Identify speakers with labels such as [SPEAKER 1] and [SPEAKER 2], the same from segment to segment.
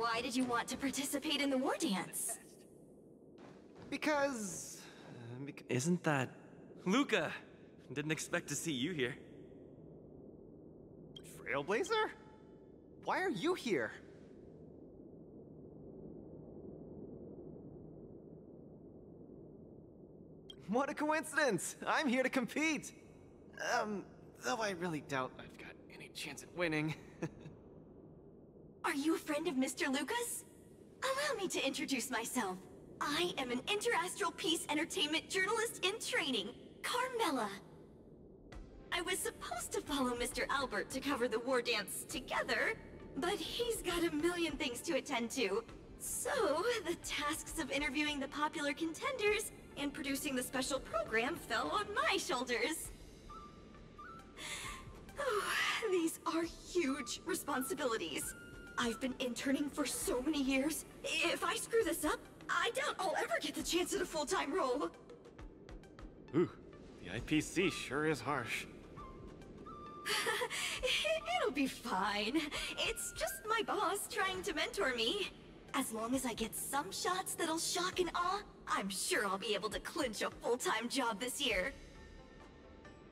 [SPEAKER 1] Why did you want to participate in the war dance?
[SPEAKER 2] Because...
[SPEAKER 3] Isn't that... Luca! Didn't expect to see you here.
[SPEAKER 2] Trailblazer? Why are you here? What a coincidence! I'm here to compete! Though I really doubt I've got any chance at winning.
[SPEAKER 1] Are you a friend of Mr. Lucas? Allow me to introduce myself. I am an interastral peace entertainment journalist in training, Carmela. I was supposed to follow Mr. Albert to cover the war dance together, but he's got a million things to attend to. So, the tasks of interviewing the popular contenders and producing the special program fell on my shoulders. Oh, these are huge responsibilities. I've been interning for so many years. If I screw this up, I doubt I'll ever get the chance at a full-time role.
[SPEAKER 2] Ooh, the IPC sure is harsh.
[SPEAKER 1] It'll be fine. It's just my boss trying to mentor me. As long as I get some shots that'll shock and awe, I'm sure I'll be able to clinch a full-time job this year.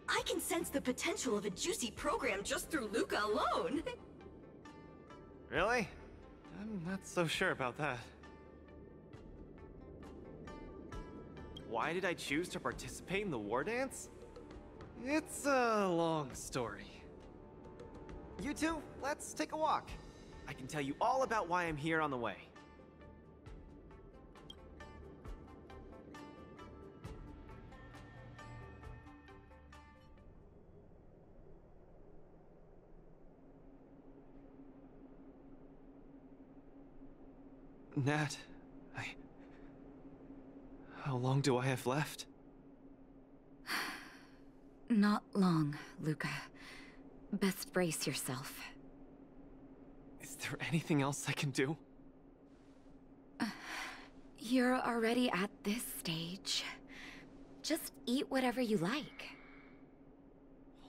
[SPEAKER 1] I can sense the potential of a juicy program just through Luca alone.
[SPEAKER 2] Really? I'm not so sure about that. Why did I choose to participate in the war dance? It's a long story. You two, let's take a walk. I can tell you all about why I'm here on the way. Nat, how long do I have left?
[SPEAKER 4] Not long, Luca. Best brace yourself.
[SPEAKER 2] Is there anything else I can do?
[SPEAKER 4] You're already at this stage. Just eat whatever you like.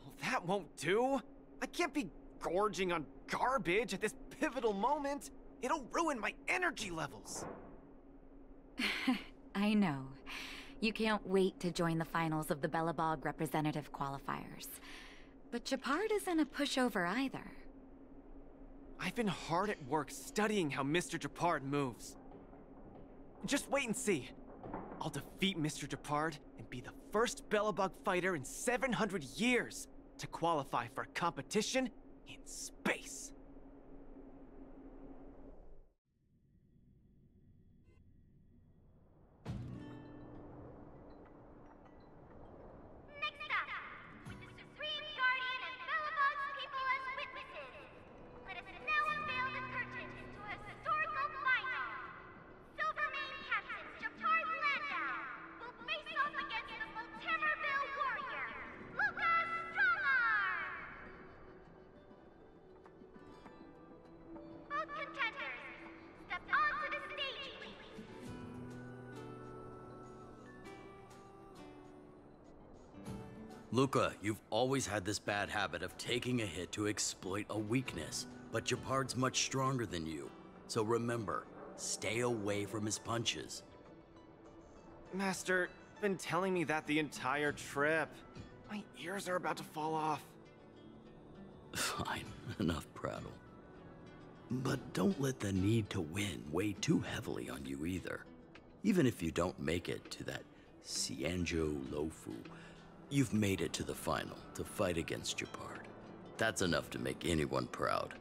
[SPEAKER 2] Well, that won't do. I can't be gorging on garbage at this pivotal moment. It'll ruin my energy levels.
[SPEAKER 4] I know. You can't wait to join the finals of the Belobog representative qualifiers. But Japard isn't a pushover either.
[SPEAKER 2] I've been hard at work studying how Mr. Japard moves. Just wait and see. I'll defeat Mr. Japard and be the first Belobog fighter in 700 years to qualify for a competition in space.
[SPEAKER 5] Luca, you've always had this bad habit of taking a hit to exploit a weakness, but Japard's much stronger than you. So remember, stay away from his punches.
[SPEAKER 2] Master, been telling me that the entire trip. My ears are about to fall off.
[SPEAKER 5] Fine, enough prattle. But don't let the need to win weigh too heavily on you either. Even if you don't make it to that Cianjo Lofu, you've made it to the final to fight against Japard. That's enough to make anyone proud.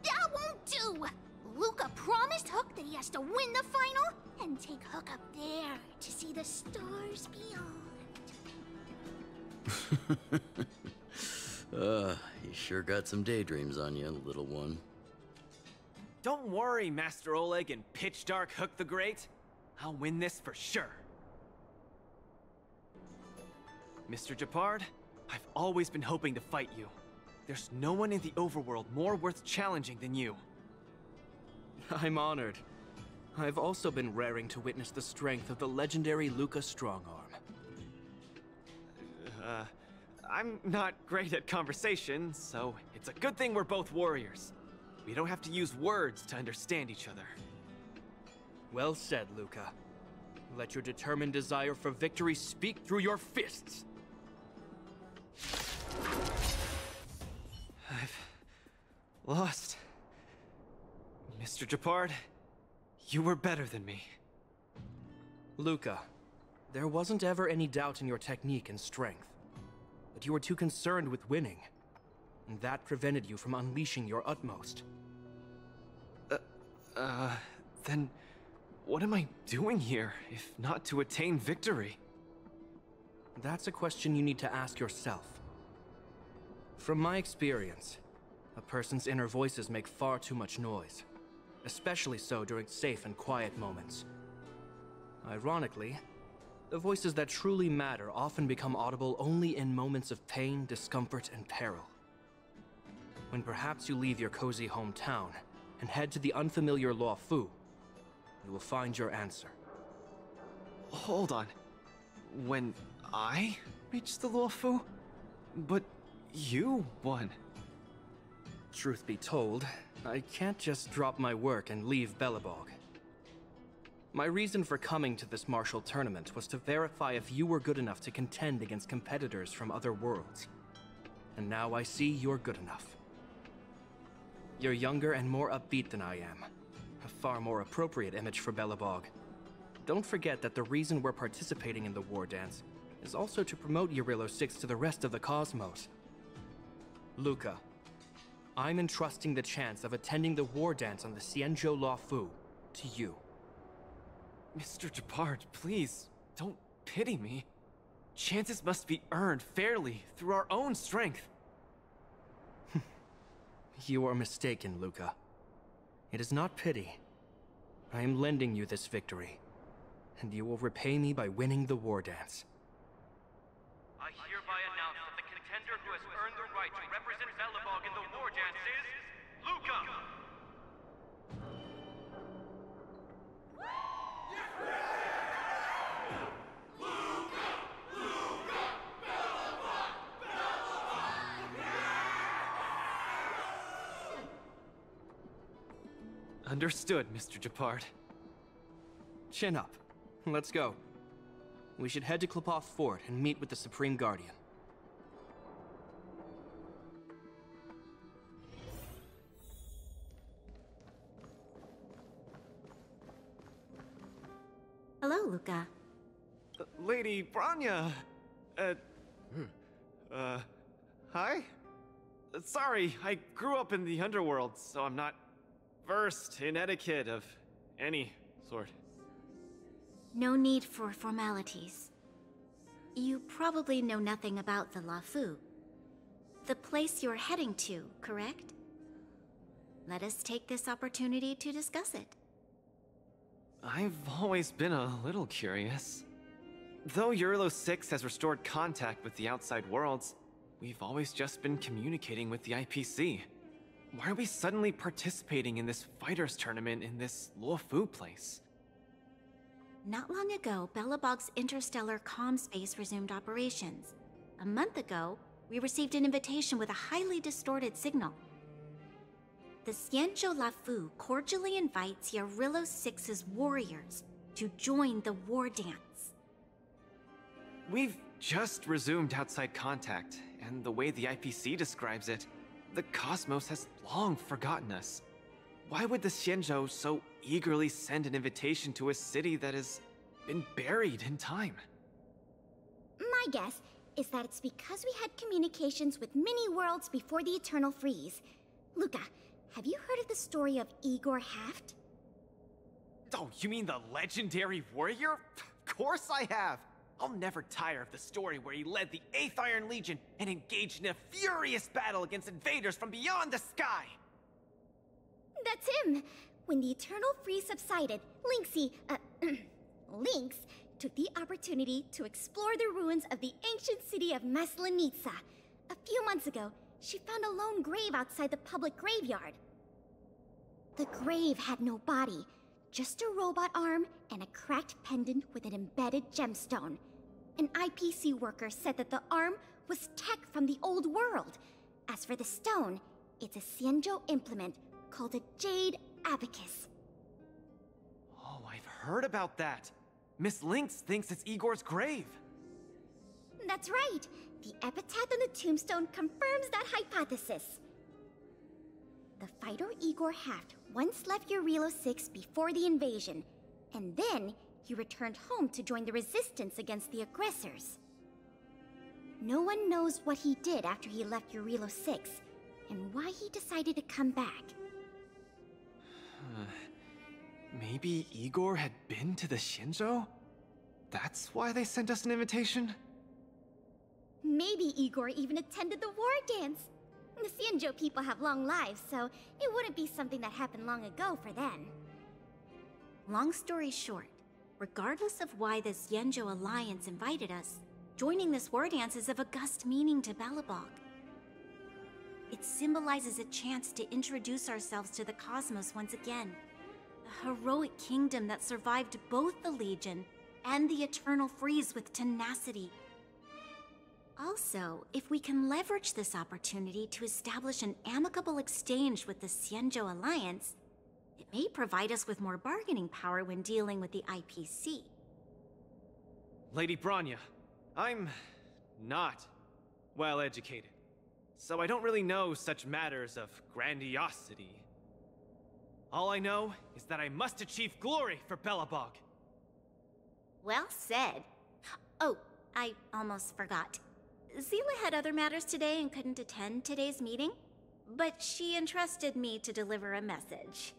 [SPEAKER 6] That won't do! Luca promised Hook that he has to win the final and take Hook up there to see the stars beyond.
[SPEAKER 5] You sure got some daydreams on you, little one.
[SPEAKER 2] Don't worry, Master Oleg and Pitch Dark Hook the Great. I'll win this for sure. Mr. Japard, I've always been hoping to fight you. There's no one in the overworld more worth challenging than you.
[SPEAKER 3] I'm honored. I've also been raring to witness the strength of the legendary Luca Strongarm.
[SPEAKER 2] I'm not great at conversation, so it's a good thing we're both warriors. We don't have to use words to understand each other.
[SPEAKER 3] Well said, Luca. Let your determined desire for victory speak through your fists.
[SPEAKER 2] I've lost. Mr. Japard, you were better than me.
[SPEAKER 3] Luca, there wasn't ever any doubt in your technique and strength. But you were too concerned with winning. And that prevented you from unleashing your utmost.
[SPEAKER 2] Then what am I doing here, if not to attain victory?
[SPEAKER 3] That's a question you need to ask yourself. From my experience, a person's inner voices make far too much noise, especially so during safe and quiet moments. Ironically, the voices that truly matter often become audible only in moments of pain, discomfort, and peril. When perhaps you leave your cozy hometown and head to the unfamiliar Luo Fu, you will find your answer.
[SPEAKER 2] Hold on. When I reached the Luo Fu? But you won.
[SPEAKER 3] Truth be told, I can't just drop my work and leave Belobog. My reason for coming to this martial tournament was to verify if you were good enough to contend against competitors from other worlds. And now I see you're good enough. You're younger and more upbeat than I am. A far more appropriate image for Belobog. Don't forget that the reason we're participating in the war dance is also to promote Eurilo 6 to the rest of the cosmos. Luca, I'm entrusting the chance of attending the war dance on the Xianzhou Luo Fu to you.
[SPEAKER 2] Mr. Japard, please, don't pity me. Chances must be earned fairly through our own strength.
[SPEAKER 3] You are mistaken, Luca. It is not pity. I am lending you this victory, and you will repay me by winning the war dance.
[SPEAKER 7] I hereby announce that the contender who has earned the right to represent Belobog in the war dance is Luca!
[SPEAKER 2] Understood, Mr. Japard.
[SPEAKER 3] Chin up. Let's go. We should head to Klopov Fort and meet with the Supreme Guardian.
[SPEAKER 4] Hello, Luca.
[SPEAKER 2] Lady Branya! Hi? Sorry, I grew up in the underworld, so I'm not versed in etiquette of any sort.
[SPEAKER 6] No need for formalities. You probably know nothing about the Luo Fu. The place you're heading to, correct? Let us take this opportunity to discuss it.
[SPEAKER 2] I've always been a little curious. Though Eurilo 6 has restored contact with the outside worlds, we've always just been communicating with the IPC. Why are we suddenly participating in this fighters tournament in this Luo Fu place?
[SPEAKER 6] Not long ago, Belobog's interstellar comm space resumed operations. A month ago, we received an invitation with a highly distorted signal. The Xianzhou Luo Fu cordially invites Eurilo 6's warriors to join the war dance.
[SPEAKER 2] We've just resumed outside contact, and the way the IPC describes it, the cosmos has long forgotten us. Why would the Xianzhou so eagerly send an invitation to a city that has been buried in time?
[SPEAKER 6] My guess is that it's because we had communications with many worlds before the Eternal Freeze. Luca, have you heard of the story of Igor Haft?
[SPEAKER 2] Oh, you mean the legendary warrior? Of course I have! I'll never tire of the story where he led the 8th Iron Legion and engaged in a furious battle against invaders from beyond the sky!
[SPEAKER 6] That's him! When the Eternal Freeze subsided, Lynx took the opportunity to explore the ruins of the ancient city of Maslenitsa. A few months ago, she found a lone grave outside the public graveyard. The grave had no body, just a robot arm and a cracked pendant with an embedded gemstone. An IPC worker said that the arm was tech from the old world. As for the stone, it's a Xianzhou implement called a Jade Abacus.
[SPEAKER 2] Oh, I've heard about that. Miss Lynx thinks it's Igor's grave.
[SPEAKER 6] That's right. The epitaph on the tombstone confirms that hypothesis. The fighter Igor Haft once left Urilo 6 before the invasion, and then he returned home to join the resistance against the aggressors. No one knows what he did after he left Urilo 6, and why he decided to come back.
[SPEAKER 2] Maybe Igor had been to the Shinjo? That's why they sent us an invitation?
[SPEAKER 6] Maybe Igor even attended the war dance. The Xianzhou people have long lives, so it wouldn't be something that happened long ago for them.
[SPEAKER 8] Long story short, regardless of why the Xianzhou Alliance invited us, joining this war dance is of august meaning to Belobog. It symbolizes a chance to introduce ourselves to the cosmos once again. A heroic kingdom that survived both the Legion and the Eternal Freeze with tenacity. Also, if we can leverage this opportunity to establish an amicable exchange with the Xianzhou Alliance, it may provide us with more bargaining power when dealing with the IPC.
[SPEAKER 2] Lady Bronya, I'm not well educated, so I don't really know such matters of grandiosity. All I know is that I must achieve glory for Belobog.
[SPEAKER 8] Well said. Oh, I almost forgot. Zila had other matters today and couldn't attend today's meeting, but she entrusted me to deliver a message.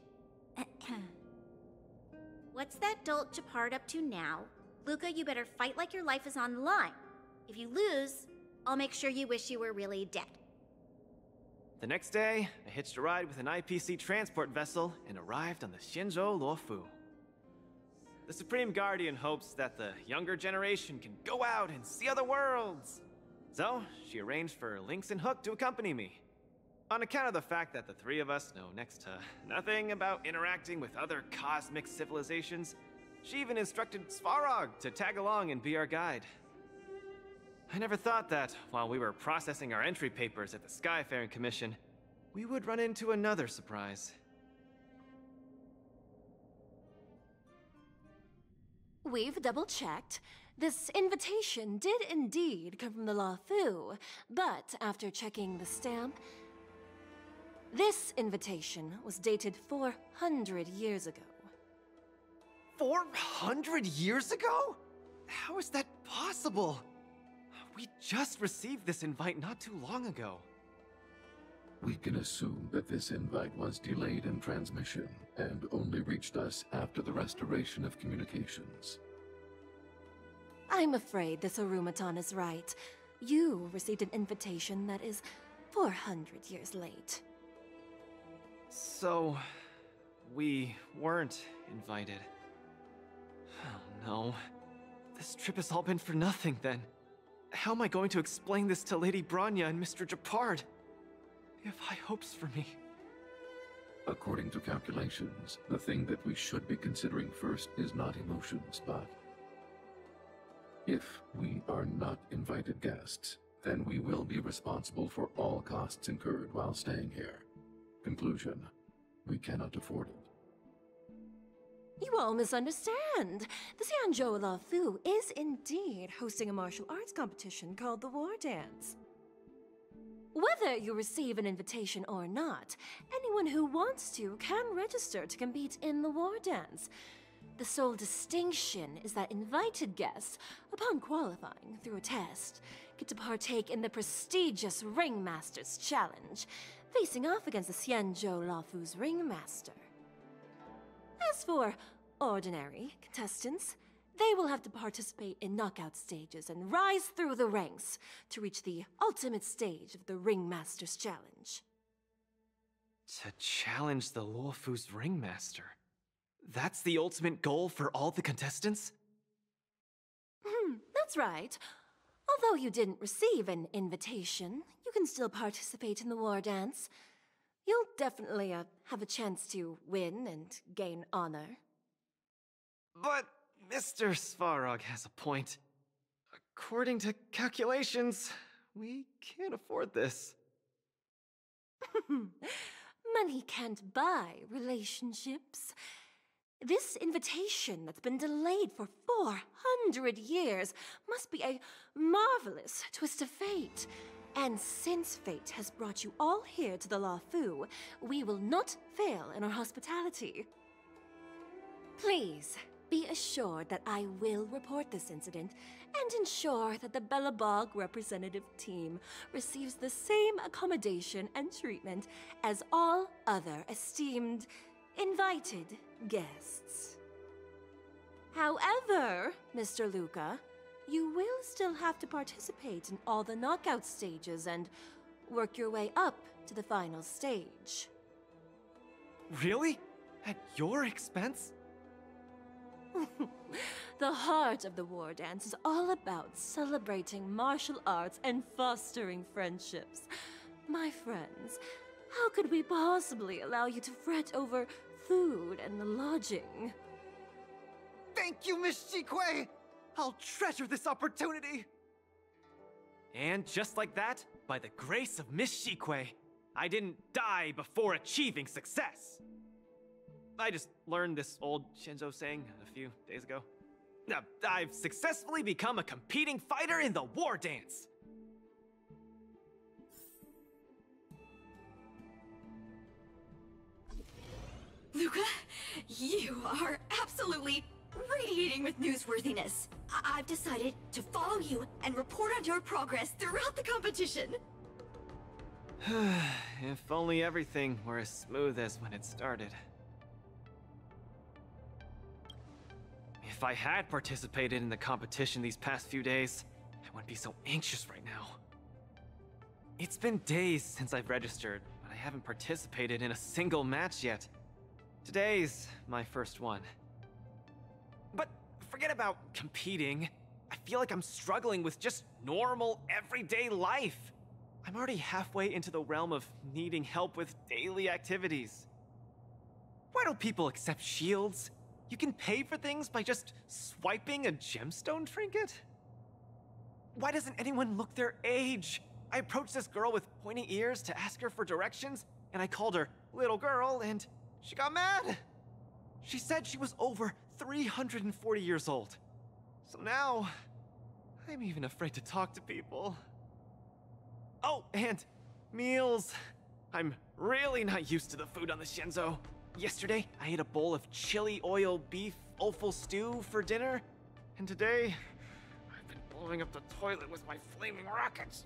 [SPEAKER 8] What's that dolt Japard up to now? Luca, you better fight like your life is on the line. If you lose, I'll make sure you wish you were really dead.
[SPEAKER 2] The next day, I hitched a ride with an IPC transport vessel and arrived on the Shinjo Luofu. The Supreme Guardian hopes that the younger generation can go out and see other worlds. So, she arranged for Lynx and Hook to accompany me. On account of the fact that the three of us know next to nothing about interacting with other cosmic civilizations, she even instructed Svarog to tag along and be our guide. I never thought that, while we were processing our entry papers at the Skyfaring Commission, we would run into another surprise.
[SPEAKER 9] We've double-checked. This invitation did indeed come from the Luofu, but after checking the stamp, this invitation was dated 400 years ago.
[SPEAKER 2] 400 years ago? How is that possible? We just received this invite not too long ago.
[SPEAKER 10] We can assume that this invite was delayed in transmission and only reached us after the restoration of communications.
[SPEAKER 9] I'm afraid this Arumaton is right. You received an invitation that is 400 years late.
[SPEAKER 2] So, we weren't invited. Oh no. This trip has all been for nothing then. How am I going to explain this to Lady Bronya and Mr. Japard? They have high hopes for me.
[SPEAKER 10] According to calculations, the thing that we should be considering first is not emotions, but if we are not invited guests, then we will be responsible for all costs incurred while staying here. Conclusion: we cannot afford it.
[SPEAKER 9] You all misunderstand. The Xianzhou Luofu is indeed hosting a martial arts competition called the War Dance. Whether you receive an invitation or not, anyone who wants to can register to compete in the War Dance. The sole distinction is that invited guests, upon qualifying through a test, get to partake in the prestigious Ringmaster's Challenge, facing off against the Xianzhou Luofu's Ringmaster. As for ordinary contestants, they will have to participate in knockout stages and rise through the ranks to reach the ultimate stage of the Ringmaster's Challenge.
[SPEAKER 2] To challenge the Luofu's Ringmaster? That's the ultimate goal for all the contestants?
[SPEAKER 9] That's right. Although you didn't receive an invitation, you can still participate in the War Dance. You'll definitely have a chance to win and gain honor.
[SPEAKER 2] But Mr. Svarog has a point. According to calculations, we can't afford this.
[SPEAKER 9] Money can't buy relationships. This invitation that's been delayed for 400 years must be a marvelous twist of fate. And since fate has brought you all here to the La Fu, we will not fail in our hospitality. Please, be assured that I will report this incident and ensure that the Belobog representative team receives the same accommodation and treatment as all other esteemed, invited guests. However, Mr. Luca, you will still have to participate in all the knockout stages and work your way up to the final stage.
[SPEAKER 2] Really? At your expense?
[SPEAKER 9] The heart of the war dance is all about celebrating martial arts and fostering friendships. My friends, how could we possibly allow you to fret over food and lodging?
[SPEAKER 2] Thank you, Miss Shikwe! I'll treasure this opportunity! And just like that, by the grace of Miss Shikwe, I didn't die before achieving success! I just learned this old Shinzo saying a few days ago. I've successfully become a competing fighter in the war dance!
[SPEAKER 1] Luca, you are absolutely radiating with newsworthiness. I've decided to follow you and report on your progress throughout the competition.
[SPEAKER 2] If only everything were as smooth as when it started. If I had participated in the competition these past few days, I wouldn't be so anxious right now. It's been days since I've registered, but I haven't participated in a single match yet. Today's my first one. But forget about competing. I feel like I'm struggling with just normal, everyday life. I'm already halfway into the realm of needing help with daily activities. Why don't people accept shields? You can pay for things by just swiping a gemstone trinket? Why doesn't anyone look their age? I approached this girl with pointy ears to ask her for directions, and I called her little girl, and she got mad. She said she was over 340 years old. So now, I'm even afraid to talk to people. Oh, and meals. I'm really not used to the food on the Shinzo. Yesterday, I ate a bowl of chili oil beef offal stew for dinner, and today, I've been blowing up the toilet with my flaming rockets.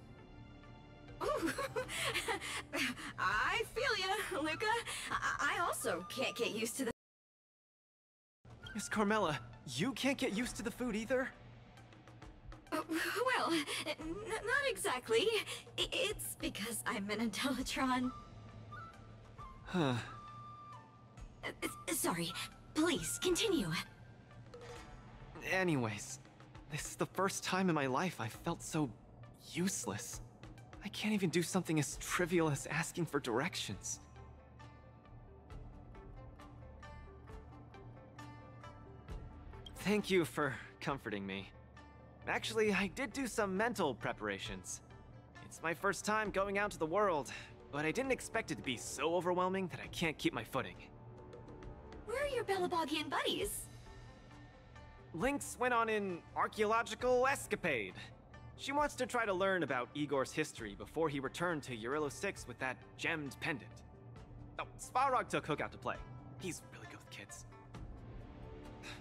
[SPEAKER 1] Ooh. I feel ya, Luca. I also can't get used to the...
[SPEAKER 2] Miss Carmela, you can't get used to the food either?
[SPEAKER 1] Well, not exactly. It's because I'm an Intellatron.
[SPEAKER 2] Huh.
[SPEAKER 1] Sorry. Please, continue.
[SPEAKER 2] Anyways, this is the first time in my life I've felt so useless. I can't even do something as trivial as asking for directions. Thank you for comforting me. Actually, I did do some mental preparations. It's my first time going out to the world, but I didn't expect it to be so overwhelming that I can't keep my footing.
[SPEAKER 1] Where are your Belabogian buddies?
[SPEAKER 2] Lynx went on an archaeological escapade. She wants to try to learn about Igor's history before he returned to Urilla 6 with that gemmed pendant. Oh, Svarog took Hook out to play. He's really good with kids.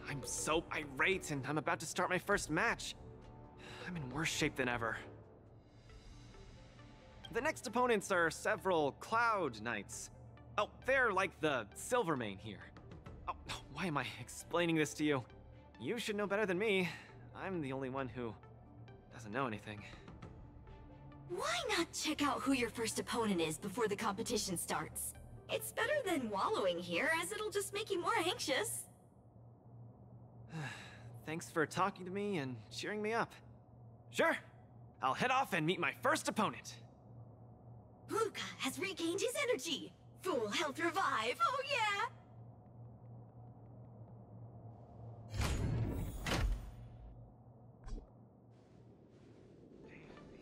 [SPEAKER 2] I'm so irate, and I'm about to start my first match. I'm in worse shape than ever. The next opponents are several Cloud Knights. Oh, they're like the Silvermane here. Oh, why am I explaining this to you? You should know better than me. I'm the only one who doesn't know anything.
[SPEAKER 1] Why not check out who your first opponent is before the competition starts? It's better than wallowing here, as it'll just make you more anxious.
[SPEAKER 2] Thanks for talking to me and cheering me up. Sure, I'll head off and meet my first opponent.
[SPEAKER 1] Luca has regained his energy. Full health revive, oh yeah!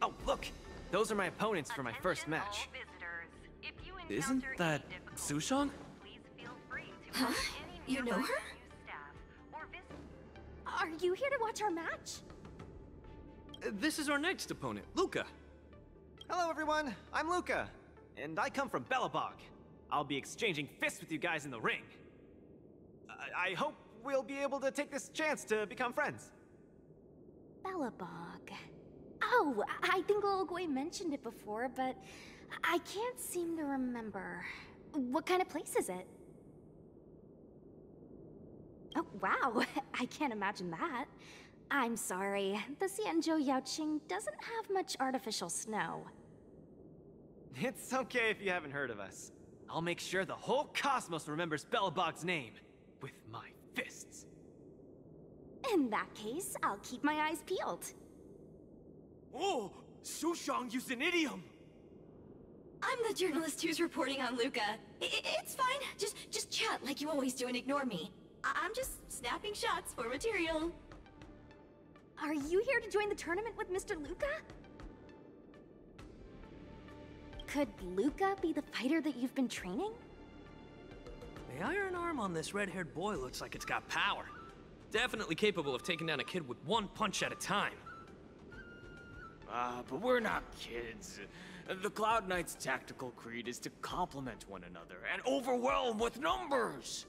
[SPEAKER 2] Oh, look! Those are my opponents for my first match.
[SPEAKER 3] Isn't that Sushong?
[SPEAKER 1] Huh? You know her?
[SPEAKER 9] Are you here to watch our match?
[SPEAKER 3] This is our next opponent, Luca.
[SPEAKER 2] Hello, everyone. I'm Luca, and I come from Belobog. I'll be exchanging fists with you guys in the ring. I hope we'll be able to take this chance to become friends.
[SPEAKER 8] Belobog. Oh, I think Little Gui mentioned it before, but I can't seem to remember. What kind of place is it? Oh, wow. I can't imagine that. I'm sorry. The Xianzhou Yaoqing doesn't have much artificial snow.
[SPEAKER 2] It's okay if you haven't heard of us. I'll make sure the whole cosmos remembers Belobog's name with my fists.
[SPEAKER 8] In that case, I'll keep my eyes peeled.
[SPEAKER 2] Oh, Sushong used an idiom!
[SPEAKER 1] I'm the journalist who's reporting on Luca. It's fine. Just chat like you always do and ignore me. I'm just snapping shots for material.
[SPEAKER 8] Are you here to join the tournament with Mr. Luca? Could Luca be the fighter that you've been training?
[SPEAKER 3] The iron arm on this red-haired boy looks like it's got power. Definitely capable of taking down a kid with one punch at a time.
[SPEAKER 11] But we're not kids. The Cloud Knight's tactical creed is to complement one another and overwhelm with numbers!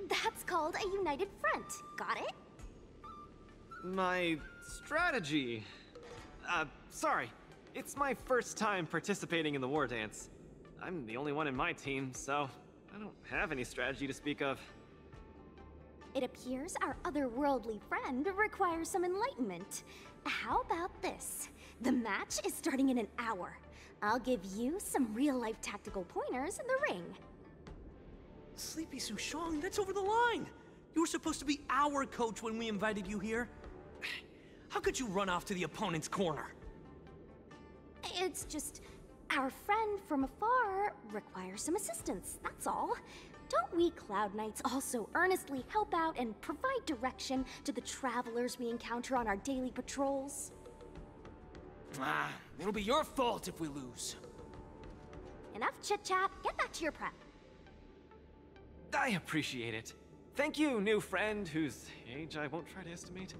[SPEAKER 8] That's called a united front. Got it?
[SPEAKER 2] My strategy... sorry. It's my first time participating in the war dance. I'm the only one in my team, so I don't have any strategy to speak of.
[SPEAKER 8] It appears our otherworldly friend requires some enlightenment. How about this? The match is starting in an hour. I'll give you some real-life tactical pointers in the ring.
[SPEAKER 3] Sleepy Sushong, that's over the line! You were supposed to be our coach when we invited you here. How could you run off to the opponent's corner?
[SPEAKER 8] It's just, our friend from afar requires some assistance, that's all. Don't we Cloud Knights also earnestly help out and provide direction to the travelers we encounter on our daily patrols?
[SPEAKER 11] It'll be your fault if we lose.
[SPEAKER 8] Enough chit-chat, get back to your prep.
[SPEAKER 2] I appreciate it. Thank you, new friend, whose age I won't try to estimate.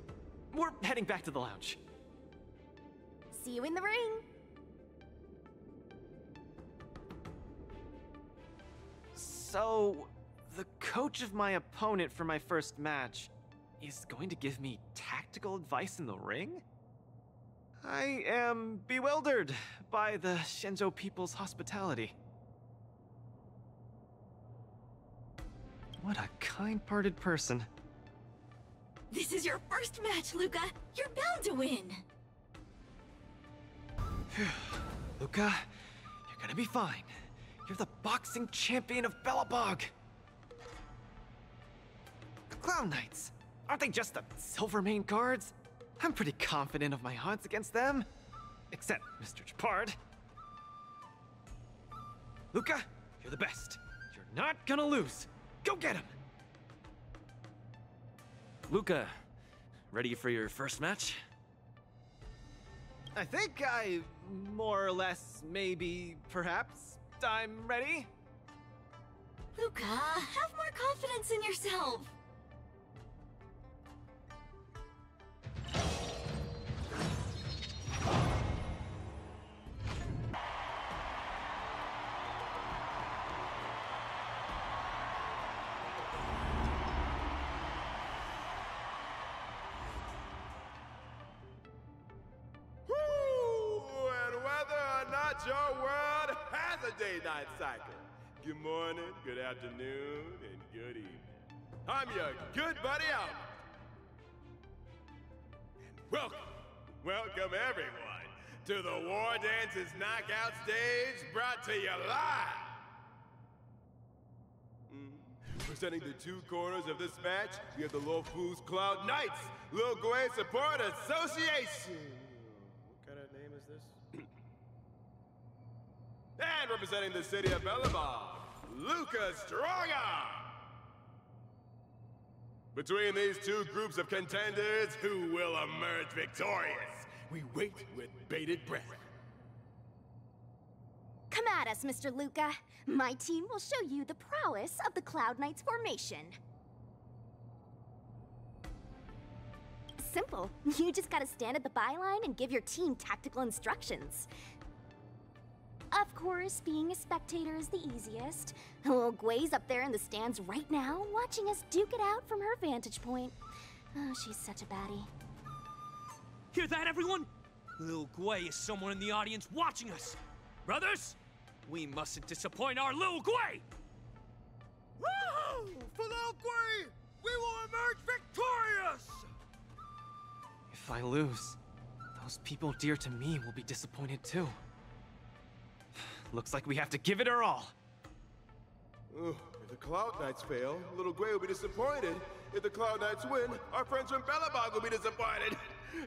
[SPEAKER 2] We're heading back to the lounge.
[SPEAKER 8] See you in the ring!
[SPEAKER 2] So, the coach of my opponent for my first match is going to give me tactical advice in the ring? I am bewildered by the Shenzhou people's hospitality. What a kind-hearted person.
[SPEAKER 1] This is your first match, Luca. You're bound to win.
[SPEAKER 2] Luca, you're gonna be fine. You're the boxing champion of Belobog. The Clown Knights, aren't they just the Silvermane guards? I'm pretty confident of my odds against them. Except Mr. Japard. Luca, you're the best. You're not gonna lose. Go get him!
[SPEAKER 3] Luca, ready for your first match?
[SPEAKER 2] I think I, more or less, maybe, perhaps, I'm ready.
[SPEAKER 1] Luca, have more confidence in yourself.
[SPEAKER 12] Your world has a day-night cycle. Good morning, good afternoon, and good evening. I'm your good buddy Albert. And welcome everyone to the War Dance's knockout stage brought to you live. Presenting the two corners of this match, we have the Lofu's Cloud Knights, Lil Gui Support Association. What kind of name is this? And representing the city of Belobog, Luca Strongarm! Between these two groups of contenders, who will emerge victorious? We wait with bated breath.
[SPEAKER 6] Come at us, Mr. Luca. My team will show you the prowess of the Cloud Knight's formation. Simple. You just gotta stand at the byline and give your team tactical instructions. Of course, being a spectator is the easiest. Little Gwei's up there in the stands right now, watching us duke it out from her vantage point. Oh, she's such a baddie.
[SPEAKER 13] Hear that, everyone? Lil Gwei is someone in the audience watching us. Brothers, we mustn't disappoint our Lil Gwei!
[SPEAKER 14] Woohoo! For Lil Gwei, we will emerge victorious!
[SPEAKER 2] If I lose, those people dear to me will be disappointed too. Looks like we have to give it our all.
[SPEAKER 12] If the Cloud Knights fail, Little Gwei will be disappointed. If the Cloud Knights win, our friends from Belobog will be disappointed.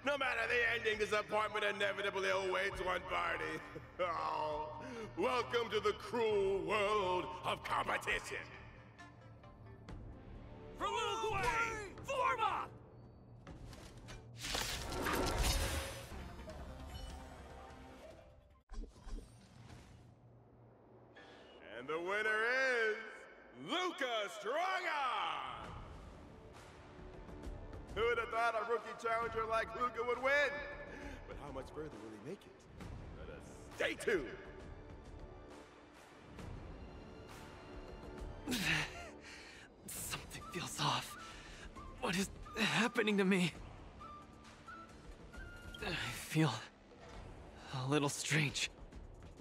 [SPEAKER 12] No matter the ending, disappointment inevitably awaits one party. Oh, welcome to the cruel world of competition.
[SPEAKER 13] For Lil Gwei, form up!
[SPEAKER 12] And the winner is Luca Strongarm! Who would have thought a rookie challenger like Luca would win? But how much further will he make it? Let us stay tuned!
[SPEAKER 2] Something feels off. What is happening to me? I feel a little strange.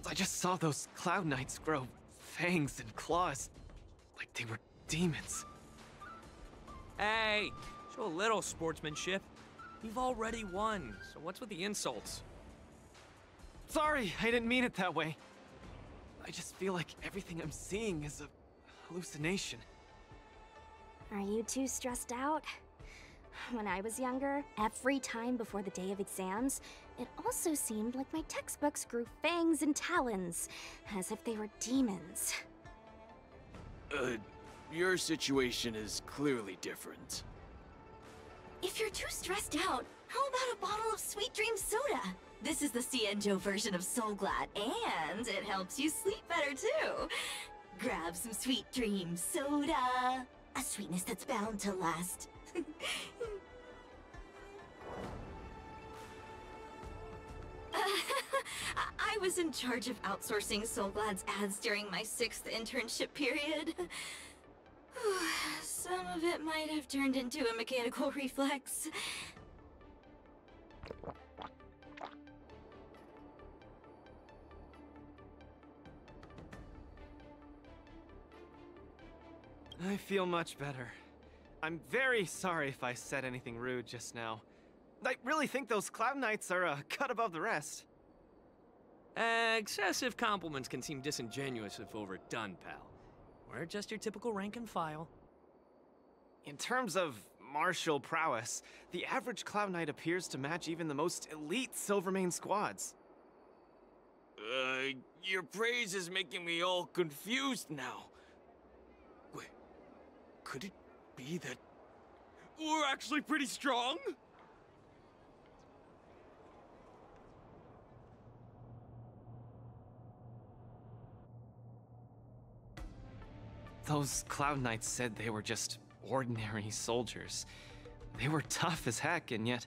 [SPEAKER 2] I just saw those Cloud Knights grow fangs and claws, like they were demons.
[SPEAKER 13] Hey, show a little sportsmanship. You've already won, so what's with the insults?
[SPEAKER 2] Sorry, I didn't mean it that way. I just feel like everything I'm seeing is a hallucination.
[SPEAKER 6] Are you too stressed out? When I was younger, every time before the day of exams, it also seemed like my textbooks grew fangs and talons, as if they were demons.
[SPEAKER 11] Your situation is clearly different.
[SPEAKER 1] If you're too stressed out, how about a bottle of Sweet Dream Soda? This is the Cienjo version of Soul Glad, and it helps you sleep better too. Grab some Sweet Dream Soda, a sweetness that's bound to last. I was in charge of outsourcing Soul Glad's ads during my 6th internship period. Some of it might have turned into a mechanical reflex.
[SPEAKER 2] I feel much better. I'm very sorry if I said anything rude just now. I really think those Cloud Knights are a cut above the rest.
[SPEAKER 13] Excessive compliments can seem disingenuous if overdone, pal. We're just your typical rank and file.
[SPEAKER 2] In terms of martial prowess, the average Cloud Knight appears to match even the most elite Silvermane squads.
[SPEAKER 11] Your praise is making me all confused now. Wait, could it be that we're actually pretty strong?
[SPEAKER 2] Those Cloud Knights said they were just ordinary soldiers. They were tough as heck, and yet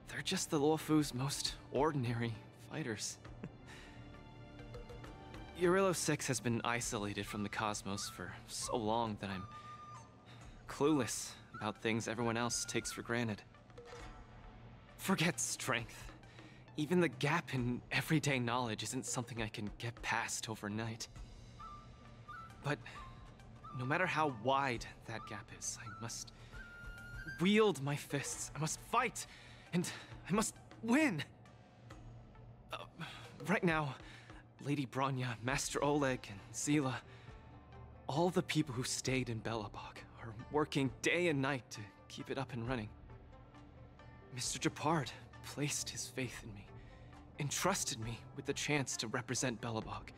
[SPEAKER 2] they're just the Luofu's most ordinary fighters. Urillo 6 has been isolated from the cosmos for so long that I'm clueless about things everyone else takes for granted. Forget strength. Even the gap in everyday knowledge isn't something I can get past overnight. But no matter how wide that gap is, I must wield my fists. I must fight, and I must win. Right now, Lady Bronya, Master Oleg, and Zila, all the people who stayed in Belobog are working day and night to keep it up and running. Mr. Japard placed his faith in me, entrusted me with the chance to represent Belobog.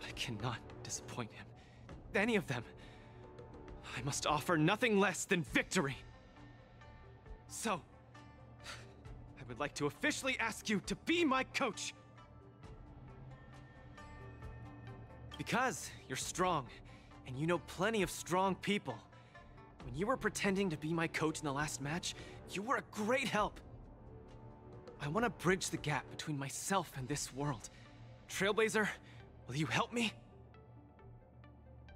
[SPEAKER 2] I cannot disappoint him. Any of them. I must offer nothing less than victory. So, I would like to officially ask you to be my coach. Because you're strong, and you know plenty of strong people. When you were pretending to be my coach in the last match, you were a great help. I want to bridge the gap between myself and this world. Trailblazer, will you help me?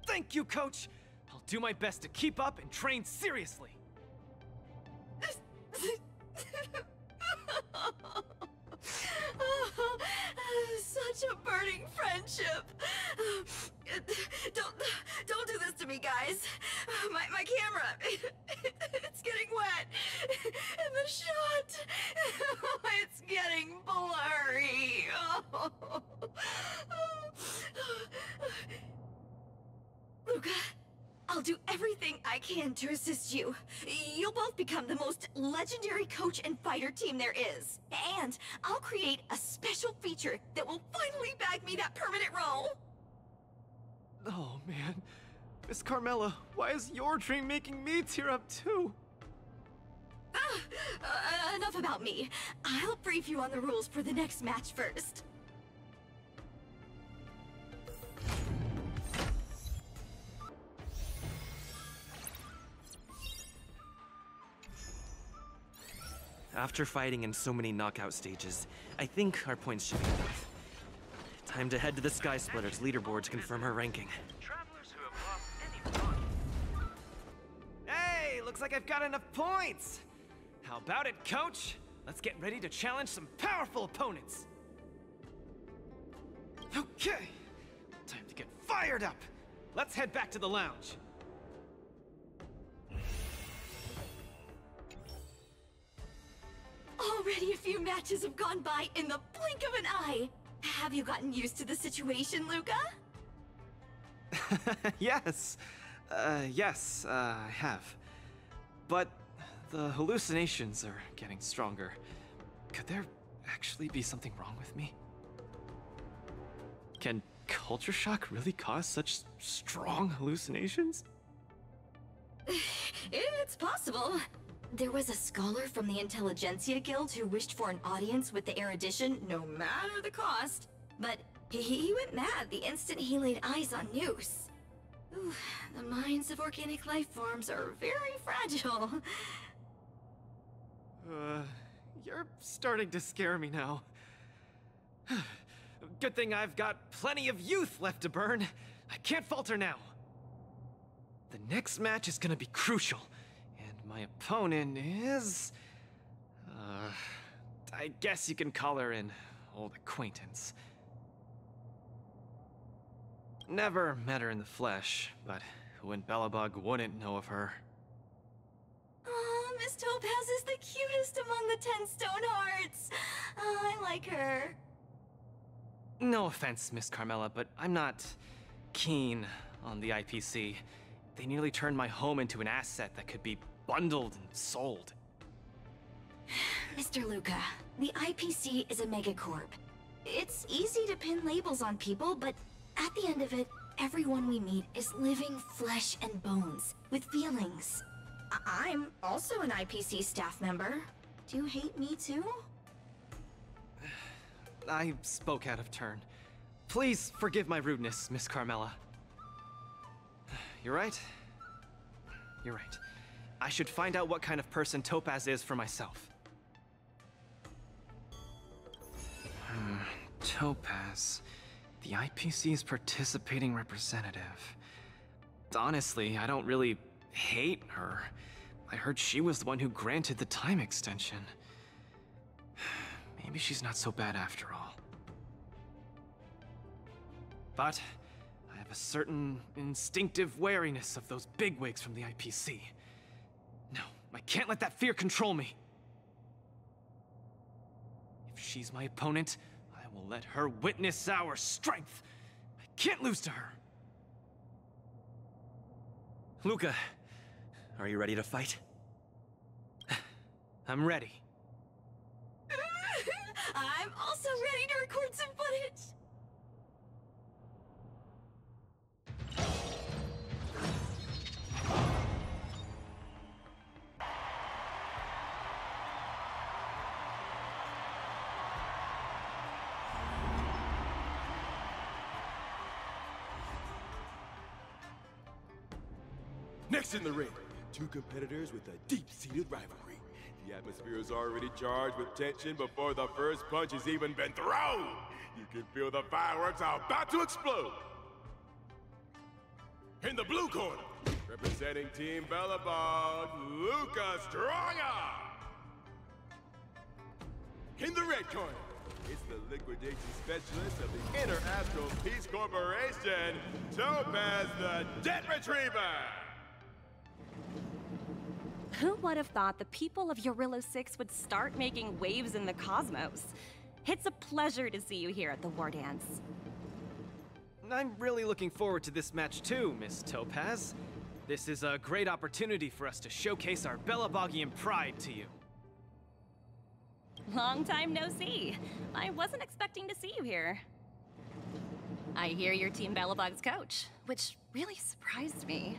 [SPEAKER 2] Thank you, Coach! I'll do my best to keep up and train seriously.
[SPEAKER 1] Such a burning friendship. Don't do this to me, guys. My camera, it's getting wet. And the shot, it's getting blurry. Luca, I'll do everything I can to assist you. You'll both become the most legendary coach and fighter team there is. And I'll create a special feature that will finally bag me that permanent role.
[SPEAKER 2] Oh, man. Miss Carmela, why is your dream making me tear up too?
[SPEAKER 1] Enough about me. I'll brief you on the rules for the next match first.
[SPEAKER 3] After fighting in so many knockout stages, I think our points should be enough. Time to head to the Sky Splitter's leaderboard to confirm her ranking.
[SPEAKER 7] Travelers who have lost any body.
[SPEAKER 2] Hey, looks like I've got enough points! How about it, Coach? Let's get ready to challenge some powerful opponents! Okay, time to get fired up! Let's head back to the lounge.
[SPEAKER 1] Already a few matches have gone by in the blink of an eye. Have you gotten used to the situation, Luca?
[SPEAKER 2] Yes. Yes, I have. But the hallucinations are getting stronger. Could there actually be something wrong with me? Can culture shock really cause such strong hallucinations?
[SPEAKER 1] It's possible. There was a scholar from the Intelligentsia Guild who wished for an audience with the erudition, no matter the cost. But he went mad the instant he laid eyes on Noose. Ooh, the minds of organic life forms are very fragile.
[SPEAKER 2] You're starting to scare me now. Good thing I've got plenty of youth left to burn. I can't falter now. The next match is gonna be crucial. My opponent is... I guess you can call her an old acquaintance. Never met her in the flesh, but who in Belobog wouldn't know of her?
[SPEAKER 1] Oh, Miss Topaz is the cutest among the 10 Stone Hearts. I like her.
[SPEAKER 2] No offense, Miss Carmela, but I'm not keen on the IPC. They nearly turned my home into an asset that could be bundled and sold.
[SPEAKER 1] Mr. Luca, the IPC is a megacorp. It's easy to pin labels on people, but at the end of it, everyone we meet is living flesh and bones, with feelings. I'm also an IPC staff member. Do you hate me too?
[SPEAKER 2] I spoke out of turn. Please forgive my rudeness, Miss Carmela. You're right. You're right. I should find out what kind of person Topaz is for myself. Topaz. The IPC's participating representative. Honestly, I don't really hate her. I heard she was the one who granted the time extension. Maybe she's not so bad after all. But I have a certain instinctive wariness of those bigwigs from the IPC. No, I can't let that fear control me. If she's my opponent, I will let her witness our strength. I can't lose to her.
[SPEAKER 3] Luca, are you ready to fight?
[SPEAKER 2] I'm ready.
[SPEAKER 1] I'm also ready to record some footage.
[SPEAKER 12] Next in the ring, two competitors with a deep-seated rivalry. The atmosphere is already charged with tension before the first punch has even been thrown. You can feel the fireworks are about to explode. In the blue corner, representing Team Belobog, Luca Stronga. In the red corner, it's the liquidation specialist of the Inter-Astral Peace Corporation, Topaz the Debt Retriever!
[SPEAKER 15] Who would have thought the people of Eurillo 6 would start making waves in the cosmos? It's a pleasure to see you here at the War Dance.
[SPEAKER 2] I'm really looking forward to this match too, Miss Topaz. This is a great opportunity for us to showcase our Belabogian pride to you.
[SPEAKER 15] Long time no see. I wasn't expecting to see you here. I hear you're Team Belobog's coach, which really surprised me.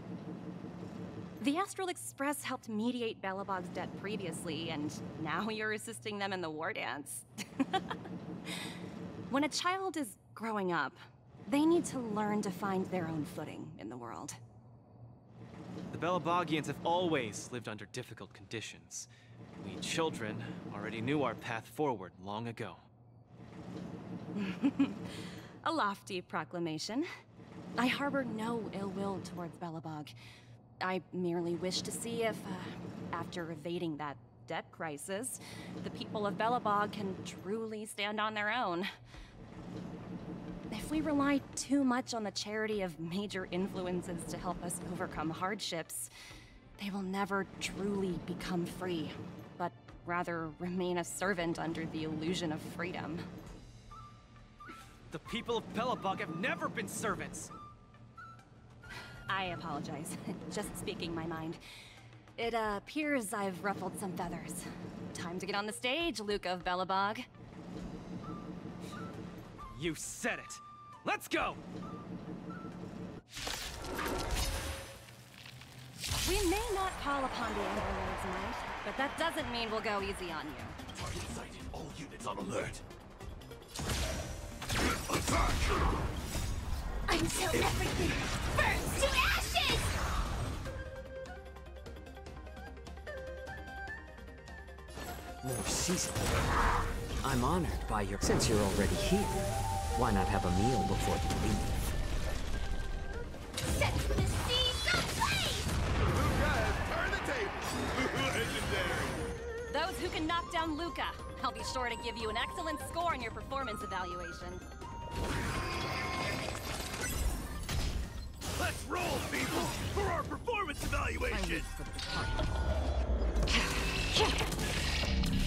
[SPEAKER 15] The Astral Express helped mediate Belobog's debt previously, and now you're assisting them in the War Dance. When a child is growing up, they need to learn to find their own footing in the world.
[SPEAKER 2] The Belabogians have always lived under difficult conditions. We children already knew our path forward long ago.
[SPEAKER 15] A lofty proclamation. I harbor no ill will towards Belobog. I merely wish to see if, after evading that debt crisis, the people of Belobog can truly stand on their own. If we rely too much on the charity of major influences to help us overcome hardships, they will never truly become free, but rather remain a servant under the illusion of freedom.
[SPEAKER 2] The people of Belobog have never been servants!
[SPEAKER 15] I apologize. Just speaking my mind. It appears I've ruffled some feathers. Time to get on the stage, Luca of Belobog.
[SPEAKER 2] You said it! Let's go!
[SPEAKER 15] We may not call upon the Amber Lord's might, but that doesn't mean we'll go easy on you.
[SPEAKER 16] Target sighted. All units on alert.
[SPEAKER 1] Until everything burns to ashes!
[SPEAKER 17] More seasoned. I'm honored by your... Since you're already here, why not have a meal before you leave?
[SPEAKER 1] Set the seas ablaze!
[SPEAKER 12] Luca has turned the table! Legendary!
[SPEAKER 15] Those who can knock down Luca, I'll be sure to give you an excellent score in your performance evaluation.
[SPEAKER 16] Let's roll, people, for our performance evaluation!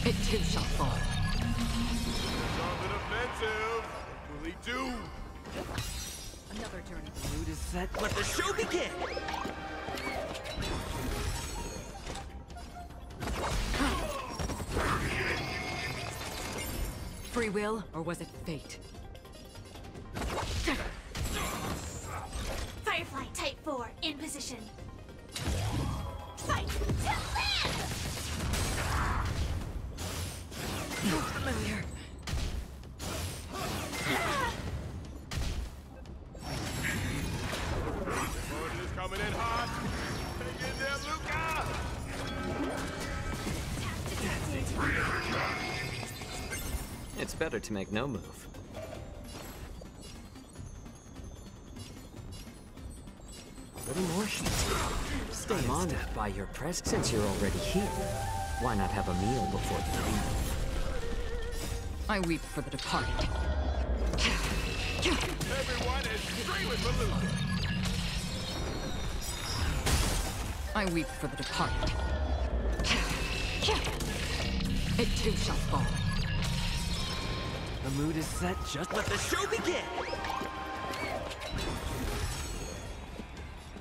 [SPEAKER 17] It too shall fall.
[SPEAKER 12] On the defensive! Will he do?
[SPEAKER 17] Another journey.
[SPEAKER 11] Mood is set. Let the show begin!
[SPEAKER 17] Free will, or was it fate?
[SPEAKER 1] Firefly Type 4 in position. Fight to land!
[SPEAKER 17] Familiar.
[SPEAKER 12] Jordan is coming in hot! Hang in there, Luca!
[SPEAKER 17] It's better to make no move. A little more heat. I'm honored by your presence. Since you're already here, why not have a meal before you leave? I weep for the departed.
[SPEAKER 12] Everyone is screaming for Luca!
[SPEAKER 17] I weep for the departed. It too shall fall.
[SPEAKER 11] The mood is set. Just let the show begin!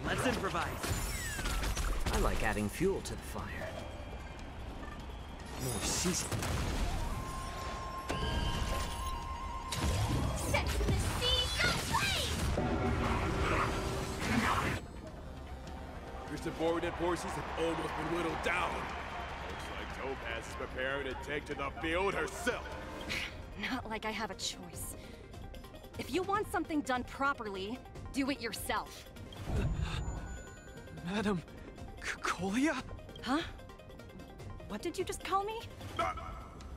[SPEAKER 11] Let's improvise.
[SPEAKER 17] I like adding fuel to the fire. More seasoning.
[SPEAKER 1] Set the seas ablaze!
[SPEAKER 12] Your subordinate forces have almost been whittled down. Looks like Topaz is preparing to take to the field herself.
[SPEAKER 15] Not like I have a choice. If you want something done properly, do it yourself.
[SPEAKER 2] Madam Colia?
[SPEAKER 15] Huh? What did you just call me?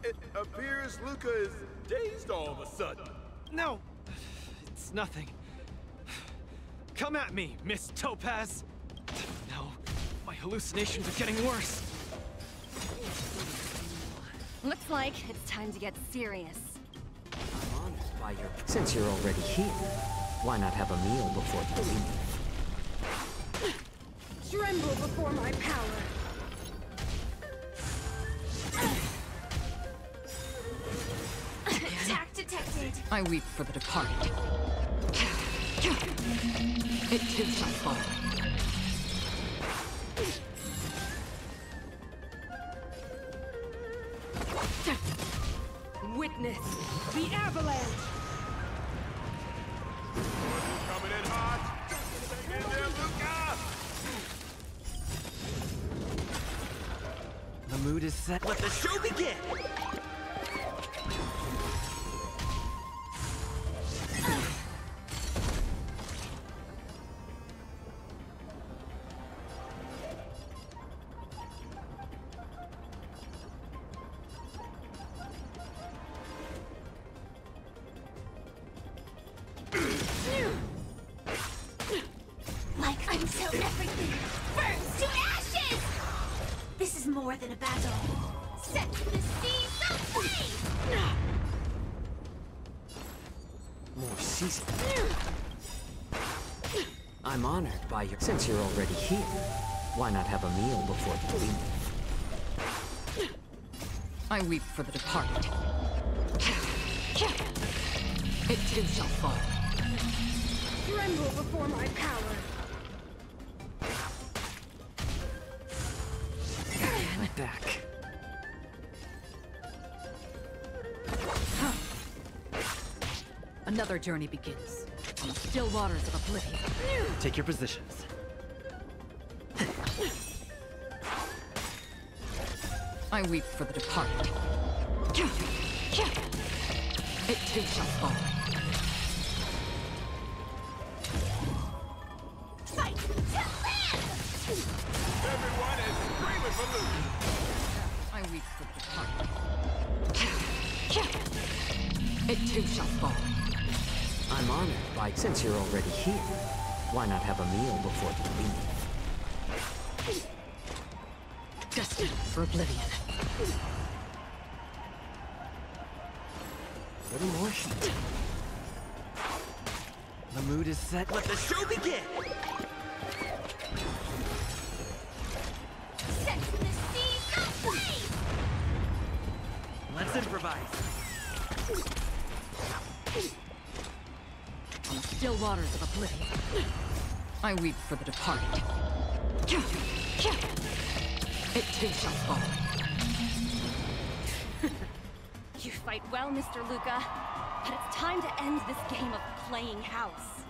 [SPEAKER 12] It appears Luca is dazed all of a sudden.
[SPEAKER 2] No, it's nothing. Come at me, Miss Topaz. No, my hallucinations are getting worse.
[SPEAKER 15] Looks like it's time to get serious.
[SPEAKER 17] I'm honored by your... Since you're already here, why not have a meal before you leave?
[SPEAKER 9] Tremble before my power.
[SPEAKER 1] Attack detected.
[SPEAKER 17] I weep for the departed. It too shall fall.
[SPEAKER 9] Witness the avalanche.
[SPEAKER 12] Coming in hot. Get in there, Luca.
[SPEAKER 2] The mood is set.
[SPEAKER 11] Let the show begin!
[SPEAKER 1] Like until everything burns to ashes! This is more than a battle. Set the seas ablaze!
[SPEAKER 17] More season. I'm honored by your... Since you're already here, why not have a meal before you leave? I weep for the departed. It too shall fall.
[SPEAKER 9] Tremble before my power.
[SPEAKER 2] And back.
[SPEAKER 17] Another journey begins. On the still waters of oblivion.
[SPEAKER 2] Take your positions.
[SPEAKER 17] I weep for the departed. It too shall fall.
[SPEAKER 1] Fight to live!
[SPEAKER 12] Everyone is screaming for Luca.
[SPEAKER 17] I weep for the departed. It too shall fall. I'm honored by... Since you're already here, why not have a meal before you leave? Destined for oblivion.
[SPEAKER 2] A little more heat. The mood is set.
[SPEAKER 11] Let the show begin!
[SPEAKER 1] Set the seas ablaze!
[SPEAKER 11] Let's improvise.
[SPEAKER 17] On the still waters of oblivion. I weep for the departed. It too shall fall.
[SPEAKER 15] You fight well, Mr. Luca, but it's time to end this game of playing house.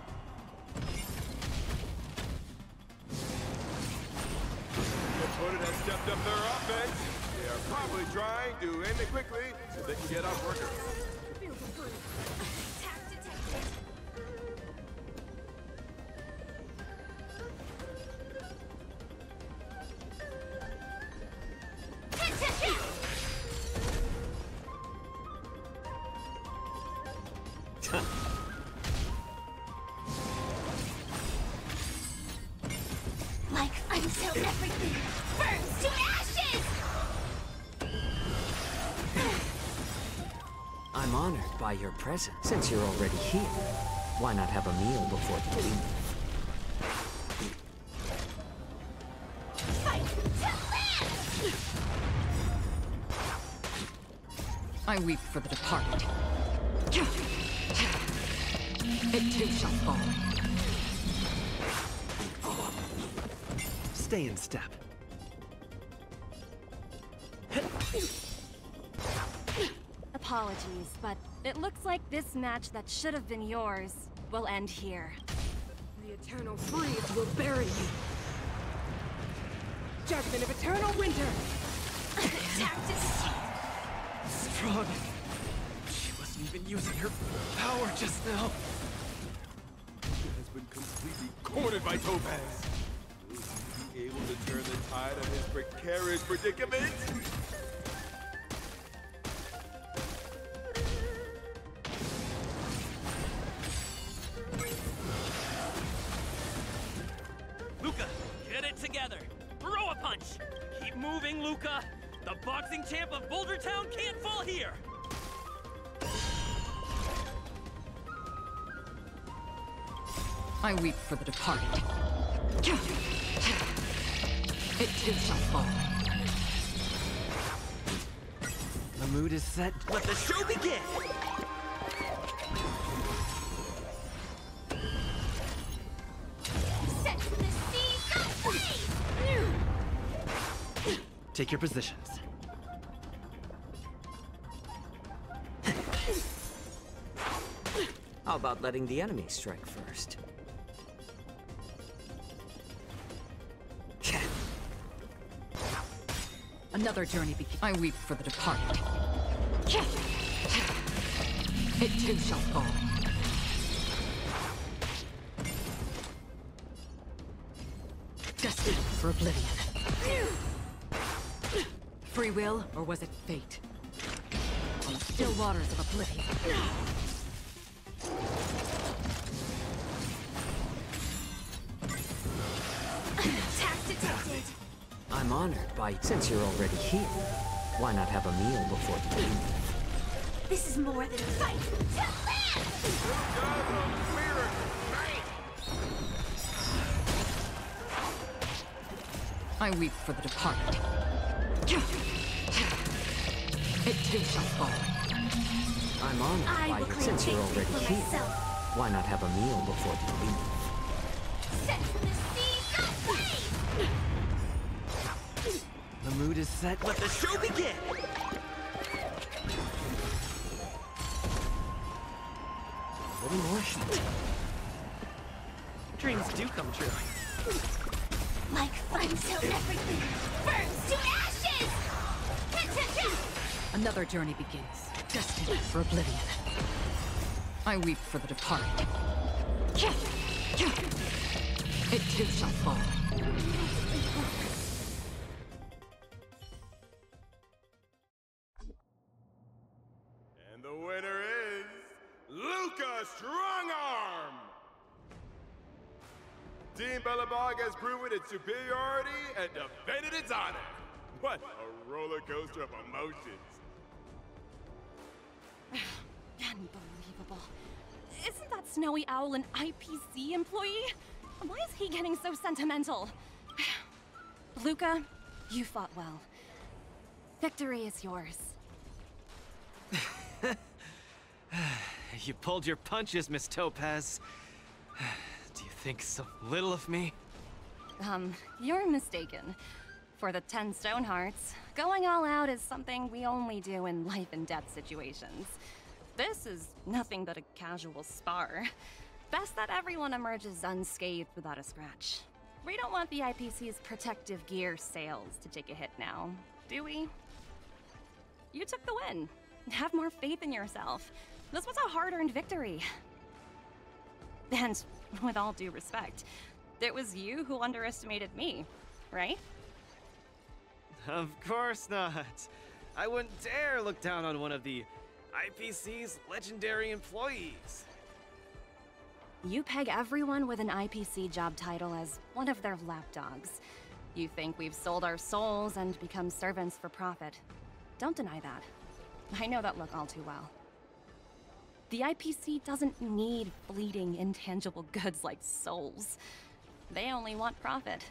[SPEAKER 12] The opponent has stepped up their offense. They are probably trying to end it quickly so they can get off work early.
[SPEAKER 1] Attack detected. Like until everything burns to ashes!
[SPEAKER 17] I'm honored by your presence. Since you're already here, why not have a meal before you leave?
[SPEAKER 1] Fight to live!
[SPEAKER 17] I weep for the departed. It too shall fall.
[SPEAKER 2] Stay in step.
[SPEAKER 15] Apologies, but it looks like this match that should have been yours will end here.
[SPEAKER 9] The eternal freeze will bury you. Judgment of eternal winter.
[SPEAKER 1] Attack detected.
[SPEAKER 2] Strong. She wasn't even using her power just now.
[SPEAKER 12] Luca has been completely cornered by Topaz. Tired of his precarious predicament?
[SPEAKER 13] Luca, get it together. Throw a punch. Keep moving, Luca. The boxing champ of Boulder Town can't fall here.
[SPEAKER 17] I weep for the departed. It too shall fall.
[SPEAKER 2] The mood is set.
[SPEAKER 13] Let the show begin!
[SPEAKER 1] Set to the sea, go free!
[SPEAKER 2] Take your positions.
[SPEAKER 17] How about letting the enemy strike first? Another journey begins. I weep for the departed. It too shall fall. Destined for oblivion. Free will, or was it fate? On the still waters of oblivion.
[SPEAKER 1] Attack detected.
[SPEAKER 17] I'm honored by, since you're already here, why not have a meal before you leave?
[SPEAKER 1] This is more than a fight.
[SPEAKER 17] I weep for the departed. It too shall fall. I'm honored by you, since you're already here. Why not have a meal before you leave?
[SPEAKER 1] Set to the sea, go free!
[SPEAKER 2] The mood is set.
[SPEAKER 13] Let the show begin!
[SPEAKER 2] A little more heat. Dreams do come true.
[SPEAKER 1] Like fun till everything burns to ashes!
[SPEAKER 17] Another journey begins, destined for oblivion. I weep for the departed. It too shall fall.
[SPEAKER 12] And the winner is Luca Strongarm! Team Bellabog has proven its superiority and defended its honor. What a roller coaster of emotions.
[SPEAKER 15] Unbelievable. Isn't that snowy owl an IPC employee? Why is he getting so sentimental? Luca, you fought well. Victory is yours.
[SPEAKER 2] You pulled your punches, Miss Topaz. Do you think so little of me?
[SPEAKER 15] You're mistaken. For the 10 Stone Hearts, going all out is something we only do in life-and-death situations. This is nothing but a casual spar. Best that everyone emerges unscathed without a scratch. We don't want the IPC's protective gear sales to take a hit now, do we? You took the win. Have more faith in yourself. This was a hard-earned victory. And, with all due respect, it was you who underestimated me, right?
[SPEAKER 2] Of course not. I wouldn't dare look down on one of the IPC's legendary employees.
[SPEAKER 15] You peg everyone with an IPC job title as one of their lapdogs. You think we've sold our souls and become servants for profit. Don't deny that. I know that look all too well. The IPC doesn't need fleeting, intangible goods like souls. They only want profit.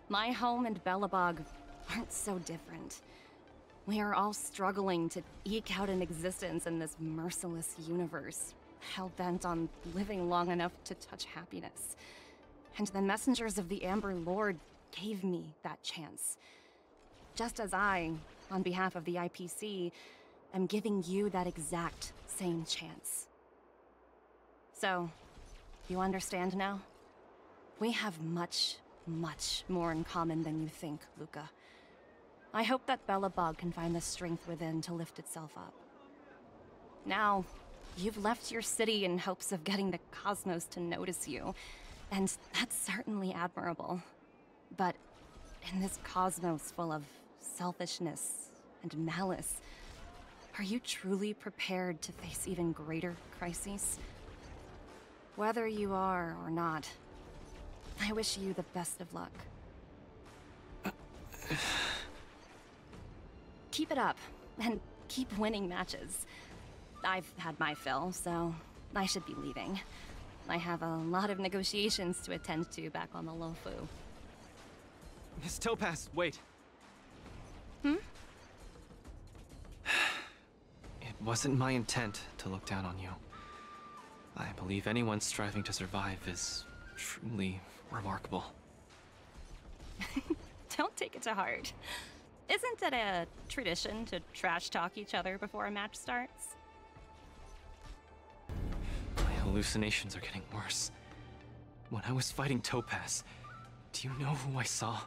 [SPEAKER 15] My home and Bellabog aren't so different. We are all struggling to eke out an existence in this merciless universe, hell-bent on living long enough to touch happiness. And the messengers of the Amber Lord gave me that chance. Just as I, on behalf of the IPC, am giving you that exact same chance. So, you understand now? We have much, much more in common than you think, Luca. I hope that Bellabog can find the strength within to lift itself up. Now, you've left your city in hopes of getting the cosmos to notice you, and that's certainly admirable. But In this cosmos full of selfishness and malice, are you truly prepared to face even greater crises? Whether you are or not, I wish you the best of luck. Keep it up, and keep winning matches. I've had my fill, so I should be leaving. I have a lot of negotiations to attend to back on the Lofu.
[SPEAKER 2] Miss Topaz, wait.
[SPEAKER 15] Hmm?
[SPEAKER 2] It wasn't my intent to look down on you. I believe anyone striving to survive is truly remarkable.
[SPEAKER 15] Don't take it to heart. Isn't it a tradition to trash talk each other before a match starts?
[SPEAKER 2] My hallucinations are getting worse. When I was fighting Topaz, do you know who I saw?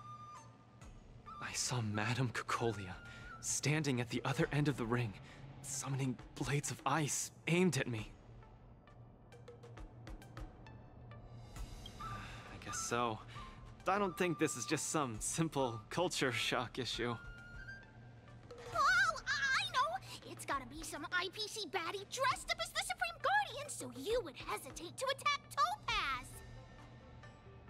[SPEAKER 2] I saw Madame Cocolia standing at the other end of the ring, summoning blades of ice aimed at me. I guess so. I don't think this is just some simple culture shock issue.
[SPEAKER 6] Oh, I know! It's gotta be some IPC baddie dressed up as the Supreme Guardian so you would hesitate to attack Topaz!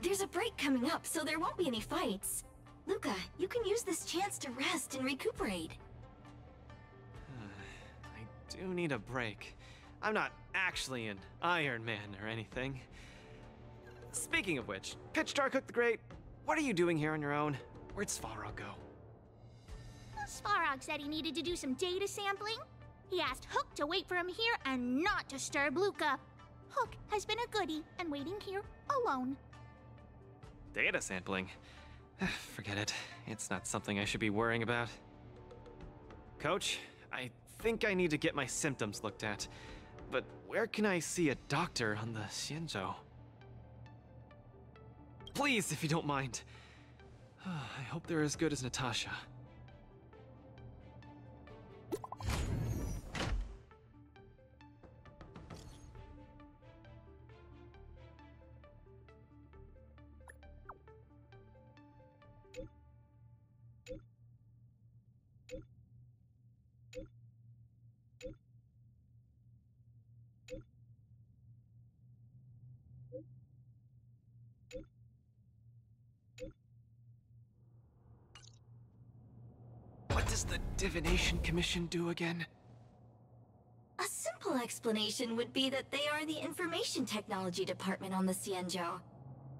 [SPEAKER 1] There's a break coming up, so there won't be any fights. Luca, you can use this chance to rest and recuperate.
[SPEAKER 2] I do need a break. I'm not actually an Iron Man or anything. Speaking of which, Pitch Darkhook the Great, what are you doing here on your own? Where'd Svarog go?
[SPEAKER 6] Svarog said he needed to do some data sampling. He asked Hook to wait for him here and not disturb Luca. Hook has been a goodie and waiting here alone.
[SPEAKER 2] Data sampling? Forget it. It's not something I should be worrying about. Coach, I think I need to get my symptoms looked at. But where can I see a doctor on the Xianzhou? Please, if you don't mind. I hope they're as good as Natasha. What does the Divination Commission do again?
[SPEAKER 1] A simple explanation would be that they are the Information Technology Department on the Xianzhou.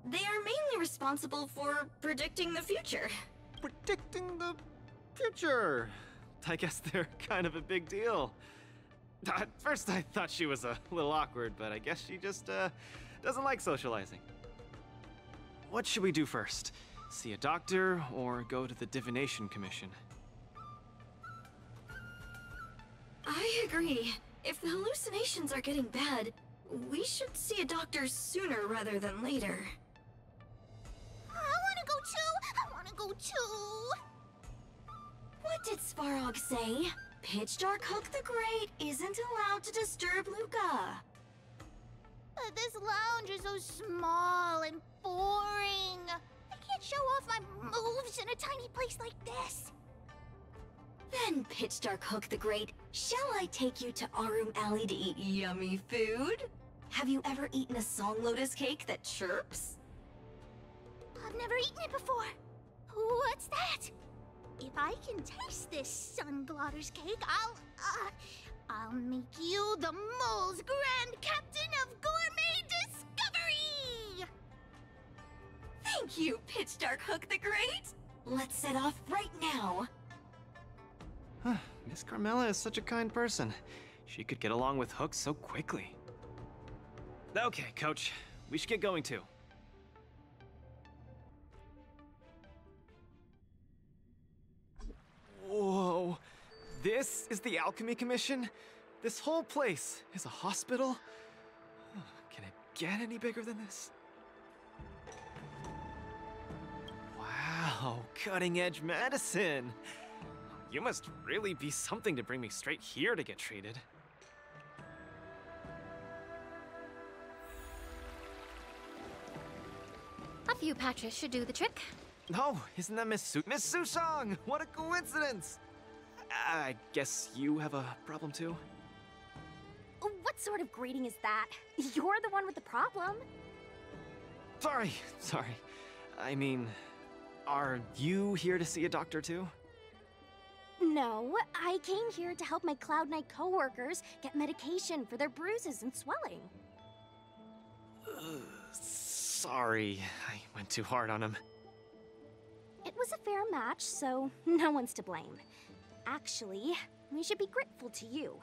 [SPEAKER 1] They are mainly responsible for predicting the future.
[SPEAKER 2] Predicting the future? I guess they're kind of a big deal. At first I thought she was a little awkward, but I guess she just doesn't like socializing. What should we do first? See a doctor or go to the Divination Commission?
[SPEAKER 1] I agree. If the hallucinations are getting bad, we should see a doctor sooner rather than later.
[SPEAKER 6] I wanna go too!
[SPEAKER 1] What did Svarog say? Pitch Darkhook the Great isn't allowed to disturb Luca.
[SPEAKER 6] But this lounge is so small and boring. I can't show off my moves in a tiny place like this.
[SPEAKER 1] Then, Pitch Darkhook the Great, shall I take you to Arum Alley to eat yummy food? Have you ever eaten a song lotus cake that chirps?
[SPEAKER 6] I've never eaten it before. What's that? If I can taste this sun glotter's cake, I'll make you the mole's grand captain of gourmet discovery!
[SPEAKER 1] Thank you, Pitch Darkhook the Great! Let's set off right now.
[SPEAKER 2] Miss Carmela is such a kind person. She could get along with Hook so quickly. Okay, Coach. We should get going too. Whoa. This is the Alchemy Commission? This whole place is a hospital? Can it get any bigger than this? Wow, cutting-edge medicine! You must really be something to bring me straight here to get treated.
[SPEAKER 8] A few patches should do the trick.
[SPEAKER 2] Oh, isn't that Miss Sushang? What a coincidence! I guess you have a problem too?
[SPEAKER 6] What sort of greeting is that? You're the one with the problem.
[SPEAKER 2] Sorry. I mean, are you here to see a doctor too?
[SPEAKER 6] No, I came here to help my Cloud Knight coworkers get medication for their bruises and swelling.
[SPEAKER 2] Sorry, I went too hard on him.
[SPEAKER 6] It was a fair match, so no one's to blame. Actually, we should be grateful to you.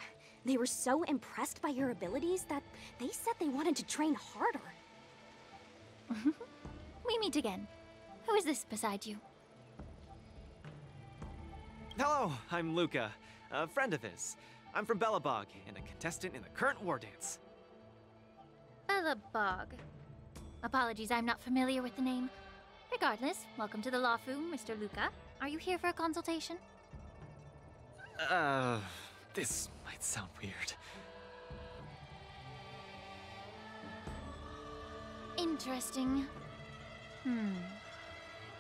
[SPEAKER 6] They were so impressed by your abilities that they said they wanted to train harder.
[SPEAKER 18] We meet again. Who is this beside you?
[SPEAKER 2] Hello, I'm Luca, a friend of his. I'm from Belobog, and a contestant in the current war dance.
[SPEAKER 18] Belobog. Apologies, I'm not familiar with the name. Regardless, welcome to the Lawfu, Mr. Luca. Are you here for a consultation?
[SPEAKER 2] This might sound weird.
[SPEAKER 18] Interesting.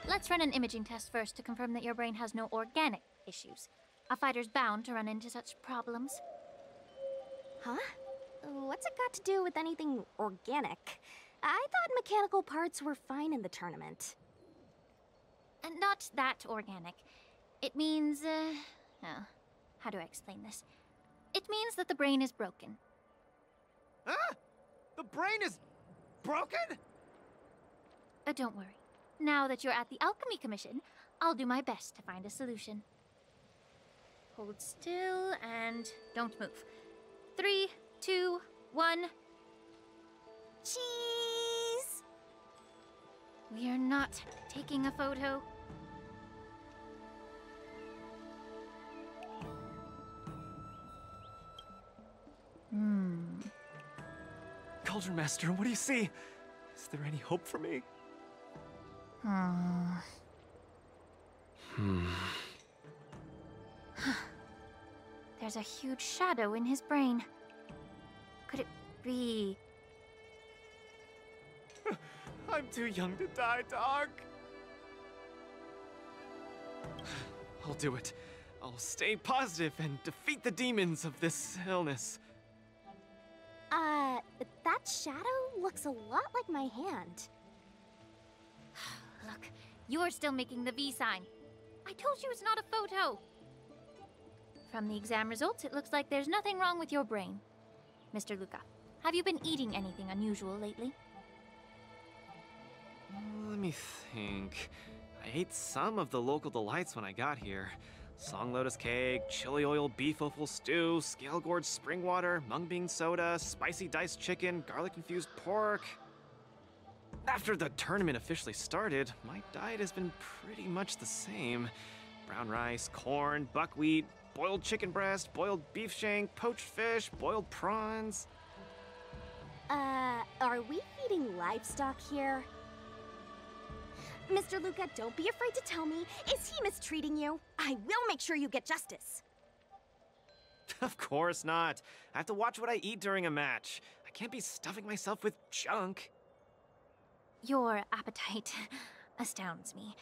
[SPEAKER 18] Let's run an imaging test first to confirm that your brain has no organic issues. A fighter's bound to run into such problems.
[SPEAKER 6] Huh? What's it got to do with anything organic? I thought mechanical parts were fine in the tournament.
[SPEAKER 18] And not that organic. It means, how do I explain this? It means that the brain is broken.
[SPEAKER 2] Ah! The brain is broken?
[SPEAKER 18] Don't worry. Now that you're at the Alchemy Commission, I'll do my best to find a solution. Hold still and don't move. 3, 2, 1.
[SPEAKER 6] Cheese!
[SPEAKER 18] We are not taking a photo.
[SPEAKER 2] Cauldron Master, what do you see? Is there any hope for me?
[SPEAKER 18] There's a huge shadow in his brain. Could it be...
[SPEAKER 2] I'm too young to die, Doc. I'll do it. I'll stay positive and defeat the demons of this illness.
[SPEAKER 6] That shadow looks a lot like my hand.
[SPEAKER 18] Look, you're still making the V sign. I told you it's not a photo. From the exam results, it looks like there's nothing wrong with your brain. Mr. Luca, have you been eating anything unusual lately?
[SPEAKER 2] Let me think. I ate some of the local delights when I got here. Song lotus cake, chili oil beef offal stew, scale gorge spring water, mung bean soda, spicy diced chicken, garlic infused pork. After the tournament officially started, my diet has been pretty much the same. Brown rice, corn, buckwheat, boiled chicken breast, boiled beef shank, poached fish, boiled prawns.
[SPEAKER 6] Are we feeding livestock here? Mr. Luca, don't be afraid to tell me. Is he mistreating you? I will make sure you get justice.
[SPEAKER 2] Of course not. I have to watch what I eat during a match. I can't be stuffing myself with junk.
[SPEAKER 18] Your appetite astounds me.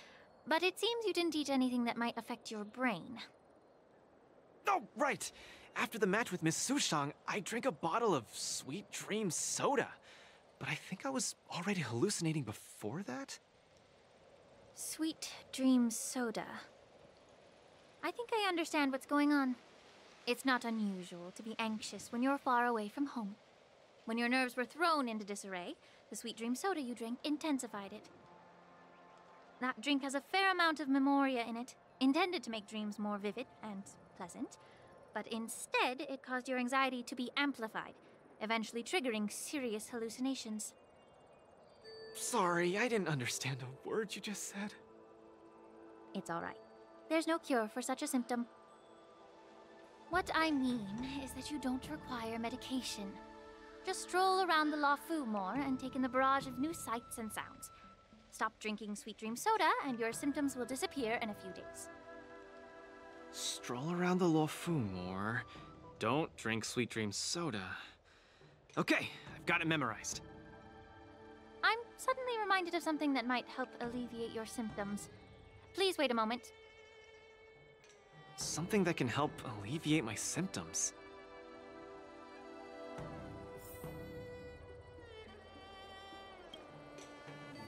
[SPEAKER 18] But it seems you didn't eat anything that might affect your brain.
[SPEAKER 2] Oh, right! After the match with Miss Sushang, I drank a bottle of Sweet Dream soda. But I think I was already hallucinating before that?
[SPEAKER 18] Sweet Dream soda. I think I understand what's going on. It's not unusual to be anxious when you're far away from home. When your nerves were thrown into disarray, the Sweet Dream soda you drank intensified it. That drink has a fair amount of memoria in it, intended to make dreams more vivid and pleasant, but instead it caused your anxiety to be amplified, eventually triggering serious hallucinations.
[SPEAKER 2] Sorry, I didn't understand a word you just said.
[SPEAKER 18] It's all right. There's no cure for such a symptom. What I mean is that you don't require medication. Just stroll around the Lawfu more and take in the barrage of new sights and sounds. Stop drinking Sweet Dream soda and your symptoms will disappear in a few days.
[SPEAKER 2] Stroll around the Lawfu more. Don't drink Sweet Dream soda. Okay, I've got it memorized.
[SPEAKER 18] I'm suddenly reminded of something that might help alleviate your symptoms. Please wait a moment.
[SPEAKER 2] Something that can help alleviate my symptoms.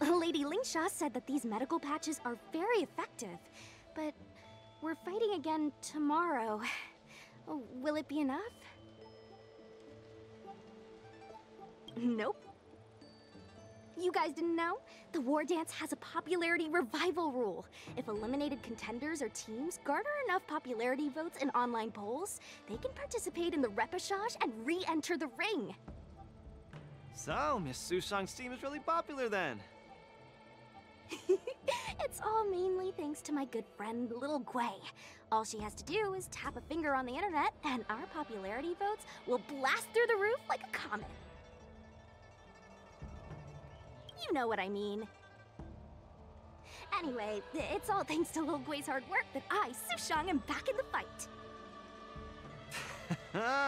[SPEAKER 6] Lady Lingsha said that these medical patches are very effective, but we're fighting again tomorrow. Will it be enough? Nope. You guys didn't know? The War Dance has a popularity revival rule. If eliminated contenders or teams garner enough popularity votes in online polls, they can participate in the repechage and re-enter the ring.
[SPEAKER 2] So, Miss Sushang's team is really popular then.
[SPEAKER 6] It's all mainly thanks to my good friend, Little Gwei. All she has to do is tap a finger on the internet, and our popularity votes will blast through the roof like a comet. You know what I mean. Anyway, it's all thanks to Lil Gwei's hard work that I, Sushang, am back in the fight.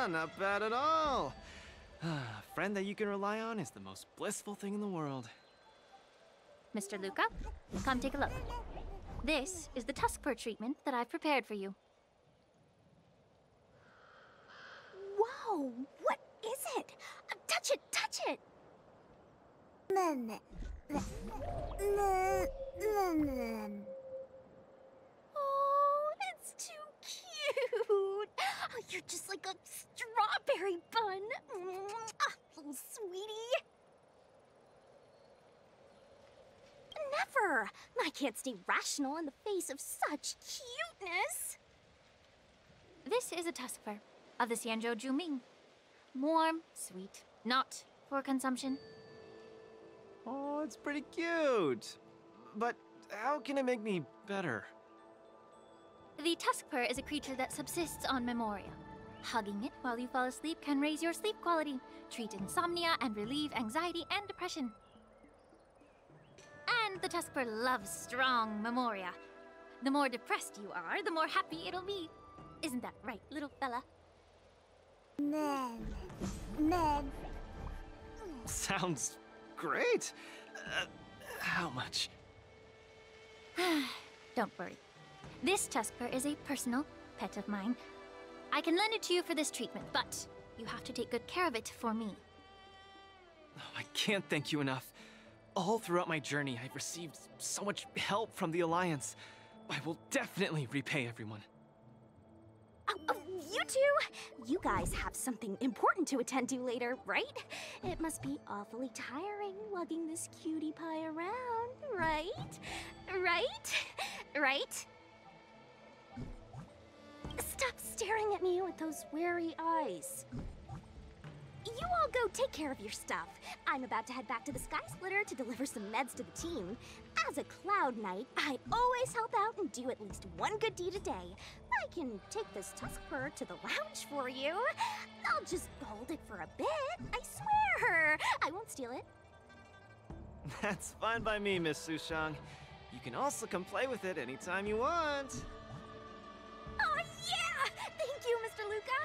[SPEAKER 2] Not bad at all. A friend that you can rely on is the most blissful thing in the world.
[SPEAKER 18] Mr. Luca, come take a look. This is the tusk fur treatment that I've prepared for you.
[SPEAKER 6] Whoa, what is it? Touch it, touch it! Oh, it's too cute! Oh, you're just like a strawberry bun! Little sweetie! Never! I can't stay rational in the face of such cuteness!
[SPEAKER 18] This is a tusk fur of the Xianzhou Juming. Warm, sweet, not for consumption.
[SPEAKER 2] Oh, it's pretty cute. But how can it make me better?
[SPEAKER 18] The tusk fur is a creature that subsists on memoria. Hugging it while you fall asleep can raise your sleep quality, treat insomnia, and relieve anxiety and depression. And the tusk fur loves strong memoria. The more depressed you are, the more happy it'll be. Isn't that right, little fella?
[SPEAKER 2] Sounds great. How much?
[SPEAKER 18] Don't worry. This tusk fur is a personal pet of mine. I can lend it to you for this treatment, but you have to take good care of it for me.
[SPEAKER 2] Oh, I can't thank you enough. All throughout my journey, I've received so much help from the Alliance. I will definitely repay everyone.
[SPEAKER 6] Oh, you two! You guys have something important to attend to later, right? It must be awfully tiring lugging this cutie pie around, right? Right? Stop staring at me with those wary eyes. You all go take care of your stuff. I'm about to head back to the Sky Splitter to deliver some meds to the team. As a Cloud Knight, I always help out and do at least one good deed a day. I can take this tusk fur to the lounge for you. I'll just hold it for a bit, I swear. I won't steal it.
[SPEAKER 2] That's fine by me, Miss Sushang. You can also come play with it anytime you want.
[SPEAKER 6] Oh yeah! Thank you, Mr. Luca.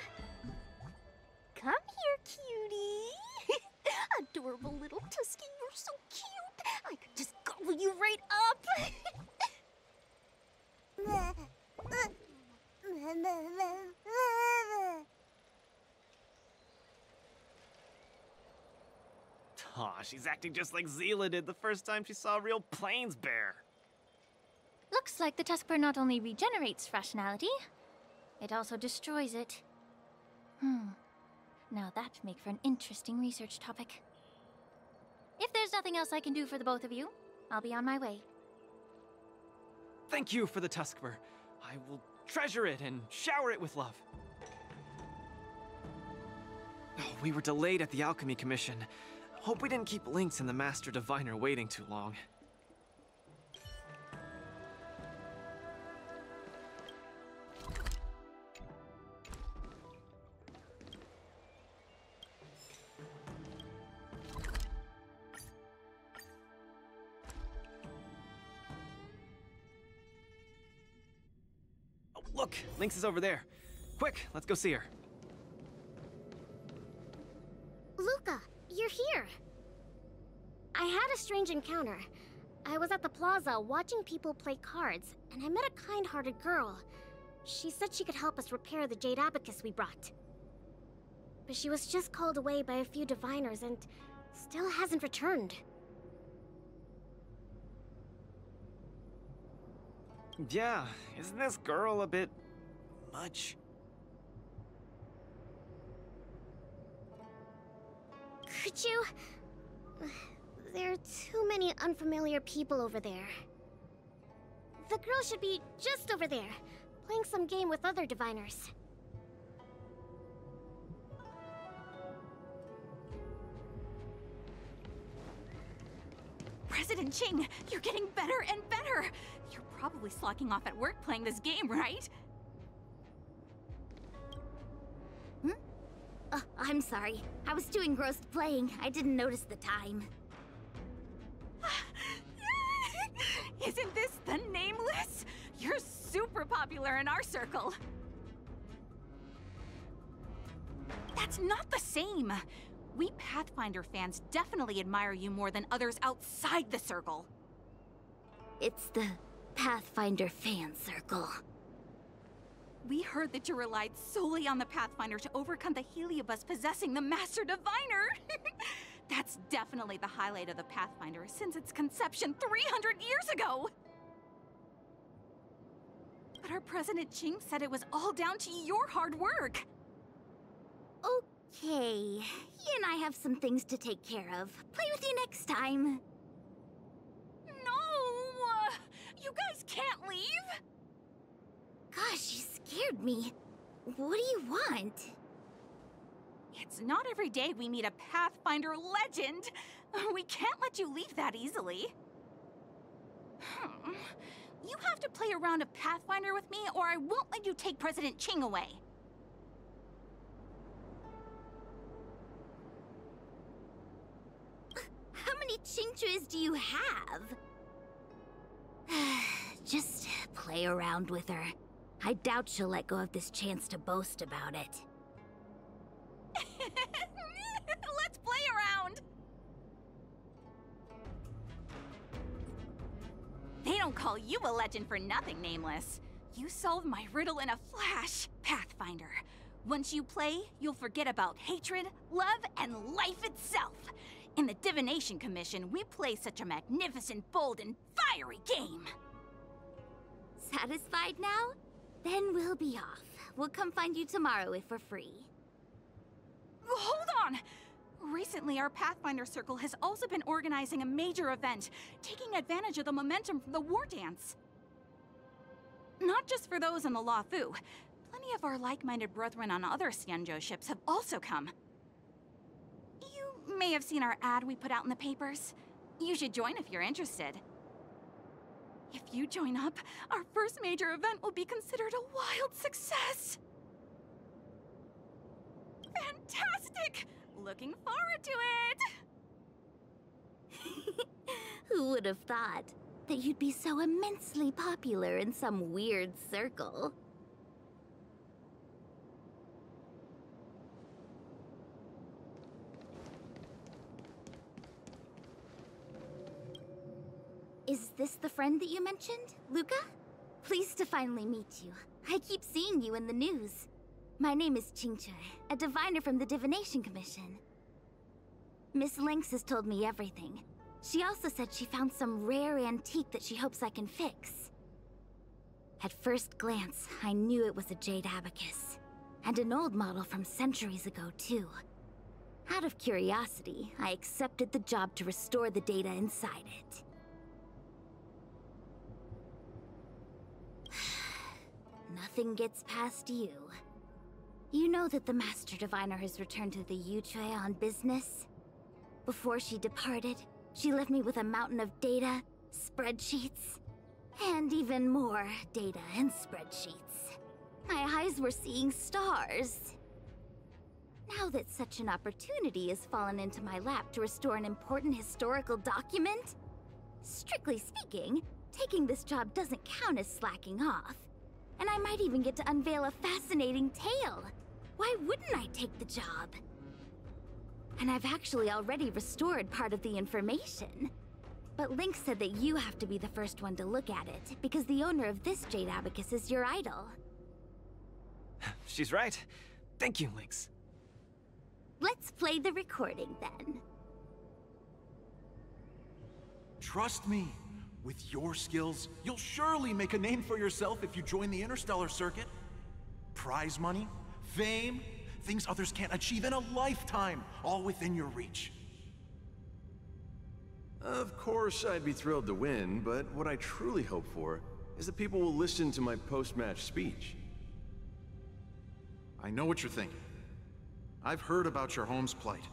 [SPEAKER 6] Come here, cutie. Adorable little Tusky, you're so cute. I could just gobble you right up.
[SPEAKER 2] Aw, she's acting just like Zila did the first time she saw a real plains bear.
[SPEAKER 18] Looks like the tusk fur not only regenerates rationality, it also destroys it. Now that'd make for an interesting research topic. If there's nothing else I can do for the both of you, I'll be on my way.
[SPEAKER 2] Thank you for the tusk fur. I will treasure it and shower it with love. Oh, we were delayed at the Alchemy Commission. Hope we didn't keep Lynx and the Master Diviner waiting too long. Oh, look! Lynx is over there. Quick, let's go see her.
[SPEAKER 6] Luca, you're here. I had a strange encounter. I was at the plaza watching people play cards, and I met a kind-hearted girl. She said she could help us repair the jade abacus we brought. But she was just called away by a few diviners and still hasn't returned.
[SPEAKER 2] Yeah, isn't this girl a bit much?
[SPEAKER 6] Could you? There are too many unfamiliar people over there. The girl should be just over there, playing some game with other diviners.
[SPEAKER 19] President Ching, you're getting better and better! You're probably slacking off at work playing this game, right?
[SPEAKER 6] I'm sorry. I was too engrossed playing. I didn't notice the time.
[SPEAKER 19] Isn't this the Nameless? You're super popular in our circle. That's not the same. We Pathfinder fans definitely admire you more than others outside the circle.
[SPEAKER 6] It's the Pathfinder fan circle.
[SPEAKER 19] We heard that you relied solely on the Pathfinder to overcome the Heliobus possessing the Master Diviner. That's definitely the highlight of the Pathfinder since its conception 300 years ago! But our President Ching said it was all down to your hard work.
[SPEAKER 6] Okay, he and I have some things to take care of. Play with you next time.
[SPEAKER 19] No! You guys can't leave!
[SPEAKER 6] Gosh, you scared me. What do you want?
[SPEAKER 19] It's not every day we meet a Pathfinder legend. We can't let you leave that easily. You have to play a round of Pathfinder with me, or I won't let you take President Ching away.
[SPEAKER 6] How many Chingchuas do you have? Just play around with her. I doubt she'll let go of this chance to boast about it.
[SPEAKER 19] Let's play around! They don't call you a legend for nothing, Nameless. You solved my riddle in a flash, Pathfinder. Once you play, you'll forget about hatred, love, and life itself. In the Divination Commission, we play such a magnificent, bold, and fiery game.
[SPEAKER 6] Satisfied now? Then we'll be off. We'll come find you tomorrow if we're free.
[SPEAKER 19] Hold on! Recently, our Pathfinder Circle has also been organizing a major event, taking advantage of the momentum from the War Dance. Not just for those in the Luofu. Plenty of our like-minded brethren on other Xianzhou ships have also come. You may have seen our ad we put out in the papers. You should join if you're interested. If you join up, our first major event will be considered a wild success. Fantastic! Looking forward to it!
[SPEAKER 6] Who would have thought that you'd be so immensely popular in some weird circle? Is this the friend that you mentioned, Luca? Pleased to finally meet you. I keep seeing you in the news. My name is Qingche, a diviner from the Divination Commission. Miss Lynx has told me everything. She also said she found some rare antique that she hopes I can fix. At first glance, I knew it was a jade abacus. And an old model from centuries ago, too. Out of curiosity, I accepted the job to restore the data inside it. Nothing gets past you. You know that the Master Diviner has returned to the Yuchui on business? Before she departed, she left me with a mountain of data, spreadsheets, and even more data and spreadsheets. My eyes were seeing stars. Now that such an opportunity has fallen into my lap to restore an important historical document, strictly speaking, taking this job doesn't count as slacking off. And I might even get to unveil a fascinating tale. Why wouldn't I take the job?
[SPEAKER 4] And I've actually already restored part of the information. But Link said that you have to be the first one to look at it, because the owner of this Jade Abacus is your idol.
[SPEAKER 2] She's right. Thank you, Lynx.
[SPEAKER 4] Let's play the recording then.
[SPEAKER 20] Trust me, with your skills, you'll surely make a name for yourself if you join the Interstellar Circuit. Prize money, fame, things others can't achieve in a lifetime, all within your reach.
[SPEAKER 12] Of course, I'd be thrilled to win, but what I truly hope for is that people will listen to my post-match speech.
[SPEAKER 20] I know what you're thinking. I've heard about your home's plight.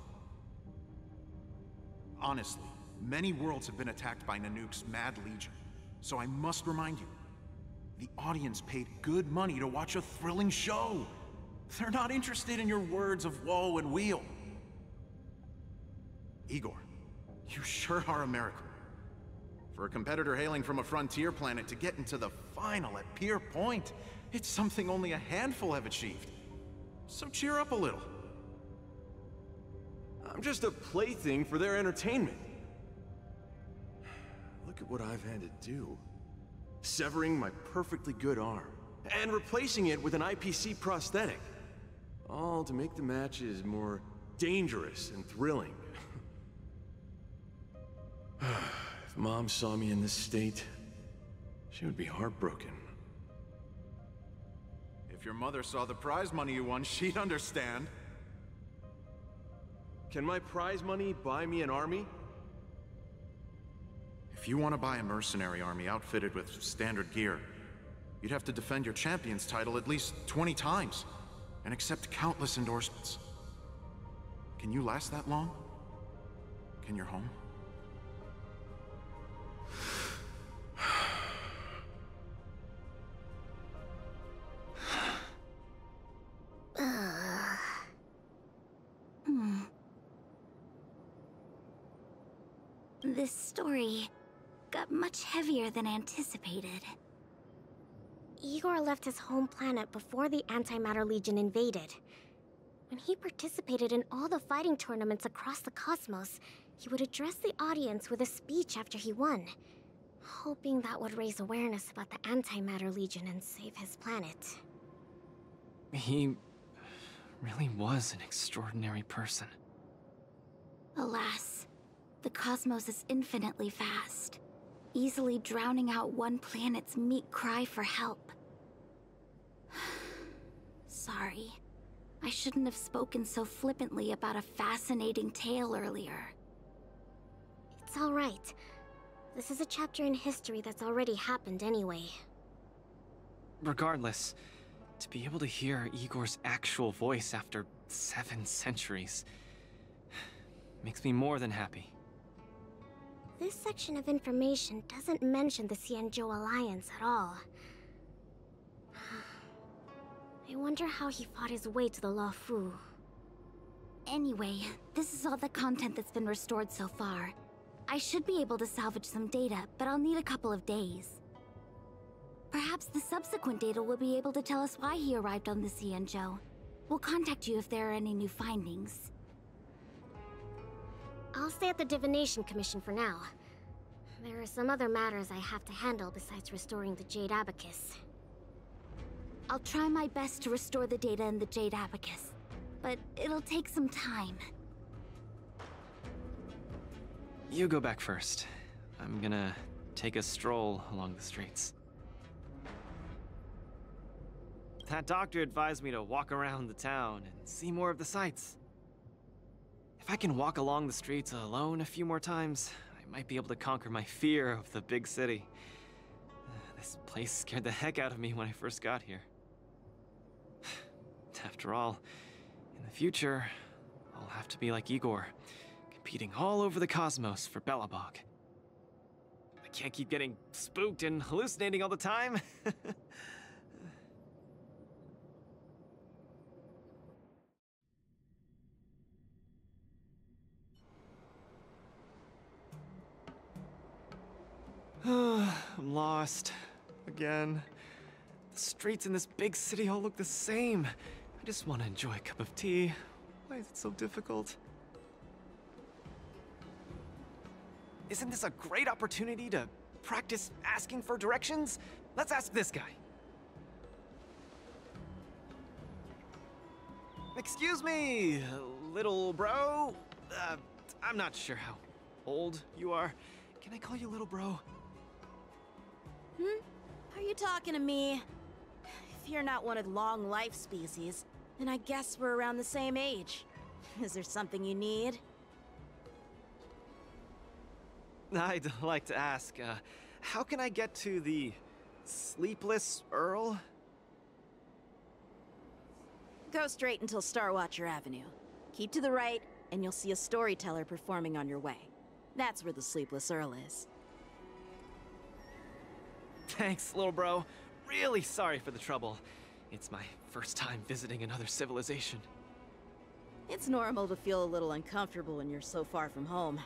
[SPEAKER 20] Honestly, many worlds have been attacked by Nanook's Mad Legion, so I must remind you, the audience paid good money to watch a thrilling show. They're not interested in your words of woe and weal. Igor, you sure are a miracle. For a competitor hailing from a frontier planet to get into the final at Pier Point, it's something only a handful have achieved. So cheer up a little.
[SPEAKER 12] I'm just a plaything for their entertainment. Look at what I've had to do. Severing my perfectly good arm, and replacing it with an IPC prosthetic. All to make the matches more dangerous and thrilling. If Mom saw me in this state, she would be heartbroken.
[SPEAKER 20] If your mother saw the prize money you won, she'd understand.
[SPEAKER 12] Can my prize money buy me an army?
[SPEAKER 20] If you want to buy a mercenary army outfitted with standard gear, you'd have to defend your champion's title at least 20 times, and accept countless endorsements. Can you last that long? Can your home?
[SPEAKER 4] This story got much heavier than anticipated.
[SPEAKER 6] Igor left his home planet before the Antimatter Legion invaded. When he participated in all the fighting tournaments across the cosmos, he would address the audience with a speech after he won, hoping that would raise awareness about the Antimatter Legion and save his planet.
[SPEAKER 2] He really was an extraordinary person.
[SPEAKER 4] Alas, the cosmos is infinitely vast, easily drowning out one planet's meek cry for help. Sorry. I shouldn't have spoken so flippantly about a fascinating tale earlier.
[SPEAKER 6] It's all right. This is a chapter in history that's already happened anyway.
[SPEAKER 2] Regardless, to be able to hear Igor's actual voice after 7 centuries makes me more than happy.
[SPEAKER 6] This section of information doesn't mention the Xianzhou Alliance at all. I wonder how he fought his way to the Luofu.
[SPEAKER 4] Anyway, this is all the content that's been restored so far. I should be able to salvage some data, but I'll need a couple of days. Perhaps the subsequent data will be able to tell us why he arrived on the Xianzhou. We'll contact you if there are any new findings.
[SPEAKER 6] I'll stay at the Divination Commission for now. There are some other matters I have to handle besides restoring the Jade Abacus.
[SPEAKER 4] I'll try my best to restore the data in the Jade Abacus, but it'll take some time.
[SPEAKER 2] You go back first. I'm gonna take a stroll along the streets. That doctor advised me to walk around the town and see more of the sights. If I can walk along the streets alone a few more times, I might be able to conquer my fear of the big city. This place scared the heck out of me when I first got here. After all, in the future, I'll have to be like Igor, competing all over the cosmos for Belobog. I can't keep getting spooked and hallucinating all the time. I'm lost. Again. The streets in this big city all look the same. I just want to enjoy a cup of tea. Why is it so difficult? isn't this a great opportunity to practice asking for directions? Let's ask this guy. Excuse me, little bro? I'm not sure how old you are. Can I call you little bro?
[SPEAKER 21] Are you talking to me? If you're not one of the long life species, then I guess we're around the same age. Is there something you need?
[SPEAKER 2] I'd like to ask, how can I get to the Sleepless Earl?
[SPEAKER 21] Go straight until Starwatcher Avenue. Keep to the right, and you'll see a storyteller performing on your way. That's where the Sleepless Earl is.
[SPEAKER 2] Thanks, little bro. Really sorry for the trouble. It's my first time visiting another civilization.
[SPEAKER 21] It's normal to feel a little uncomfortable when you're so far from home.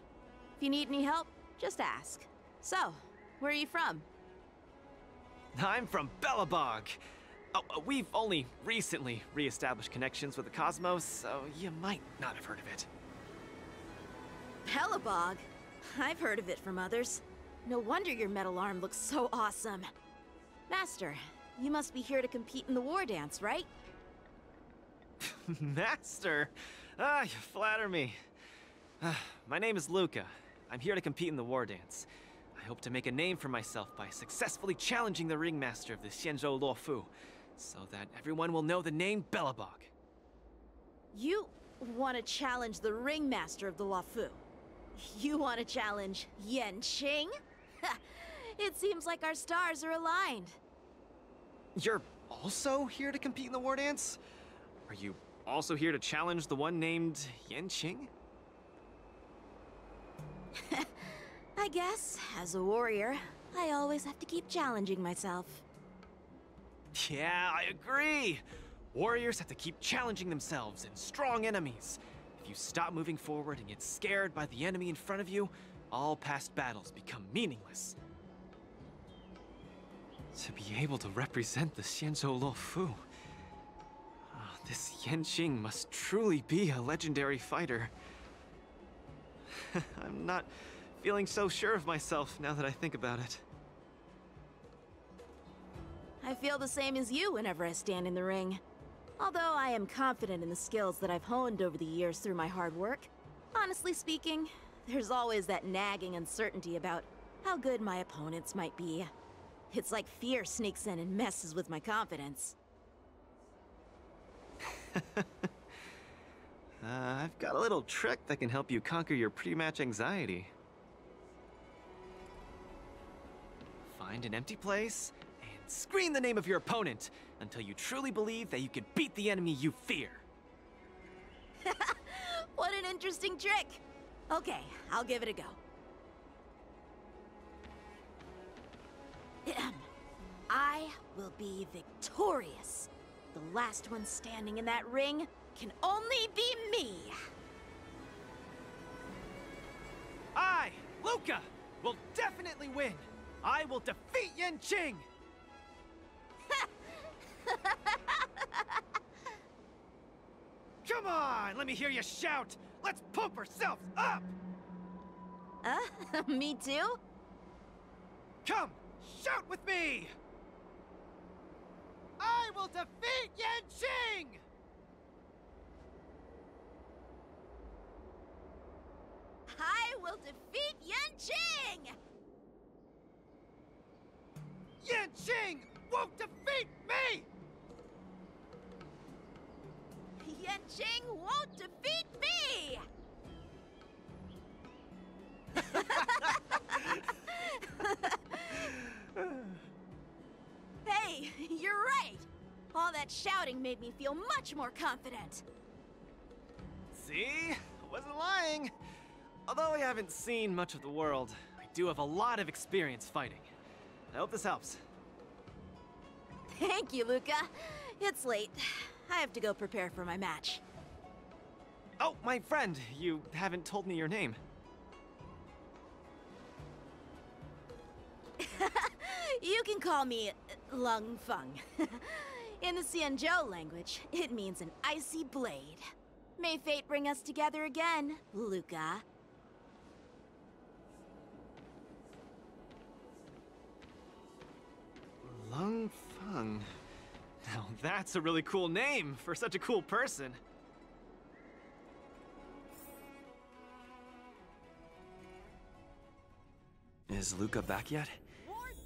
[SPEAKER 21] If you need any help, just ask. So, where are you from?
[SPEAKER 2] I'm from Belobog. Oh, we've only recently re-established connections with the cosmos, so you might not have heard of it.
[SPEAKER 21] Belobog? I've heard of it from others. No wonder your metal arm looks so awesome. Master, you must be here to compete in the war dance, right?
[SPEAKER 2] Master? You flatter me. My name is Luca. I'm here to compete in the war dance. I hope to make a name for myself by successfully challenging the ringmaster of the Xianzhou Luofu, so that everyone will know the name Belobog.
[SPEAKER 21] You want to challenge the ringmaster of the Luofu? You want to challenge Yanqing? It seems like our stars are aligned.
[SPEAKER 2] You're also here to compete in the war dance? Are you also here to challenge the one named Yanqing?
[SPEAKER 21] I guess, as a warrior, I always have to keep challenging myself.
[SPEAKER 2] Yeah, I agree! Warriors have to keep challenging themselves and strong enemies. If you stop moving forward and get scared by the enemy in front of you, all past battles become meaningless. To be able to represent the Xianzhou Luofu, this Yanqing must truly be a legendary fighter. I'm not feeling so sure of myself now that I think about it.
[SPEAKER 21] I feel the same as you whenever I stand in the ring. Although I am confident in the skills that I've honed over the years through my hard work, honestly speaking, there's always that nagging uncertainty about how good my opponents might be. It's like fear sneaks in and messes with my confidence.
[SPEAKER 2] I've got a little trick that can help you conquer your pre-match anxiety. Find an empty place and scream the name of your opponent until you truly believe that you can beat the enemy you fear.
[SPEAKER 21] What an interesting trick! Okay, I'll give it a go. I will be victorious. The last one standing in that ring can only be me.
[SPEAKER 2] I, Luca, will definitely win. I will defeat Yanqing. Come on, let me hear you shout. Let's pump ourselves up.
[SPEAKER 21] Me too?
[SPEAKER 2] Come, shout with me. I will defeat Yanqing!
[SPEAKER 21] I will defeat Yanqing!
[SPEAKER 2] Yanqing won't defeat me!
[SPEAKER 21] Yanqing won't defeat me! Hey, you're right! All that shouting made me feel much more confident.
[SPEAKER 2] See? I wasn't lying. Although I haven't seen much of the world, I do have a lot of experience fighting. I hope this helps.
[SPEAKER 21] Thank you, Luca. It's late. I have to go prepare for my match.
[SPEAKER 2] Oh, my friend, you haven't told me your name.
[SPEAKER 21] You can call me Lung Feng. In the Xianzhou language, it means an icy blade. May fate bring us together again, Luca.
[SPEAKER 2] Feng. Now that's a really cool name for such a cool person.
[SPEAKER 5] Is Luca back yet?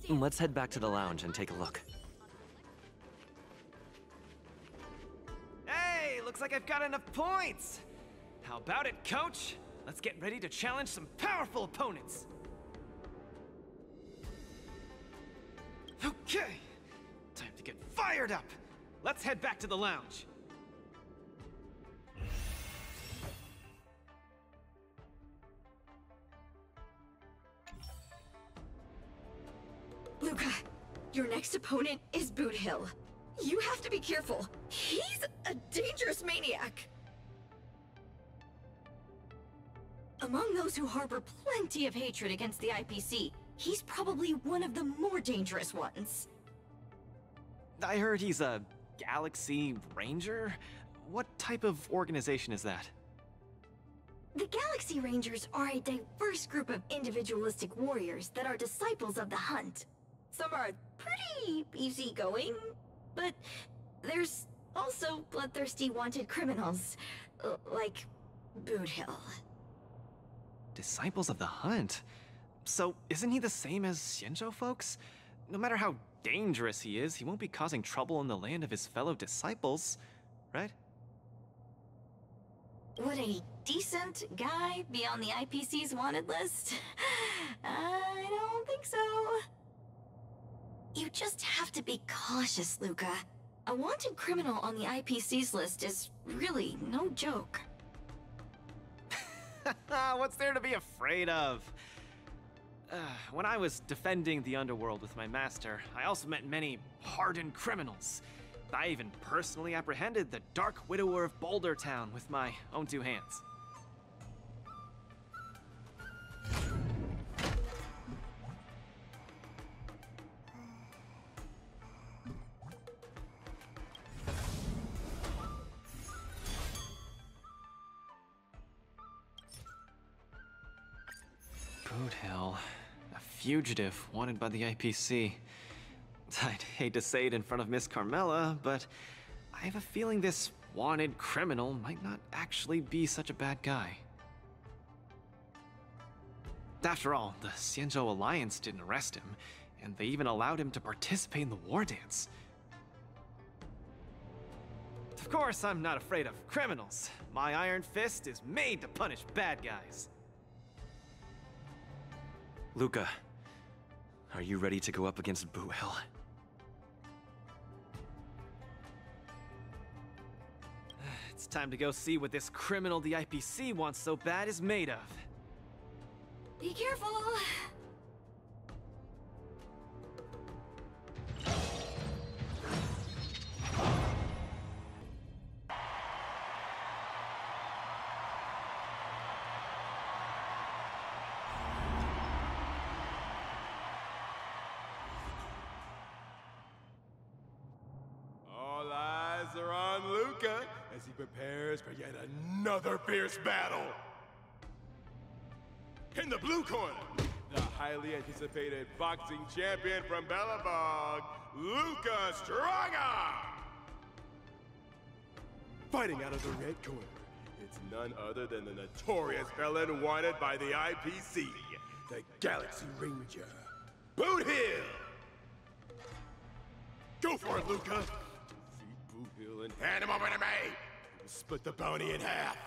[SPEAKER 5] Let's head back to the lounge and take a look.
[SPEAKER 2] Hey, looks like I've got enough points! How about it, coach? Let's get ready to challenge some powerful opponents! Okay, time to get fired up! Let's head back to the lounge.
[SPEAKER 1] Luca, your next opponent is Boot Hill. You have to be careful. He's a dangerous maniac. Among those who harbor plenty of hatred against the IPC, he's probably one of the more dangerous ones.
[SPEAKER 2] I heard he's a Galaxy Ranger? What type of organization is that?
[SPEAKER 1] The Galaxy Rangers are a diverse group of individualistic warriors that are disciples of the Hunt. Some are pretty easygoing, but there's also bloodthirsty wanted criminals, like Boot Hill.
[SPEAKER 2] Disciples of the Hunt? So isn't he the same as Xianzhou folks? No matter how dangerous he is, he won't be causing trouble in the land of his fellow disciples, right?
[SPEAKER 1] Would a decent guy be on the IPC's wanted list? I don't think so. You just have to be cautious, Luca. A wanted criminal on the IPC's list is really no joke.
[SPEAKER 2] What's there to be afraid of? When I was defending the underworld with my master, I also met many hardened criminals. I even personally apprehended the Dark Widower of Boulder Town with my own two hands. Boot Hill, a fugitive wanted by the IPC. I'd hate to say it in front of Miss Carmela, but I have a feeling this wanted criminal might not actually be such a bad guy. After all, the Xianzhou Alliance didn't arrest him, and they even allowed him to participate in the war dance. Of course, I'm not afraid of criminals. My iron fist is made to punish bad guys.
[SPEAKER 5] Luca, are you ready to go up against Boot Hill?
[SPEAKER 2] It's time to go see what this criminal the IPC wants so bad is made of.
[SPEAKER 1] Be careful!
[SPEAKER 12] All eyes are on Luca as he prepares for yet another fierce battle. In the blue corner, the highly anticipated boxing champion from Belobog, Luca Straga! Fighting out of the red corner, it's none other than the notorious felon wanted by the IPC, the Galaxy Ranger, Boot Hill! Go for it, Luca! See Boot Hill and hand him over to me! We'll split the bounty in half.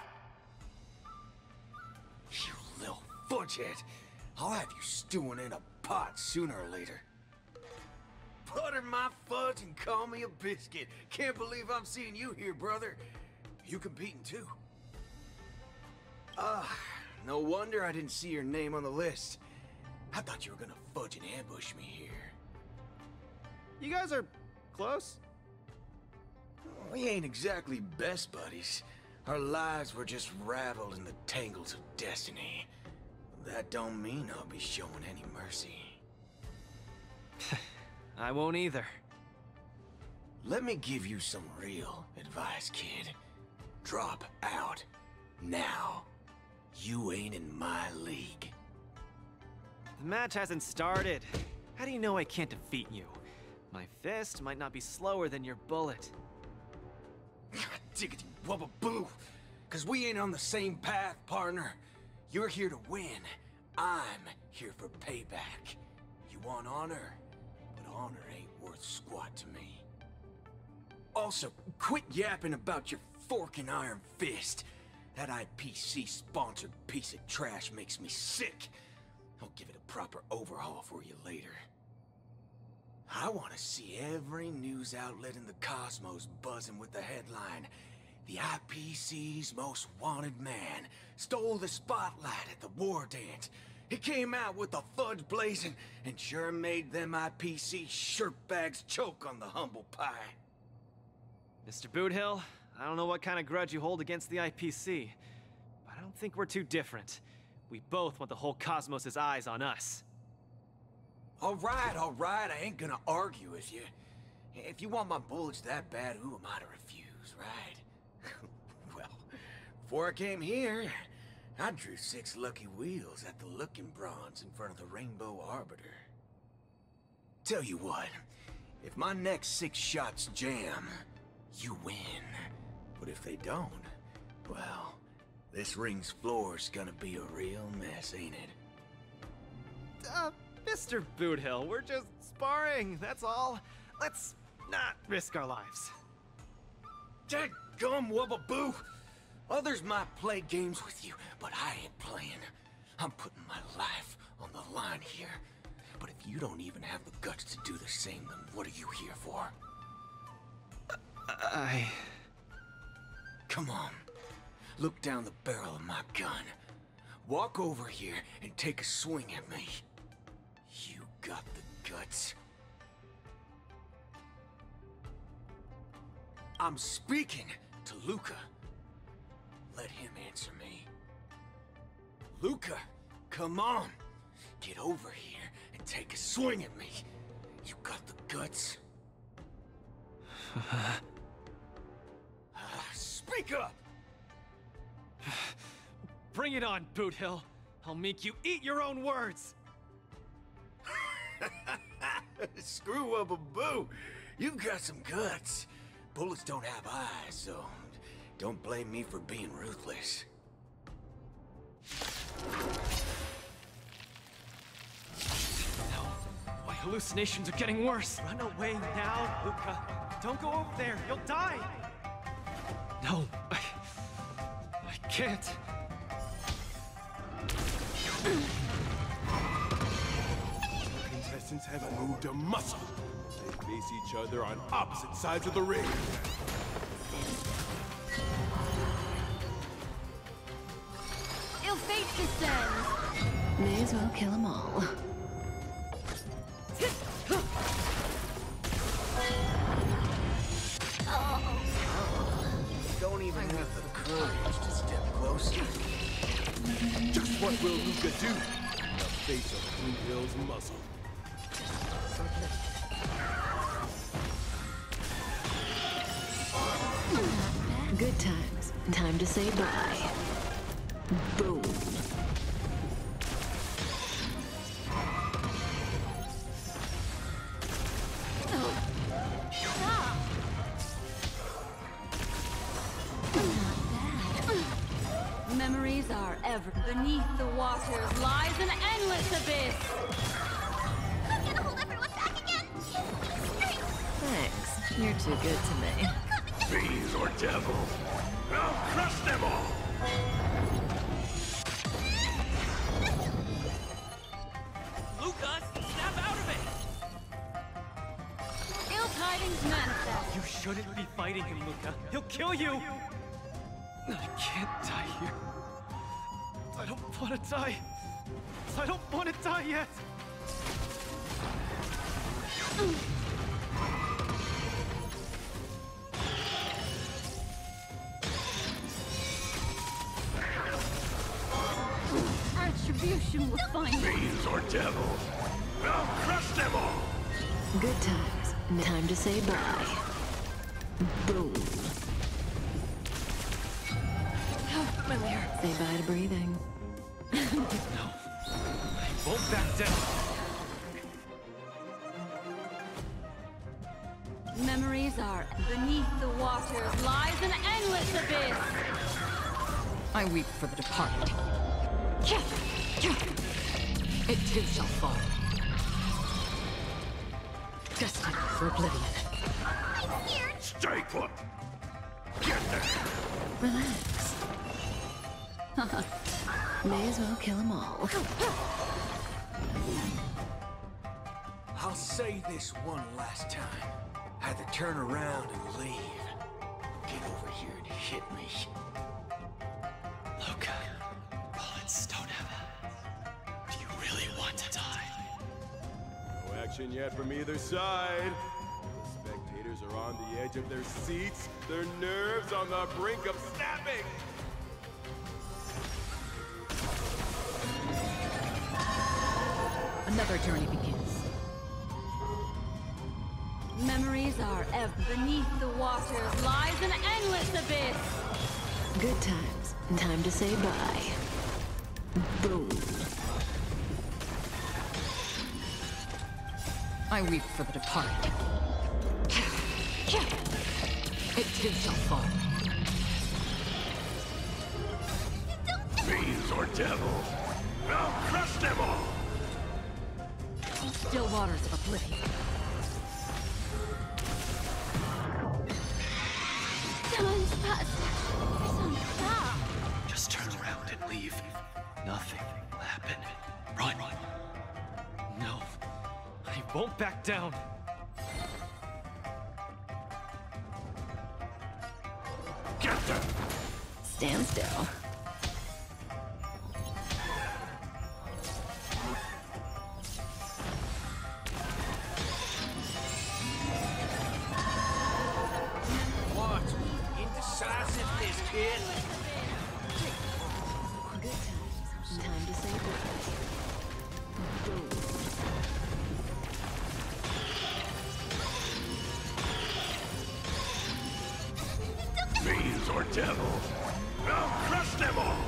[SPEAKER 22] You little fudgehead. I'll have you stewing in a pot sooner or later. Butter my fudge and call me a biscuit. Can't believe I'm seeing you here, brother. You competing too? No wonder I didn't see your name on the list. I thought you were gonna fudge and ambush me here.
[SPEAKER 2] You guys are close?
[SPEAKER 22] We ain't exactly best buddies. Our lives were just raveled in the tangles of destiny. That don't mean I'll be showing any mercy.
[SPEAKER 2] I won't either.
[SPEAKER 22] Let me give you some real advice, kid. Drop out. Now. You ain't in my league.
[SPEAKER 2] The match hasn't started. How do you know I can't defeat you? My fist might not be slower than your bullet.
[SPEAKER 22] Diggity wubba boo! Cause we ain't on the same path, partner. You're here to win. I'm here for payback. You want honor? But honor ain't worth squat to me. Also, quit yapping about your fork and iron fist. That IPC-sponsored piece of trash makes me sick. I'll give it a proper overhaul for you later. I want to see every news outlet in the cosmos buzzing with the headline, "The IPC's most wanted man stole the spotlight at the war dance. He came out with the fudge blazing and sure made them IPC shirtbags choke on the humble pie."
[SPEAKER 2] Mr. Boothill, I don't know what kind of grudge you hold against the IPC, but I don't think we're too different. We both want the whole cosmos' eyes on us.
[SPEAKER 22] All right, I ain't gonna argue with you. If you want my bullets that bad, who am I to refuse, right? Well, before I came here, I drew 6 lucky wheels at the Looking Bronze in front of the Rainbow Arbiter. Tell you what, if my next 6 shots jam, you win. But if they don't, well, this ring's floor's gonna be a real mess, ain't it?
[SPEAKER 2] Mr. Boothill, we're just sparring, that's all. Let's not risk our lives.
[SPEAKER 22] Dadgum wubba boo! Others might play games with you, but I ain't playing. I'm putting my life on the line here. But if you don't even have the guts to do the same, then what are you here for? Come on. Look down the barrel of my gun. Walk over here and take a swing at me. You got the guts. I'm speaking to Luca. Let him answer me. Luca, come on. Get over here and take a swing at me. You got the guts. Speak up!
[SPEAKER 2] Bring it on, Boothill. I'll make you eat your own words.
[SPEAKER 22] Screw up a boo. You've got some guts. Bullets don't have eyes, so don't blame me for being ruthless.
[SPEAKER 2] No, my hallucinations are getting worse. Run away now, Luca. Don't go over there. You'll die. No, I can't.
[SPEAKER 12] Contestants haven't moved a muscle. They face each other on opposite sides of the ring.
[SPEAKER 18] Ill fate descends.
[SPEAKER 15] May as well kill them all.
[SPEAKER 22] Don't even have the courage to step closer.
[SPEAKER 12] Just what will Luca do in the face of Blue Hill's muscle?
[SPEAKER 15] Good times. Time to say bye. Boom.
[SPEAKER 18] Memories are ever beneath the waters lies an endless abyss.
[SPEAKER 6] I'm gonna hold everyone back again!
[SPEAKER 15] Thanks. You're too good to me.
[SPEAKER 16] Fiends or devils, I'll crush them all!
[SPEAKER 13] Lucas, snap out of it!
[SPEAKER 18] Ill tidings manifest.
[SPEAKER 2] You shouldn't be fighting him, Luca. He'll kill you! I can't die here. I don't want to die. I don't want to die yet!
[SPEAKER 18] Retribution will find you.
[SPEAKER 16] Fiends or devils, I'll crush them all!
[SPEAKER 15] Good times. Time to say bye. Boom.
[SPEAKER 18] How familiar.
[SPEAKER 15] Say bye to breathing.
[SPEAKER 2] No. I won't back down.
[SPEAKER 15] Memories are beneath the waters lies an endless abyss.
[SPEAKER 17] I weep for the departed. It too shall fall. Destined for oblivion.
[SPEAKER 6] I'm scared.
[SPEAKER 16] Stay put! Get there!
[SPEAKER 17] Relax. May as well kill them all.
[SPEAKER 22] I'll say this one last time. Had to turn around and leave. Get over here and hit me.
[SPEAKER 5] Luca, bullets don't have eyes. Do you really want to die?
[SPEAKER 12] No action yet from either side. The spectators are on the edge of their seats, their nerves on the brink of snapping.
[SPEAKER 17] Another journey begins.
[SPEAKER 15] Memories are ever beneath the waters lies an endless abyss.
[SPEAKER 17] Good times. Time to say bye. Boom. I weep for the departed. It too shall fall.
[SPEAKER 16] Fiends or devils, I'll crush them all!
[SPEAKER 17] Still waters of oblivion.
[SPEAKER 6] Time's passed.
[SPEAKER 5] Just turn around and leave. Nothing will happen. Run.
[SPEAKER 2] No, I won't back down.
[SPEAKER 16] Get them!
[SPEAKER 17] Stand still.
[SPEAKER 22] What? Indecisiveness, kid?
[SPEAKER 17] Good times. Time to say goodbye. Boom.
[SPEAKER 16] Fiends or devils, I'll crush them all!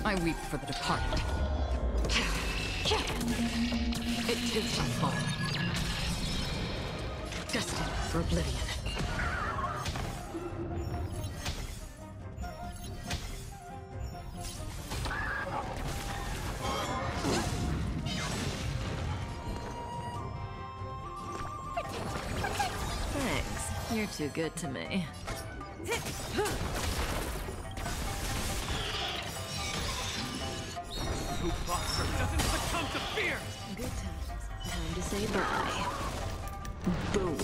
[SPEAKER 17] I weep for the departed. It too shall fall. Destined for oblivion.
[SPEAKER 10] Thanks. You're too good to me.
[SPEAKER 2] Who boxer doesn't succumb to fear?
[SPEAKER 17] Good times. Time to say bye. Boom.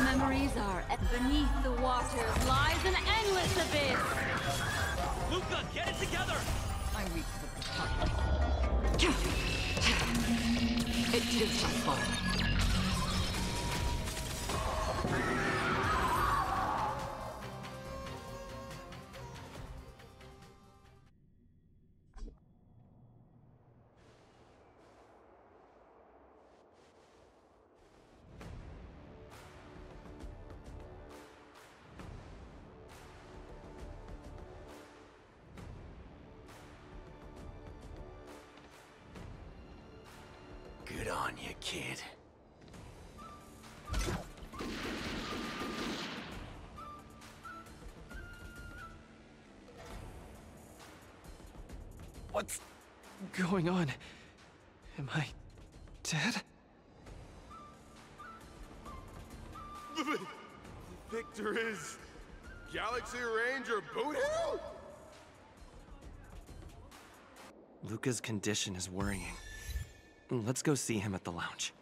[SPEAKER 15] Memories are beneath the waters lies an endless abyss.
[SPEAKER 13] Luca, get it together!
[SPEAKER 17] I weep for the departed. It too shall fall.
[SPEAKER 22] Good on you, kid.
[SPEAKER 2] What's going on? Am I dead?
[SPEAKER 12] The victor is Galaxy Ranger Boothill?
[SPEAKER 5] Luca's condition is worrying. Let's go see him at the lounge.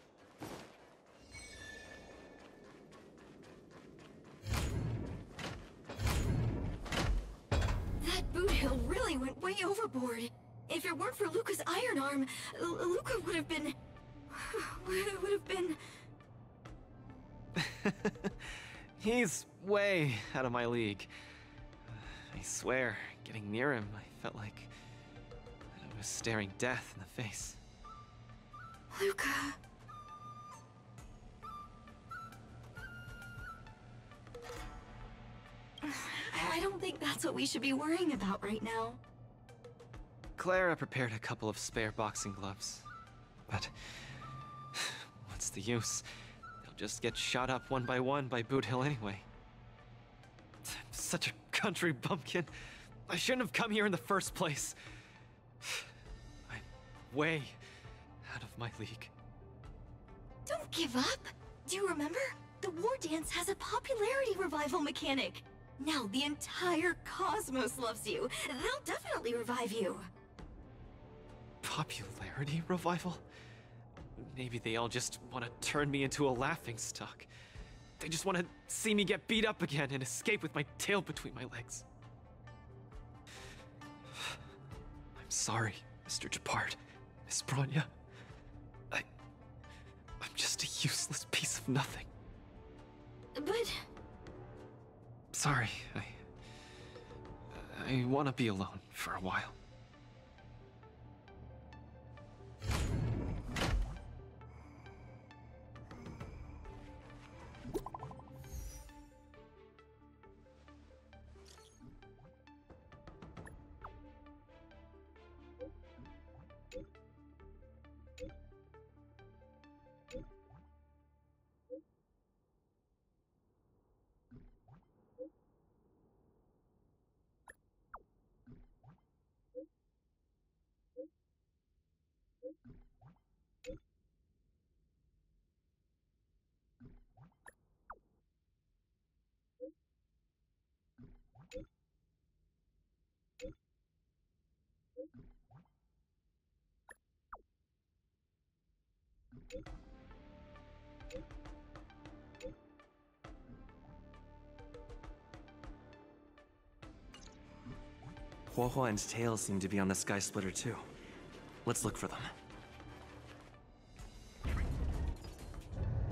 [SPEAKER 1] That Boothill really went way overboard. If it weren't for Luca's iron arm, Luca would have been...
[SPEAKER 2] He's way out of my league. I swear, getting near him, I felt like I was staring death in the face.
[SPEAKER 1] Luca... think that's what we should be worrying about right now.
[SPEAKER 2] Clara prepared a couple of spare boxing gloves. But what's the use? They'll just get shot up one by Boot Hill anyway. I'm such a country bumpkin. I shouldn't have come here in the first place. I'm way out of my league.
[SPEAKER 1] Don't give up! Do you remember? The War Dance has a popularity revival mechanic. Now the entire cosmos loves you. They'll definitely revive you.
[SPEAKER 2] Popularity revival? Maybe they all just want to turn me into a laughingstock. They just want to see me get beat up again and escape with my tail between my legs. I'm sorry, Mr. Gepard, Miss Bronya. I'm just a useless piece of nothing.
[SPEAKER 1] But...
[SPEAKER 2] Sorry, I want to be alone for a while.
[SPEAKER 5] Huohuo and Tails seem to be on the Sky Splitter too. Let's look for them.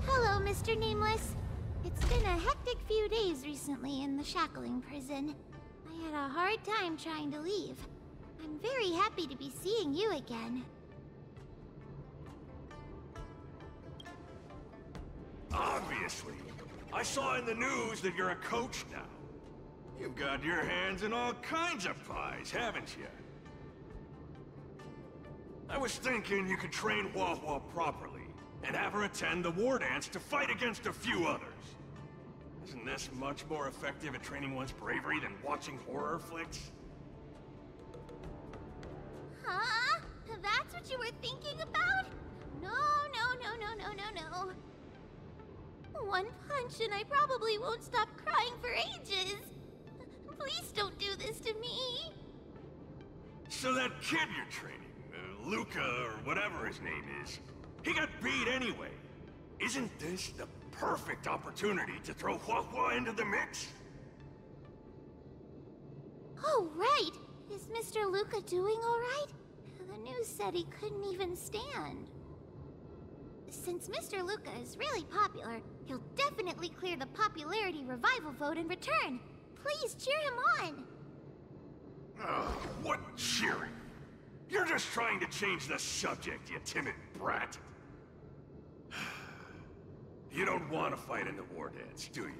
[SPEAKER 4] Hello, Mr. Nameless. It's been a hectic few days recently in the shackling prison. I had a hard time trying to leave. I'm very happy to be seeing you again.
[SPEAKER 16] Obviously. I saw in the news that you're a coach now. You've got your hands in all kinds of pies, haven't you? I was thinking you could train Huohuo properly, and have her attend the war dance to fight against a few others. Isn't this much more effective at training one's bravery than watching horror flicks?
[SPEAKER 4] Huh? That's what you were thinking about? No. One punch and I probably won't stop crying for ages. Please don't do this to me.
[SPEAKER 16] So that kid you're training, Luca or whatever his name is, he got beat anyway. Isn't this the perfect opportunity to throw Huohuo into the mix?
[SPEAKER 4] Oh, right. Is Mr. Luca doing all right? The news said he couldn't even stand. Since Mr. Luca is really popular, he'll definitely clear the popularity revival vote in return. Please cheer him on.
[SPEAKER 16] Oh, what cheering? You're just trying to change the subject, you timid brat. You don't want to fight in the war dance, do you?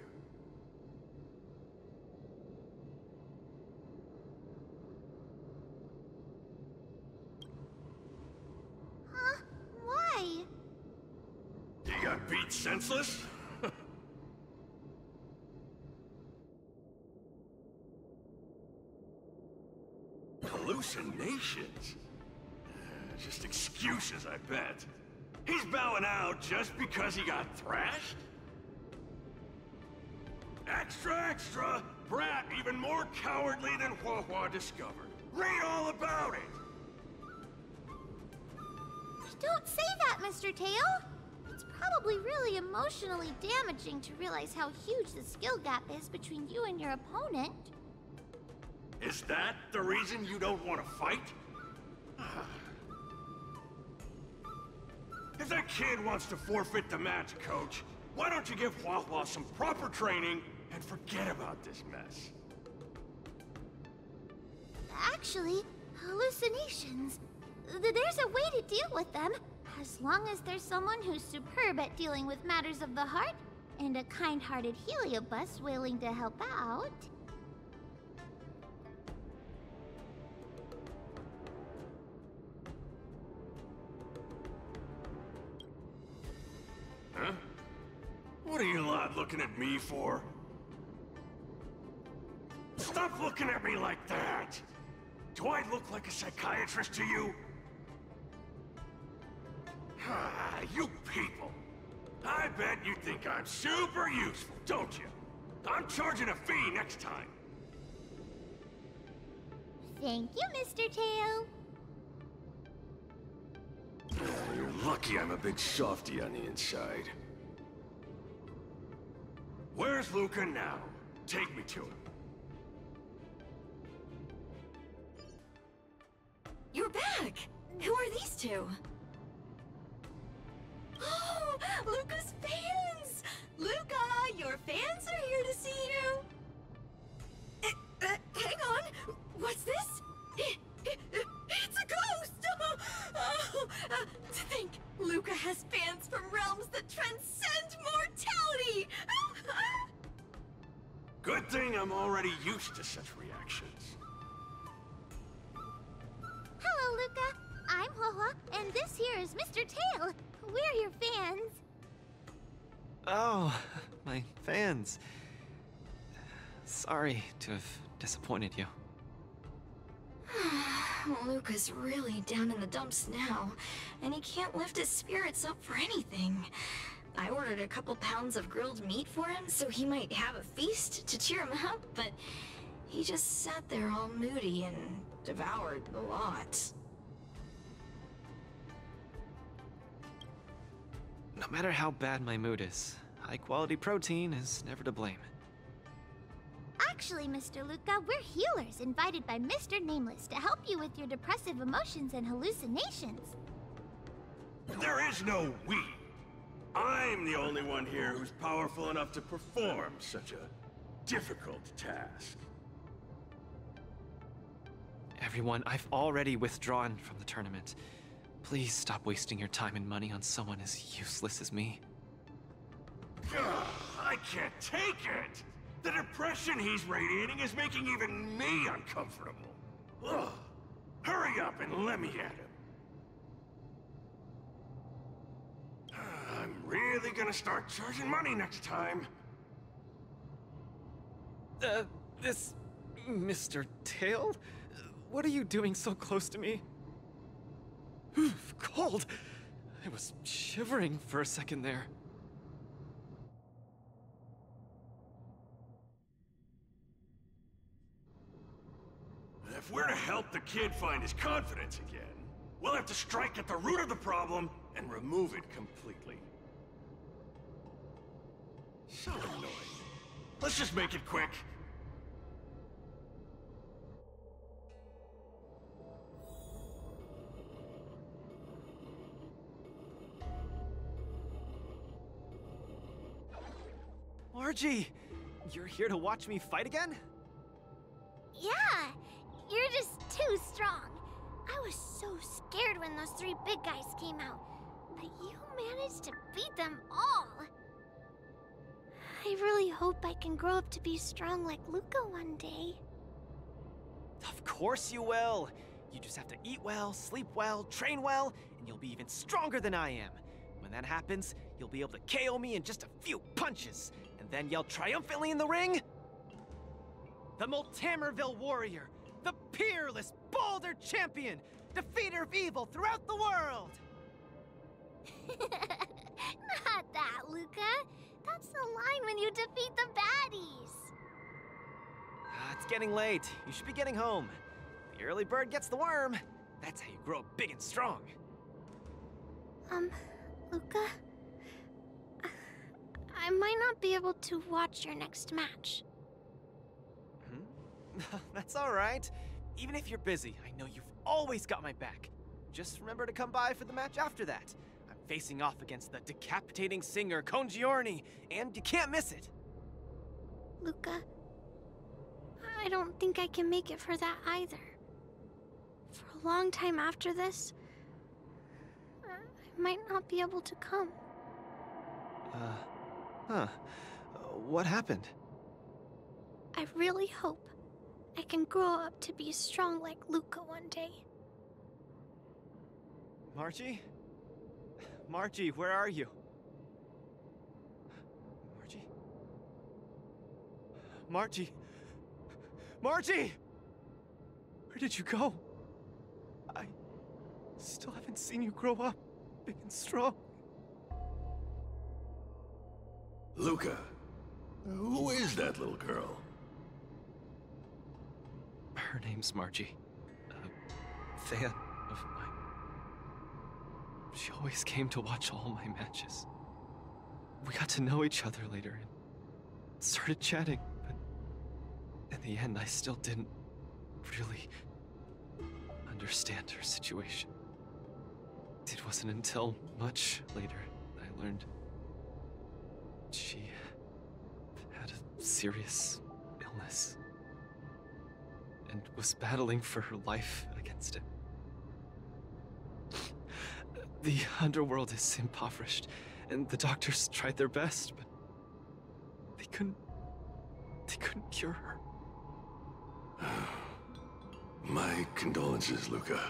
[SPEAKER 4] Huh? Why?
[SPEAKER 16] You got beat senseless? Hallucinations? Just excuses, I bet. He's bowing out just because he got thrashed? Extra! Brat even more cowardly than Huohuo discovered. Read all about it!
[SPEAKER 4] Don't say that, Mr. Tail! It's probably really emotionally damaging to realize how huge the skill gap is between you and your opponent.
[SPEAKER 16] Is that the reason you don't want to fight? If that kid wants to forfeit the match, Coach, why don't you give Huohuo some proper training and forget about this mess?
[SPEAKER 4] Actually, hallucinations. There's a way to deal with them, as long as there's someone who's superb at dealing with matters of the heart, and a kind-hearted Heliobus willing to help out.
[SPEAKER 16] What are you lot looking at me for? Stop looking at me like that! Do I look like a psychiatrist to you? Ah, you people! I bet you think I'm super useful, don't you? I'm charging a fee next time.
[SPEAKER 6] Thank you, Mr. Tail.
[SPEAKER 16] You're lucky I'm a big softy on the inside. Where's Luca now? Take me to him.
[SPEAKER 1] You're back! Who are these two? Oh, Luca's fans! Luca, your fans are here to see you! Hang on! What's this? It's a ghost! To think, Luca has fans from realms that transcend mortality!
[SPEAKER 16] Good thing I'm already used to such reactions.
[SPEAKER 6] Hello, Luca. I'm Haha, and this here is Mr. Tail. We're your fans.
[SPEAKER 5] Oh, my fans. Sorry to have disappointed you.
[SPEAKER 1] Luca's really down in the dumps now, and he can't lift his spirits up for anything. I ordered a couple pounds of grilled meat for him so he might have a feast to cheer him up, but he just sat there all moody and devoured the lot.
[SPEAKER 5] No matter how bad my mood is, high-quality protein is never to blame.
[SPEAKER 6] Actually, Mr. Luca, we're healers invited by Mr. Nameless to help you with your depressive emotions and hallucinations.
[SPEAKER 16] There is no we. I'm the only one here who's powerful enough to perform such a difficult task.
[SPEAKER 5] Everyone, I've already withdrawn from the tournament. Please stop wasting your time and money on someone as useless as me.
[SPEAKER 16] I can't take it! The depression he's radiating is making even me uncomfortable. Ugh. Hurry up and let me at him. I'm really gonna start charging money next time.
[SPEAKER 5] This... Mr. Tail? What are you doing so close to me? Cold! I was shivering for a second there.
[SPEAKER 16] If we're to help the kid find his confidence again, we'll have to strike at the root of the problem and remove it completely. So annoying. Let's just make it quick.
[SPEAKER 2] Margie! You're here to watch me fight again?
[SPEAKER 6] Yeah, you're just too strong. I was so scared when those three big guys came out, but you managed to beat them all. I really hope I can grow up to be strong like Luca one day.
[SPEAKER 2] Of course you will! You just have to eat well, sleep well, train well, and you'll be even stronger than I am. When that happens, you'll be able to KO me in just a few punches, and then yell triumphantly in the ring. The Multamerville Warrior, the peerless Boulder Champion, defeater of evil throughout the world!
[SPEAKER 6] Not that, Luca. That's the line when you defeat the baddies.
[SPEAKER 2] It's getting late. You should be getting home. The early bird gets the worm. That's how you grow up big and strong.
[SPEAKER 6] Luca? I might not be able to watch your next match.
[SPEAKER 2] That's all right. Even if you're busy, I know you've always got my back. Just remember to come by for the match after that. I'm facing off against the decapitating singer Congiorni, and you can't miss it.
[SPEAKER 6] Luca, I don't think I can make it for that either. For a long time after this, I might not be able to come.
[SPEAKER 5] What happened?
[SPEAKER 6] I really hope I can grow up to be strong like Luca one day.
[SPEAKER 2] Margie? Margie, where are you? Margie! Margie! Where did you go? I still haven't seen you grow up big and strong.
[SPEAKER 16] Luca, who is that little girl?
[SPEAKER 5] Her name's Margie. A fan of mine. She always came to watch all my matches. We got to know each other later and started chatting, but in the end, I still didn't really understand her situation. It wasn't until much later that I learned she had a serious illness and was battling for her life against it. The underworld is impoverished, and the doctors tried their best, but they couldn't cure her.
[SPEAKER 16] My condolences, Luca.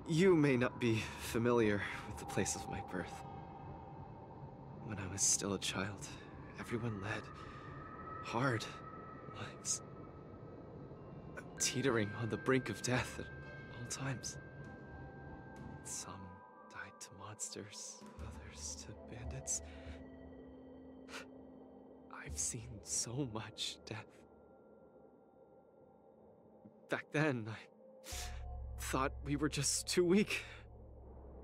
[SPEAKER 5] You may not be familiar with the place of my birth. When I was still a child, everyone led hard lives, teetering on the brink of death at all times. Some died to monsters, others to bandits. I've seen so much death. Back then, I thought we were just too weak.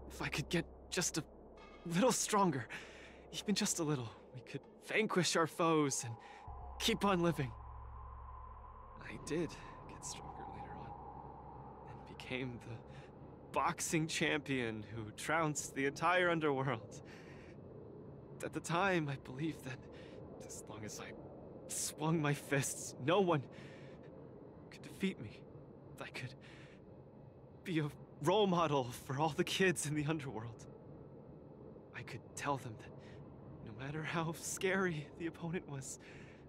[SPEAKER 5] If I could get just a little stronger, even just a little, we could vanquish our foes and keep on living. I did get stronger later on, and became the boxing champion who trounced the entire underworld. At the time, I believed that as long as I swung my fists, no one could defeat me. I could be a role model for all the kids in the underworld. I could tell them that no matter how scary the opponent was,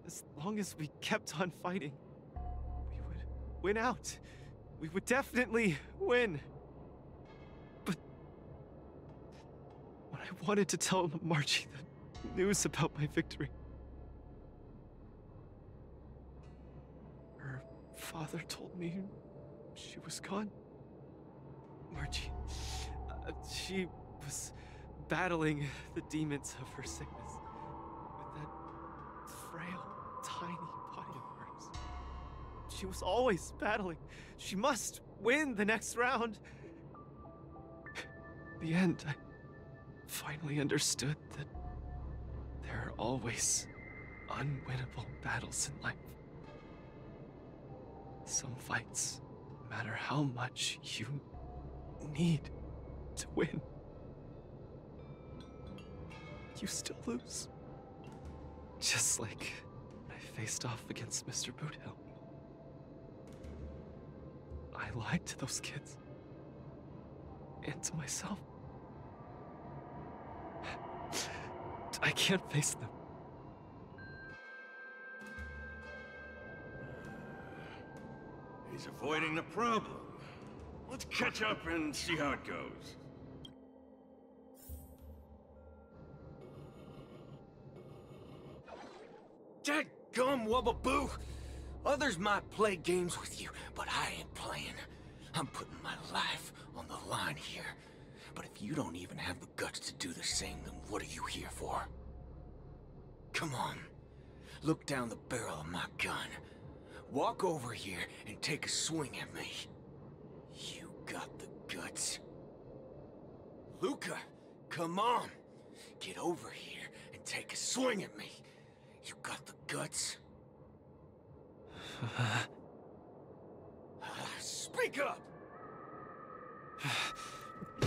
[SPEAKER 5] as long as we kept on fighting, we would win out. We would definitely win. But when I wanted to tell Margie the news about my victory, her father told me she was gone. Margie, she was battling the demons of her sickness with that frail, tiny body of hers. She was always battling. She must win the next round. In the end, I finally understood that there are always unwinnable battles in life. Some fights, no matter how much you need to win, you still lose. Just like when I faced off against Mr. Boothill. I lied to those kids. And to myself. I can't face them.
[SPEAKER 16] He's avoiding the problem. Let's catch up and see how it goes.
[SPEAKER 22] Dadgum Wubbaboo! Others might play games with you, but I ain't playing. I'm putting my life on the line here. But if you don't even have the guts to do the same, then what are you here for? Come on. Look down the barrel of my gun. Walk over here and take a swing at me. You got the guts? Luca, come on. Get over here and take a swing at me. You got the guts? Speak up!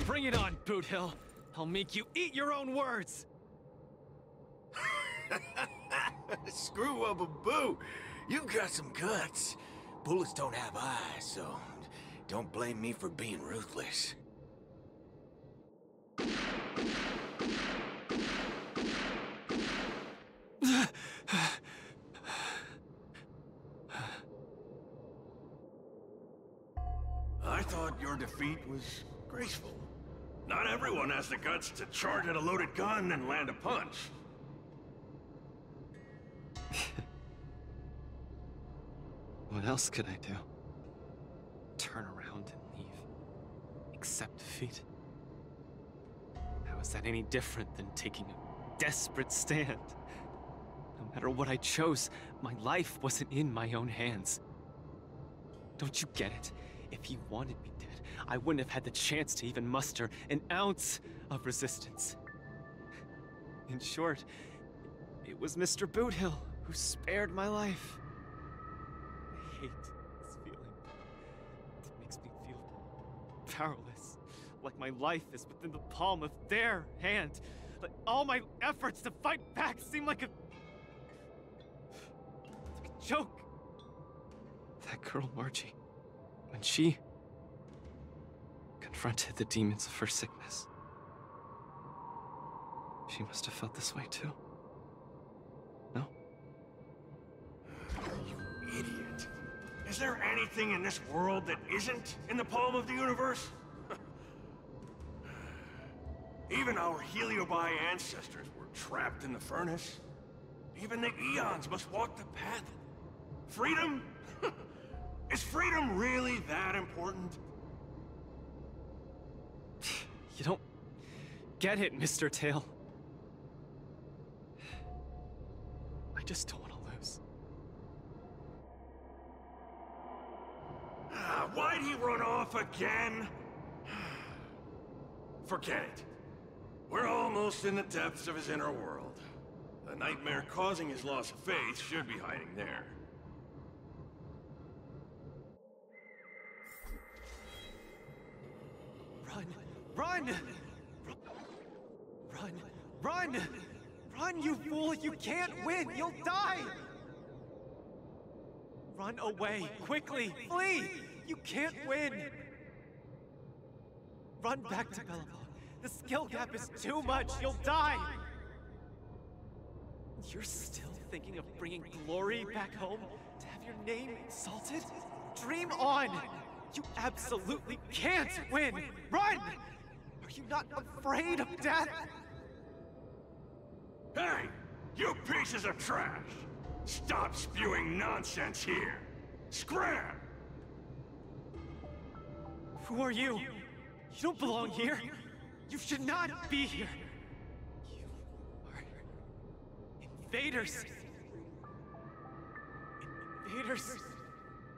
[SPEAKER 2] Bring it on, Boothill. I'll make you eat your own words.
[SPEAKER 22] Screw up a boo. You've got some guts. Bullets don't have eyes, so don't blame me for being ruthless.
[SPEAKER 16] I thought your defeat was graceful. Not everyone has the guts to charge at a loaded gun and land a punch.
[SPEAKER 5] What else could I do? Turn around and leave? Accept defeat? How is that any different than taking a desperate stand? No matter what I chose, my life wasn't in my own hands. Don't you get it? If he wanted me dead, I wouldn't have had the chance to even muster an ounce of resistance. In short, it was Mr. Boothill who spared my life. I hate this feeling. It makes me feel powerless, like my life is within the palm of their hand. Like all my efforts to fight back seem like a joke. That girl, Margie, when she confronted the demons of her sickness, she must have felt this way too. No?
[SPEAKER 16] You idiot. Is there anything in this world that isn't in the palm of the universe? Even our Heliobi ancestors were trapped in the furnace. Even the eons must walk the path. Freedom? Is freedom really that important?
[SPEAKER 5] You don't get it, Mr. Tail. I just don't want to lose.
[SPEAKER 16] Why'd he run off again? Forget it. We're almost in the depths of his inner world. The nightmare causing his loss of faith should be hiding there.
[SPEAKER 5] Run! Run! Run! Run! Run, you fool! You can't win! You'll die! Run away! Quickly! Flee! You can't win! Run back to Bellabog. The skill gap is too much! You'll die! You're still thinking of bringing glory back home? To have your name exalted? Dream on! You absolutely can't win! Run! Are you not afraid of death?
[SPEAKER 16] Hey! You pieces of trash! Stop spewing nonsense here! Scram!
[SPEAKER 5] Who are you? You don't belong here! You should not be here! You are invaders! Invaders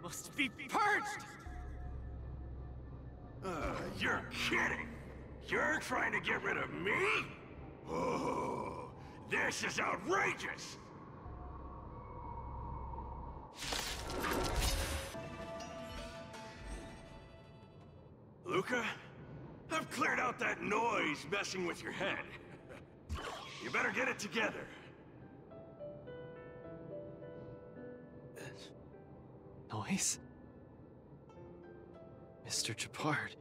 [SPEAKER 5] must be purged!
[SPEAKER 16] You're kidding! You're trying to get rid of me? Oh, this is outrageous! Luca, I've cleared out that noise messing with your head. You better get it together.
[SPEAKER 5] Noise? Mr. Japard,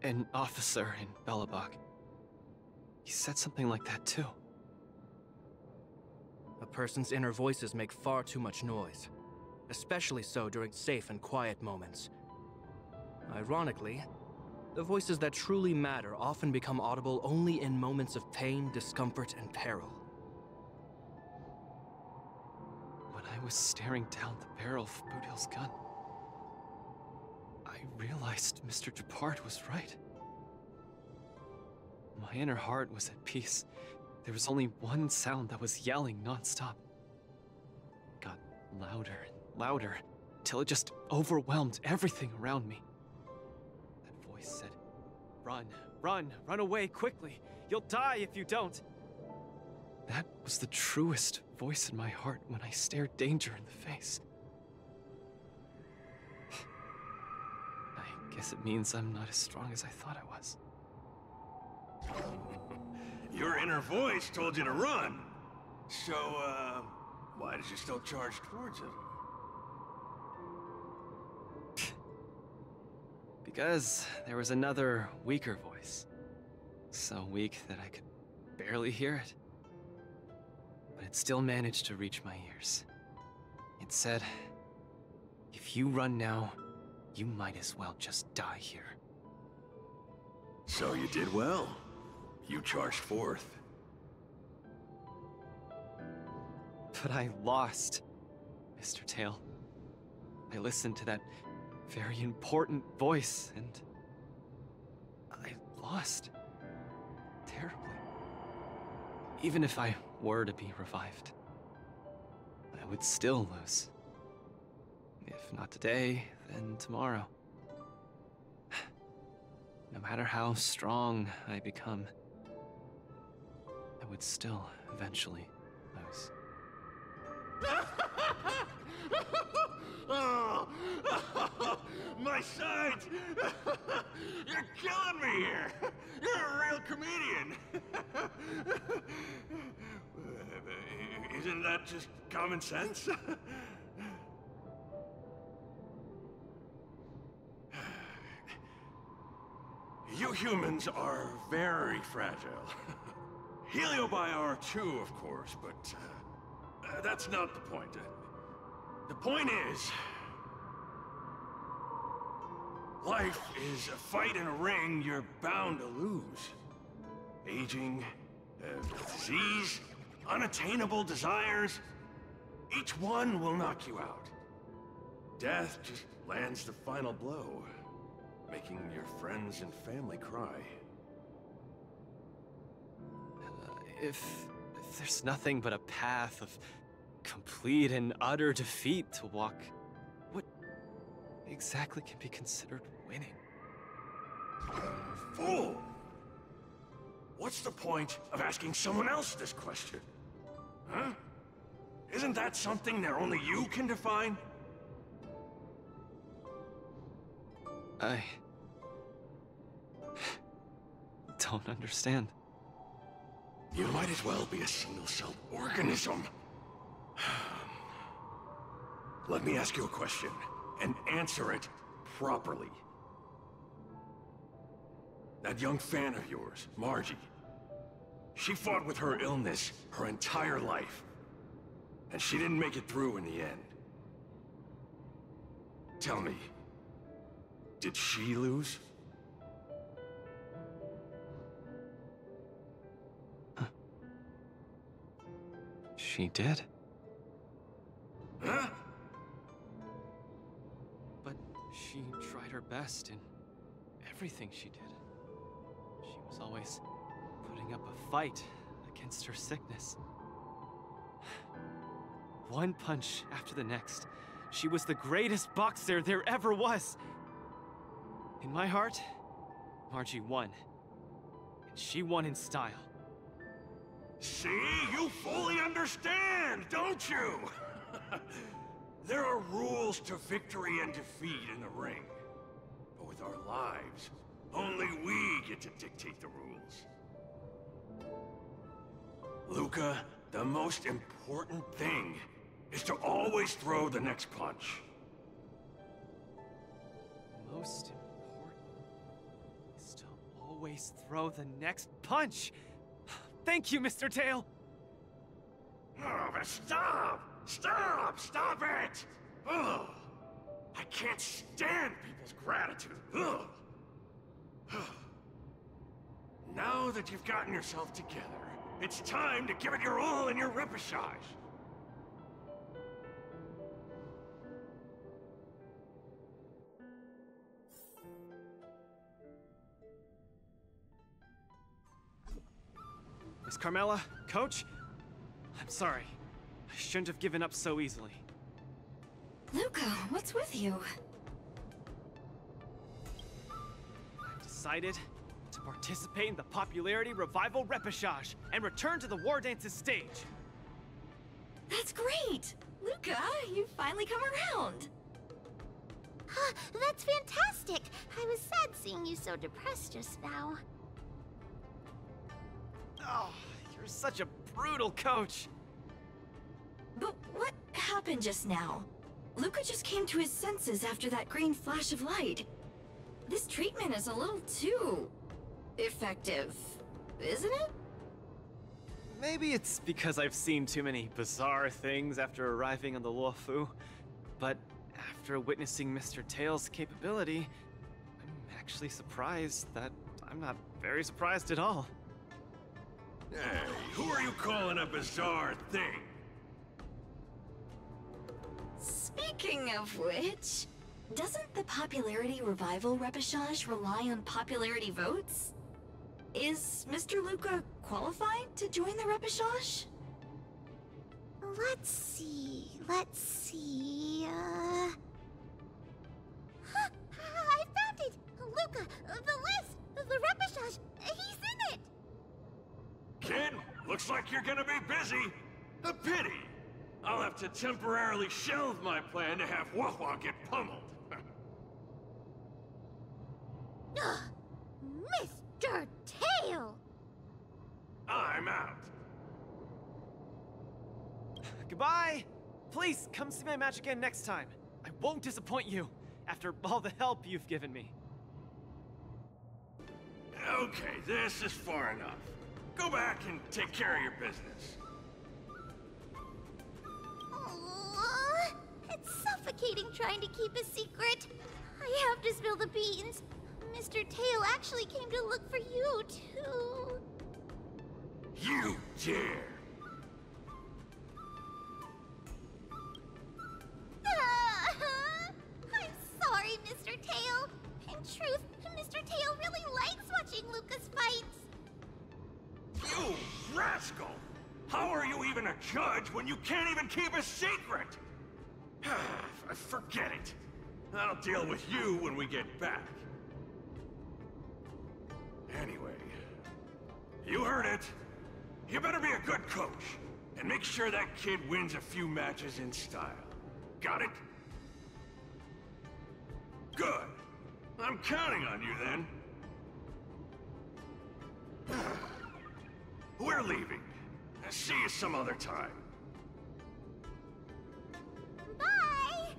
[SPEAKER 5] an officer in Bellabog. He said something like that too.
[SPEAKER 3] A person's inner voices make far too much noise, especially so during safe and quiet moments. Ironically, the voices that truly matter often become audible only in moments of pain, discomfort, and peril.
[SPEAKER 5] When I was staring down the barrel of Bootill's gun, I realized Mr. Japard was right. My inner heart was at peace. There was only one sound that was yelling nonstop. It got louder and louder, till it just overwhelmed everything around me. That voice said, "Run, run, run away quickly. You'll die if you don't." That was the truest voice in my heart when I stared danger in the face. I guess it means I'm not as strong as I thought I was.
[SPEAKER 16] Your inner voice told you to run. So, why did you still charge towards it?
[SPEAKER 5] Because there was another weaker voice. So weak that I could barely hear it. But it still managed to reach my ears. It said, "If you run now, you might as well just die here."
[SPEAKER 16] So you did well. You charged forth.
[SPEAKER 5] But I lost, Mr. Tail. I listened to that very important voice, and I lost. Terribly. Even if I were to be revived, I would still lose. If not today, then tomorrow. No matter how strong I become, I would still eventually lose.
[SPEAKER 16] Oh, my sides! You're killing me here! You're a real comedian! Isn't that just common sense? You humans are very fragile. Heliobiar too, of course, but that's not the point. The point is, life is a fight in a ring you're bound to lose. Aging, disease, unattainable desires, each one will knock you out. Death just lands the final blow, making your friends and family cry.
[SPEAKER 5] If there's nothing but a path of complete and utter defeat to walk, what exactly can be considered winning?
[SPEAKER 16] Fool! What's the point of asking someone else this question? Huh? Isn't that something that only you can define?
[SPEAKER 5] I don't understand.
[SPEAKER 16] You might as well be a single-celled organism. Let me ask you a question, and answer it properly. That young fan of yours, Margie, she fought with her illness her entire life, and she didn't make it through in the end. Tell me, did she lose?
[SPEAKER 5] She did.
[SPEAKER 16] Huh?
[SPEAKER 5] But she tried her best in everything she did. She was always putting up a fight against her sickness. One punch after the next, she was the greatest boxer there ever was. In my heart, Margie won. And she won in style.
[SPEAKER 16] See? You fully understand, don't you? There are rules to victory and defeat in the ring. But with our lives, only we get to dictate the rules. Luca, the most important thing is to always throw the next punch.
[SPEAKER 5] Most important is to always throw the next punch. Thank you, Mr. Tail!
[SPEAKER 16] Oh, but stop! Stop! Stop it! Ugh. I can't stand people's gratitude. Ugh. Now that you've gotten yourself together, it's time to give it your all in your repechage.
[SPEAKER 5] Miss Carmela, Coach? I'm sorry. I shouldn't have given up so easily.
[SPEAKER 1] Luca, what's with you?
[SPEAKER 5] I've decided to participate in the Popularity Revival Repechage and return to the War Dance's stage.
[SPEAKER 1] That's great! Luca, you've finally come around!
[SPEAKER 4] That's fantastic! I was sad seeing you so depressed just now.
[SPEAKER 5] Oh, you're such a brutal coach!
[SPEAKER 1] But what happened just now? Luca just came to his senses after that green flash of light. This treatment is a little too... effective, isn't it?
[SPEAKER 5] Maybe it's because I've seen too many bizarre things after arriving on the Luofu, but after witnessing Mr. Tail's capability, I'm actually surprised that I'm not very surprised at all.
[SPEAKER 16] Hey, who are you calling a bizarre thing?
[SPEAKER 1] Speaking of which, doesn't the popularity revival repechage rely on popularity votes? Is Mr. Luca qualified to join the repechage?
[SPEAKER 6] Let's see. I found it! Luca, the list! The repechage! He's in it!
[SPEAKER 16] Kid, looks like you're gonna be busy. A pity. I'll have to temporarily shelve my plan to have Wawa get pummeled.
[SPEAKER 6] Mr. Tail!
[SPEAKER 16] I'm out.
[SPEAKER 2] Goodbye! Please, come see my match again next time. I won't disappoint you, after all the help you've given me.
[SPEAKER 16] Okay, this is far enough. Go back and take care of your business.
[SPEAKER 6] It's suffocating trying to keep a secret. I have to spill the beans. Mr. Tail actually came to look for you, too.
[SPEAKER 16] You dare!
[SPEAKER 6] I'm sorry, Mr. Tail. In truth, Mr. Tail really likes watching Lucas fights.
[SPEAKER 16] You rascal! How are you even a judge when you can't even keep a secret? Forget it. I'll deal with you when we get back. Anyway, you heard it. You better be a good coach, and make sure that kid wins a few matches in style. Got it? Good. I'm counting on you then. We're leaving. See you some other time.
[SPEAKER 6] Bye!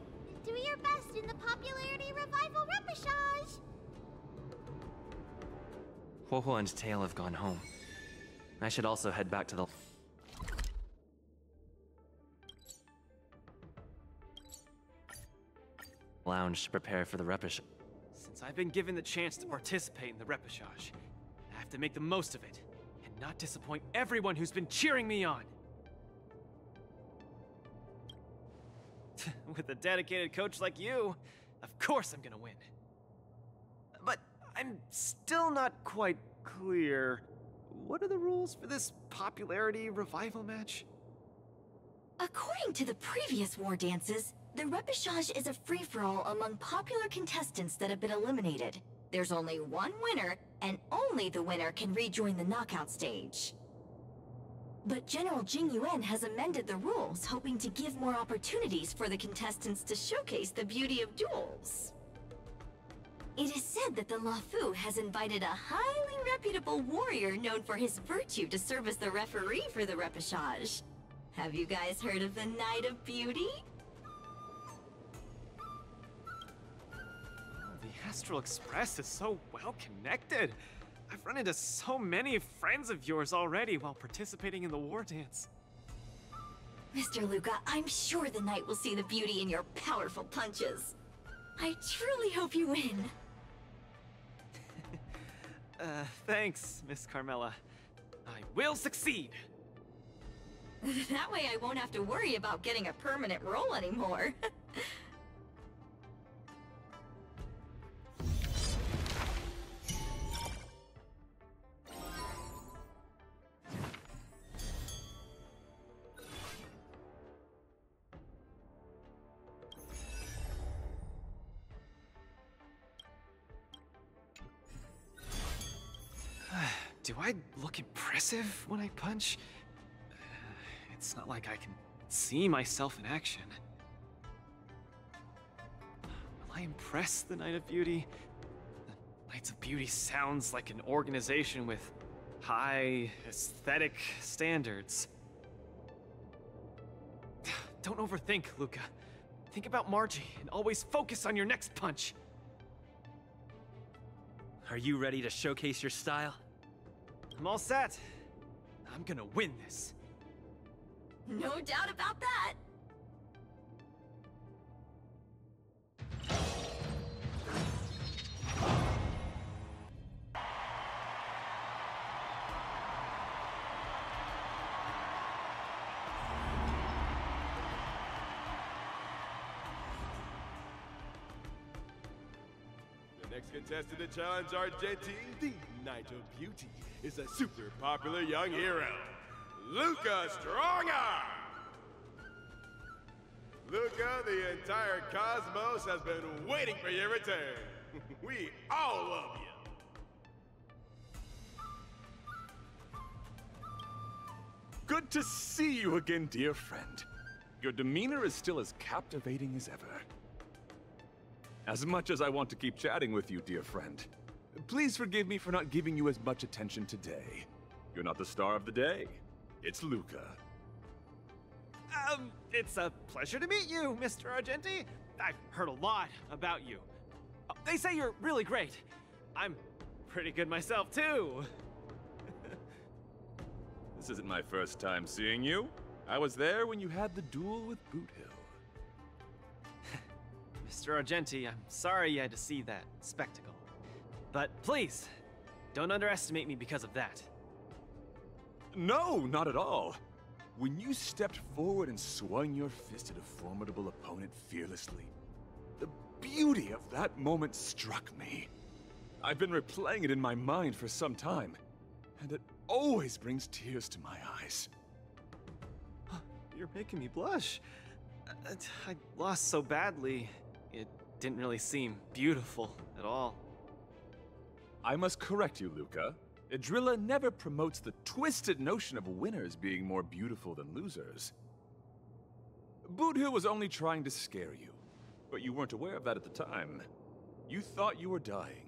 [SPEAKER 6] Do your best in the popularity revival repechage.
[SPEAKER 3] Ho-Ho and Tail have gone home. I should also head back to the lounge to prepare for the repechage.
[SPEAKER 2] Since I've been given the chance to participate in the repechage, I have to make the most of it, and not disappoint everyone who's been cheering me on. With a dedicated coach like you, of course I'm gonna win. But I'm still not quite clear. What are the rules for this popularity revival match?
[SPEAKER 1] According to the previous war dances, the repechage is a free-for-all among popular contestants that have been eliminated. There's only one winner, and only the winner can rejoin the knockout stage. But General Jing Yuan has amended the rules, hoping to give more opportunities for the contestants to showcase the beauty of duels. It is said that the Lafu has invited a highly reputable warrior known for his virtue to serve as the referee for the repechage. Have you guys heard of the Knight of Beauty?
[SPEAKER 2] The Astral Express is so well connected. I've run into so many friends of yours already while participating in the war dance.
[SPEAKER 1] Mr. Luca, I'm sure the knight will see the beauty in your powerful punches. I truly hope you win.
[SPEAKER 2] Thanks, Miss Carmela. I will succeed.
[SPEAKER 1] That way I won't have to worry about getting a permanent role anymore.
[SPEAKER 2] Do I look impressive when I punch? It's not like I can see myself in action. Will I impress the Knight of Beauty? The Knights of Beauty sounds like an organization with high aesthetic standards. Don't overthink, Luca. Think about Margie and always focus on your next punch.
[SPEAKER 3] Are you ready to showcase your style?
[SPEAKER 2] I'm all set. I'm gonna win this.
[SPEAKER 1] No doubt about that.
[SPEAKER 12] The next contestant to challenge Argentine, the Knight of Beauty, is a super popular young hero, Luca Strongarm! Luca, the entire cosmos has been waiting for your return. We all love you.
[SPEAKER 7] Good to see you again, dear friend. Your demeanor is still as captivating as ever. As much as I want to keep chatting with you, dear friend, please forgive me for not giving you as much attention today. You're not the star of the day. It's Luca.
[SPEAKER 2] It's a pleasure to meet you, Mr. Argenti. I've heard a lot about you. They say you're really great. I'm pretty good myself, too.
[SPEAKER 7] This isn't my first time seeing you. I was there when you had the duel with Boot Hill.
[SPEAKER 2] Mr. Argenti, I'm sorry you had to see that spectacle. But please, don't underestimate me because of that.
[SPEAKER 7] No, not at all. When you stepped forward and swung your fist at a formidable opponent fearlessly, the beauty of that moment struck me. I've been replaying it in my mind for some time, and it always brings tears to my eyes.
[SPEAKER 2] You're making me blush. I lost so badly, it didn't really seem beautiful at all.
[SPEAKER 7] I must correct you, Luca. Idrilla never promotes the twisted notion of winners being more beautiful than losers. Boot Hill was only trying to scare you, but you weren't aware of that at the time. You thought you were dying,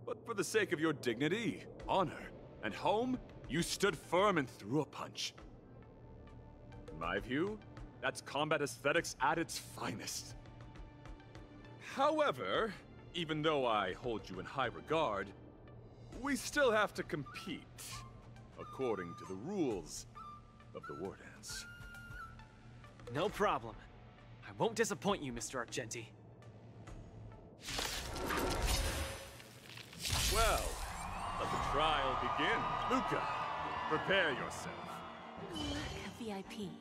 [SPEAKER 7] but for the sake of your dignity, honor, and home, you stood firm and threw a punch. In my view, that's combat aesthetics at its finest. However, even though I hold you in high regard, we still have to compete, according to the rules of the War Dance.
[SPEAKER 2] No problem. I won't disappoint you, Mr. Argenti.
[SPEAKER 7] Well, let the trial begin. Luca, prepare yourself.
[SPEAKER 15] A VIP.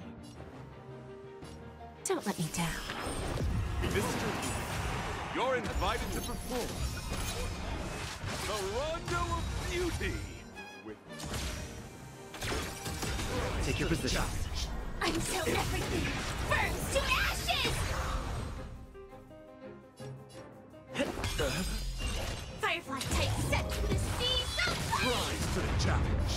[SPEAKER 15] Don't let me down.
[SPEAKER 7] Mr. Luca, you're invited to perform the Rondo of Beauty with...
[SPEAKER 2] Take your position.
[SPEAKER 6] Until everything burns to ashes! Firefly type set to the seas of
[SPEAKER 7] Rise to the challenge.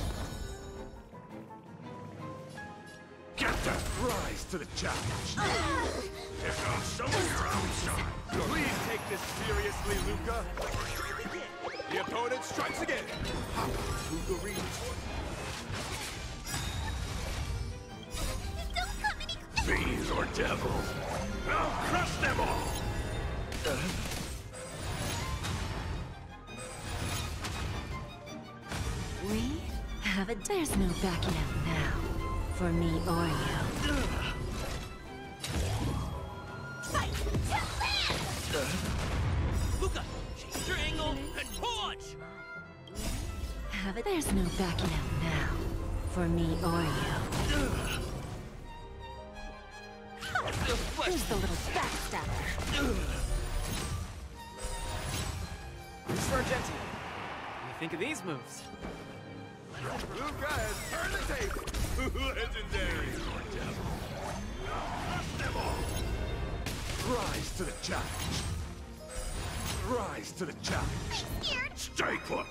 [SPEAKER 7] Get that! Rise to the challenge.
[SPEAKER 16] Here comes some of your own shot.
[SPEAKER 12] Please take this seriously, Luca. The opponent strikes again. Luca reads.
[SPEAKER 16] Fiends or devils, I'll crush them all!
[SPEAKER 10] We have it. There's no backing out now, for me or you.
[SPEAKER 6] fight to land!
[SPEAKER 13] Luca, change your angle and punch!
[SPEAKER 10] Have it. There's no backing out now, for me or you. Here's the little backstabber.
[SPEAKER 2] Mr. Argenti, what do you think of these moves?
[SPEAKER 12] Luca has turned the table. Legendary.
[SPEAKER 7] Rise to the challenge. Rise to the challenge.
[SPEAKER 16] Stay put!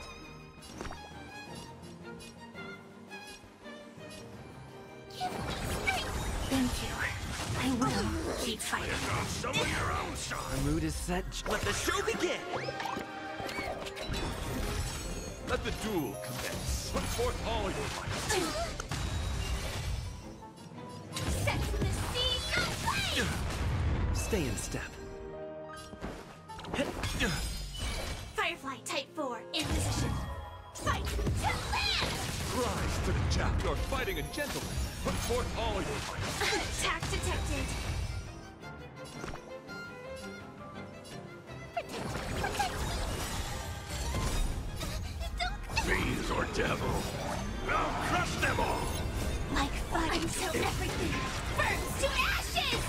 [SPEAKER 6] Thank you. I will keep fighting.
[SPEAKER 16] Here comes some of your own shot.
[SPEAKER 2] Our mood is set. Let the show begin!
[SPEAKER 7] Let the duel commence. Put forth all your might.
[SPEAKER 6] Set to the seas of flame!
[SPEAKER 2] Stay in step.
[SPEAKER 6] Firefly type 4 in position. Fight to land!
[SPEAKER 7] Rise to the challenge. You're fighting a gentleman. Put forth all your might.
[SPEAKER 6] Attack detected.
[SPEAKER 16] Fiends or devils, I'll crush them all!
[SPEAKER 6] Like fire until everything burns to ashes!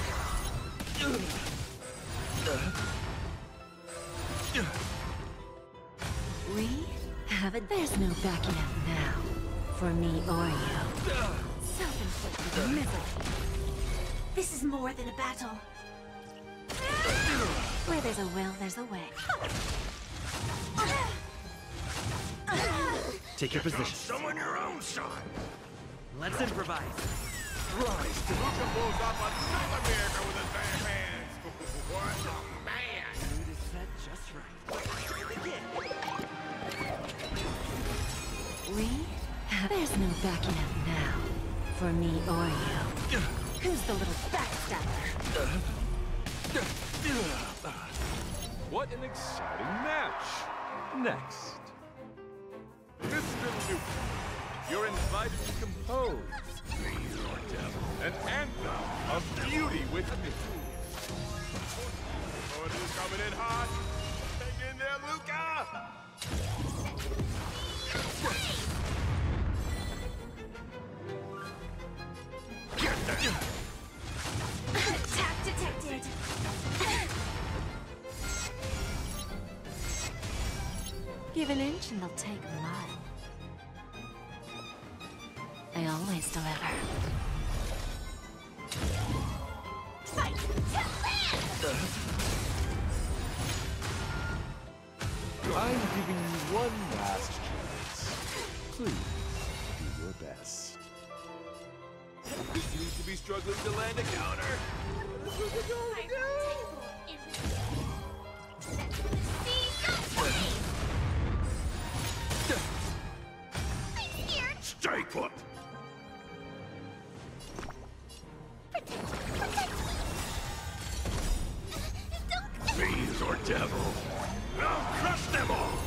[SPEAKER 10] have it. There's no backing out now. For me or you.
[SPEAKER 8] Self-inflicted misery. This is more than a battle.
[SPEAKER 10] Where there's a will, there's a way.
[SPEAKER 3] Take your position.
[SPEAKER 16] Someone your own side.
[SPEAKER 3] Let's improvise.
[SPEAKER 12] Rise to Luca pulls off another miracle with his bare hands. What a man!
[SPEAKER 3] Mood is set just right.
[SPEAKER 10] We have... There's no backing out now. For me or you. Who's the little backstabber?
[SPEAKER 7] What an exciting match! Next. Mr. Luke, you're invited to compose an anthem of beauty with me.
[SPEAKER 12] Poetry's coming in hot. Hang in there, Luca!
[SPEAKER 6] Attack detected.
[SPEAKER 10] Give an inch and they'll take a mile. I always deliver.
[SPEAKER 6] Fight to live!
[SPEAKER 7] I'm giving you one last chance. Please, do your best.
[SPEAKER 12] This seems to be struggling to land a counter. What is Luca going to do?
[SPEAKER 16] Stay put. Fiends or devil, I'll crush them all.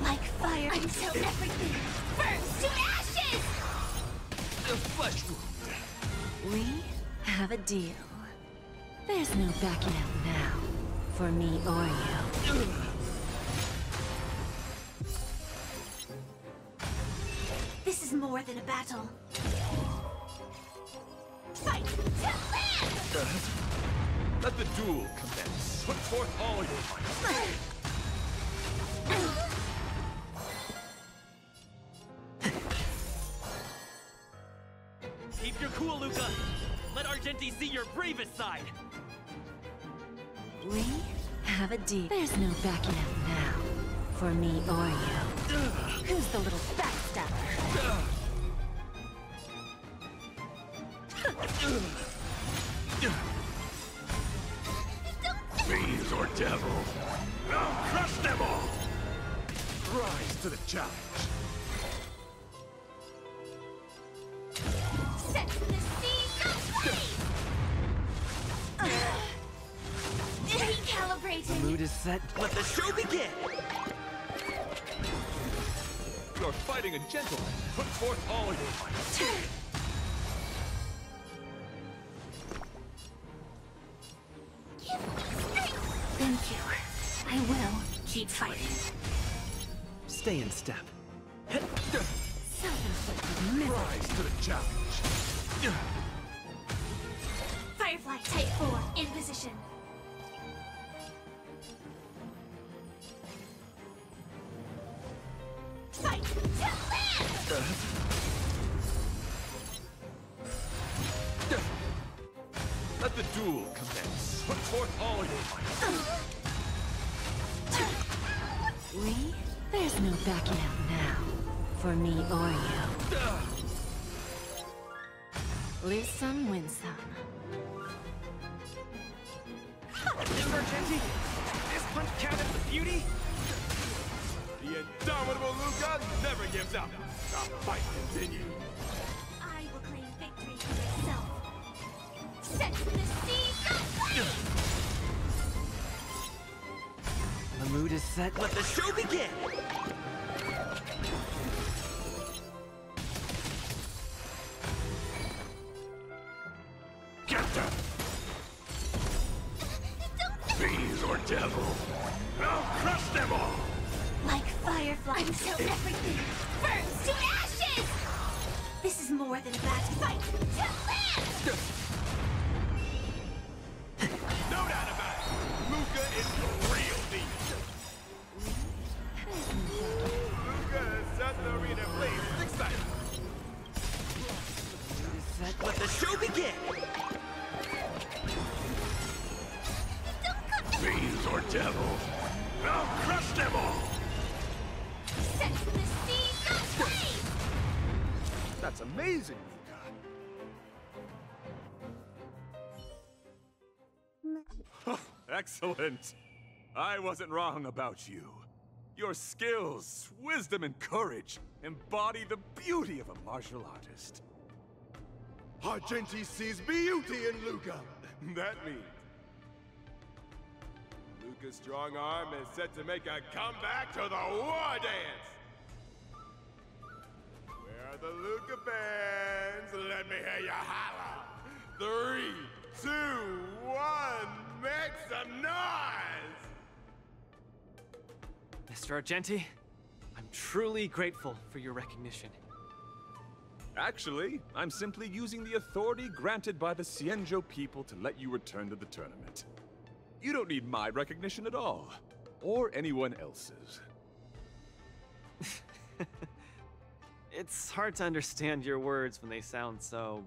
[SPEAKER 6] Like fire until everything burns to ashes!
[SPEAKER 3] The flesh wound.
[SPEAKER 10] We have a deal. There's no backing out now. For me or you.
[SPEAKER 6] This is more than a battle. Fight to live!
[SPEAKER 7] Let the duel commence. Put forth all your might.
[SPEAKER 3] Keep your cool, Luca. Let Argenti see your bravest side.
[SPEAKER 10] We have a deal. There's no backing out now. For me or you. Who's the little backstabber?
[SPEAKER 16] Fiends or devil, I'll crush them all.
[SPEAKER 7] Rise to the challenge.
[SPEAKER 6] Set the seas aflame! Recalibrating!
[SPEAKER 3] Mood is set. Let the show begin!
[SPEAKER 7] You're fighting a gentleman. Put forth all your might.
[SPEAKER 6] Thank you. I will keep fighting.
[SPEAKER 3] Stay in step.
[SPEAKER 6] Self-inflicted misery.
[SPEAKER 7] Rise to the challenge.
[SPEAKER 6] Firefly Type 4 in position. Fight to live!
[SPEAKER 7] Let the duel commence. Put forth all your might.
[SPEAKER 10] We? There's no backing out now. For me or you. Lose some, win some.
[SPEAKER 2] Argenti, this punch count as the beauty?
[SPEAKER 12] The indomitable Luca never gives up. The fight continues.
[SPEAKER 6] I will claim victory for myself. Set the seas aflame!
[SPEAKER 3] The mood is set. Let the show begin!
[SPEAKER 16] Get them! Fiends or devil, I'll crush them all!
[SPEAKER 6] Like firefly until everything burns to ashes! This is more than a battle. Fight to live!
[SPEAKER 12] No doubt about it. Luca is the real deal. Luca has
[SPEAKER 13] the show begin!
[SPEAKER 16] Fiends or devils, I'll crush them all!
[SPEAKER 18] Sense the sea, don't play!
[SPEAKER 12] That's amazing,
[SPEAKER 7] Oh, excellent! I wasn't wrong about you. Your skills, wisdom, and courage embody the beauty of a martial artist.
[SPEAKER 12] Argenti sees beauty in Luca. That means Luca's strong arm is set to make a comeback to the war dance. Where are the Luca bands? Let me hear you holla. 3, 2, 1, make some noise!
[SPEAKER 2] Mr. Argenti, I'm truly grateful for your recognition.
[SPEAKER 7] Actually, I'm simply using the authority granted by the Xianzhou people to let you return to the tournament. You don't need my recognition at all, or anyone else's.
[SPEAKER 2] It's hard to understand your words when they sound so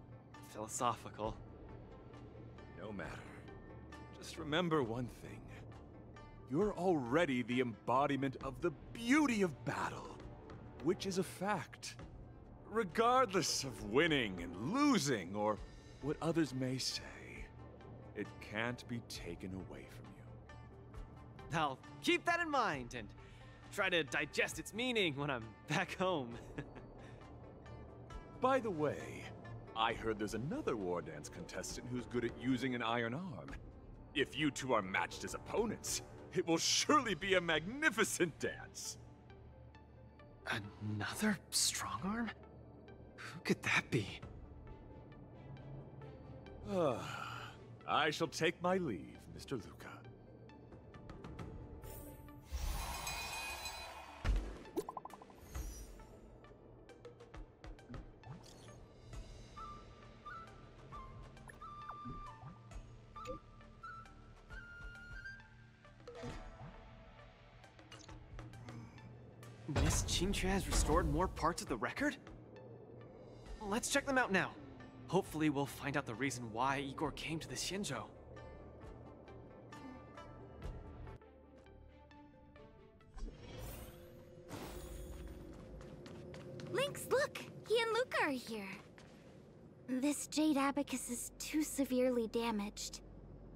[SPEAKER 2] philosophical.
[SPEAKER 7] No matter. Just remember one thing. You're already the embodiment of the beauty of battle, which is a fact. Regardless of winning and losing, or what others may say, it can't be taken away from you.
[SPEAKER 2] I'll keep that in mind and try to digest its meaning when I'm back home.
[SPEAKER 7] By the way, I heard there's another war dance contestant who's good at using an iron arm. If you two are matched as opponents, it will surely be a magnificent dance.
[SPEAKER 2] Another strong arm? Who could that be?
[SPEAKER 7] I shall take my leave, Mr. Luca.
[SPEAKER 2] Miss Qingque has restored more parts of the record? Let's check them out now. Hopefully we'll find out the reason why Igor came to the Xianzhou.
[SPEAKER 4] Lynx, look! He and Luca are here. This jade abacus is too severely damaged.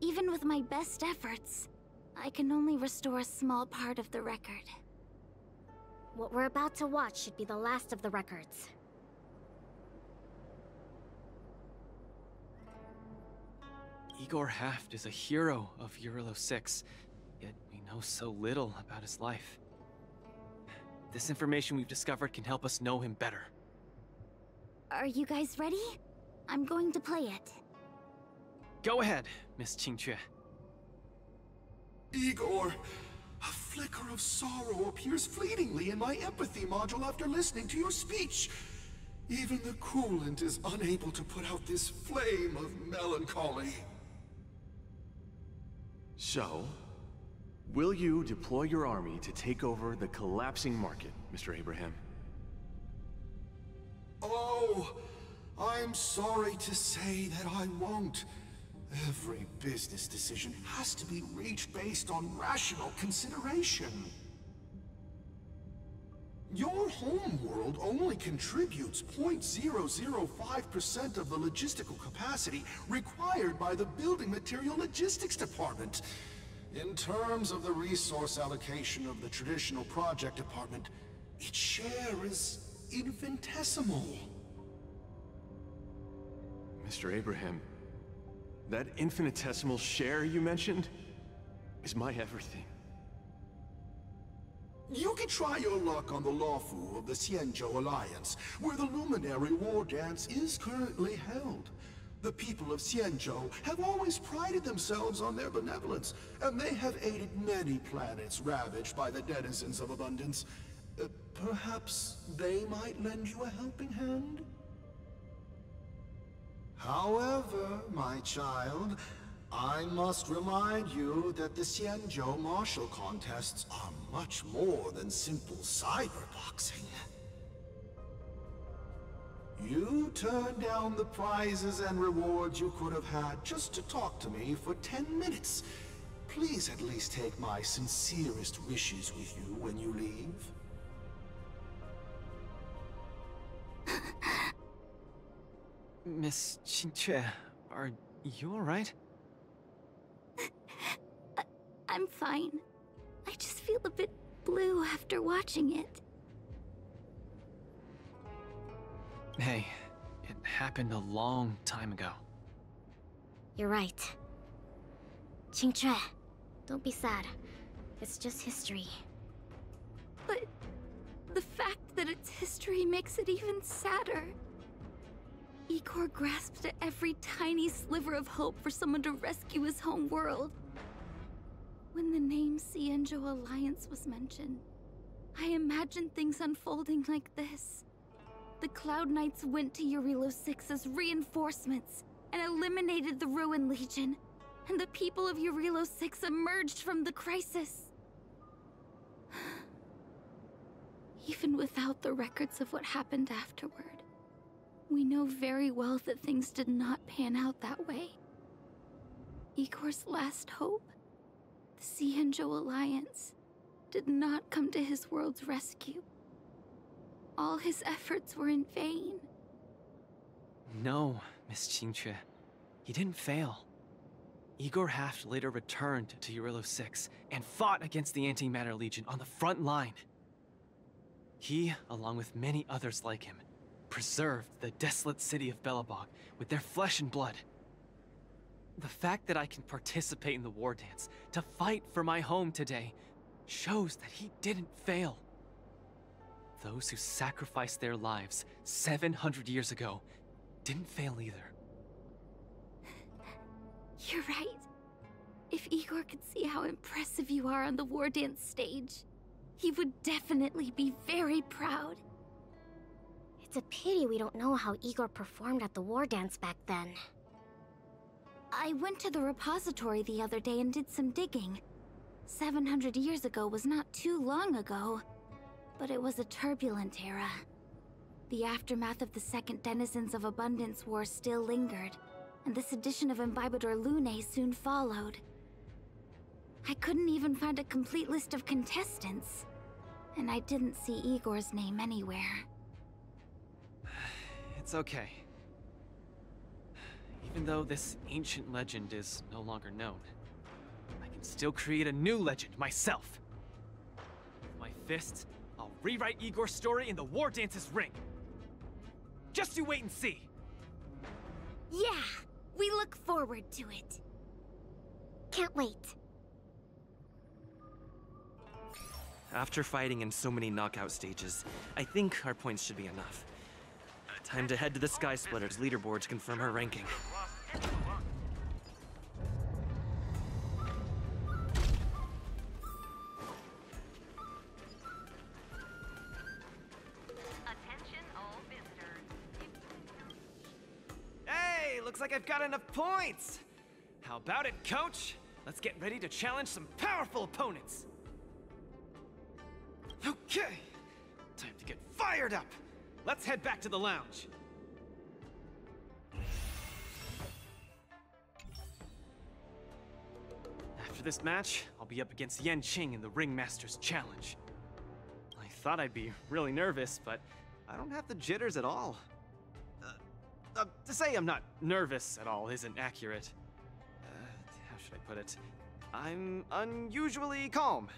[SPEAKER 4] Even with my best efforts, I can only restore a small part of the record.
[SPEAKER 6] What we're about to watch should be the last of the records.
[SPEAKER 2] Igor Haft is a hero of Eurolo 6, yet we know so little about his life. This information we've discovered can help us know him better.
[SPEAKER 4] Are you guys ready? I'm going to play it.
[SPEAKER 2] Go ahead, Miss Qingque.
[SPEAKER 20] Igor, a flicker of sorrow appears fleetingly in my empathy module after listening to your speech. Even the coolant is unable to put out this flame of melancholy.
[SPEAKER 11] So, will you deploy your army to take over the collapsing market, Mr. Abraham?
[SPEAKER 20] Oh, I'm sorry to say that I won't. Every business decision has to be reached based on rational consideration. Your homeworld only contributes 0.005% of the logistical capacity required by the Building Material Logistics Department. In terms of the resource allocation of the traditional project department, its share is infinitesimal.
[SPEAKER 11] Mr. Abraham, that infinitesimal share you mentioned is my everything.
[SPEAKER 20] You can try your luck on the Lawfu of the Xianzhou Alliance, where the Luminary Wardance is currently held. The people of Xianzhou have always prided themselves on their benevolence, and they have aided many planets ravaged by the denizens of abundance. Perhaps they might lend you a helping hand? However, my child, I must remind you that the Xianzhou martial contests are much more than simple cyberboxing.
[SPEAKER 9] You turned down the prizes and rewards you could have had just to talk to me for 10 minutes. Please at least take my sincerest wishes with you when you leave.
[SPEAKER 5] Miss Qingque, are you alright?
[SPEAKER 4] I'm fine. I just feel a bit blue after watching it.
[SPEAKER 5] Hey, it happened a long time ago.
[SPEAKER 6] You're right. Qingque, don't be sad. It's just history.
[SPEAKER 4] But the fact that it's history makes it even sadder. Igor grasped at every tiny sliver of hope for someone to rescue his home world. When the name Cienjo Alliance was mentioned, I imagined things unfolding like this. The Cloud Knights went to Eurilo 6 as reinforcements and eliminated the Ruin Legion, and the people of Eurilo 6 emerged from the crisis. Even without the records of what happened afterward, we know very well that things did not pan out that way. Igor's last hope, the Cienjo Alliance, did not come to his world's rescue. All his efforts were in vain.
[SPEAKER 5] No, Miss Qingque. He didn't fail. Igor Haft later returned to Eurilo 6 and fought against the Antimatter Legion on the front line. He, along with many others like him, preserved the desolate city of Belobog with their flesh and blood. The fact that I can participate in the war dance to fight for my home today shows that he didn't fail. Those who sacrificed their lives 700 years ago didn't fail either.
[SPEAKER 4] You're right. If Igor could see how impressive you are on the war dance stage, he would definitely be very proud.
[SPEAKER 6] It's a pity we don't know how Igor performed at the war dance back then.
[SPEAKER 4] I went to the repository the other day and did some digging. 700 years ago was not too long ago, but it was a turbulent era. The aftermath of the Second Denizens of Abundance War still lingered, and the sedition of Imbibador Lune soon followed. I couldn't even find a complete list of contestants, and I didn't see Igor's name anywhere.
[SPEAKER 5] It's okay. Even though this ancient legend is no longer known, I can still create a new legend myself. With my fists, I'll rewrite Igor's story in the War Dance's ring. Just you wait and see.
[SPEAKER 4] Yeah, we look forward to it.
[SPEAKER 6] Can't wait.
[SPEAKER 3] After fighting in so many knockout stages, I think our points should be enough. Time to head to the Sky Splitter's leaderboard to confirm her ranking.
[SPEAKER 2] Hey, looks like I've got enough points! How about it, coach? Let's get ready to challenge some powerful opponents! Okay! Time to get fired up! Let's head back to the lounge. After this match, I'll be up against Yan Qing in the Ringmaster's Challenge. I thought I'd be really nervous, but I don't have the jitters at all. To say I'm not nervous at all isn't accurate. How should I put it? I'm unusually calm.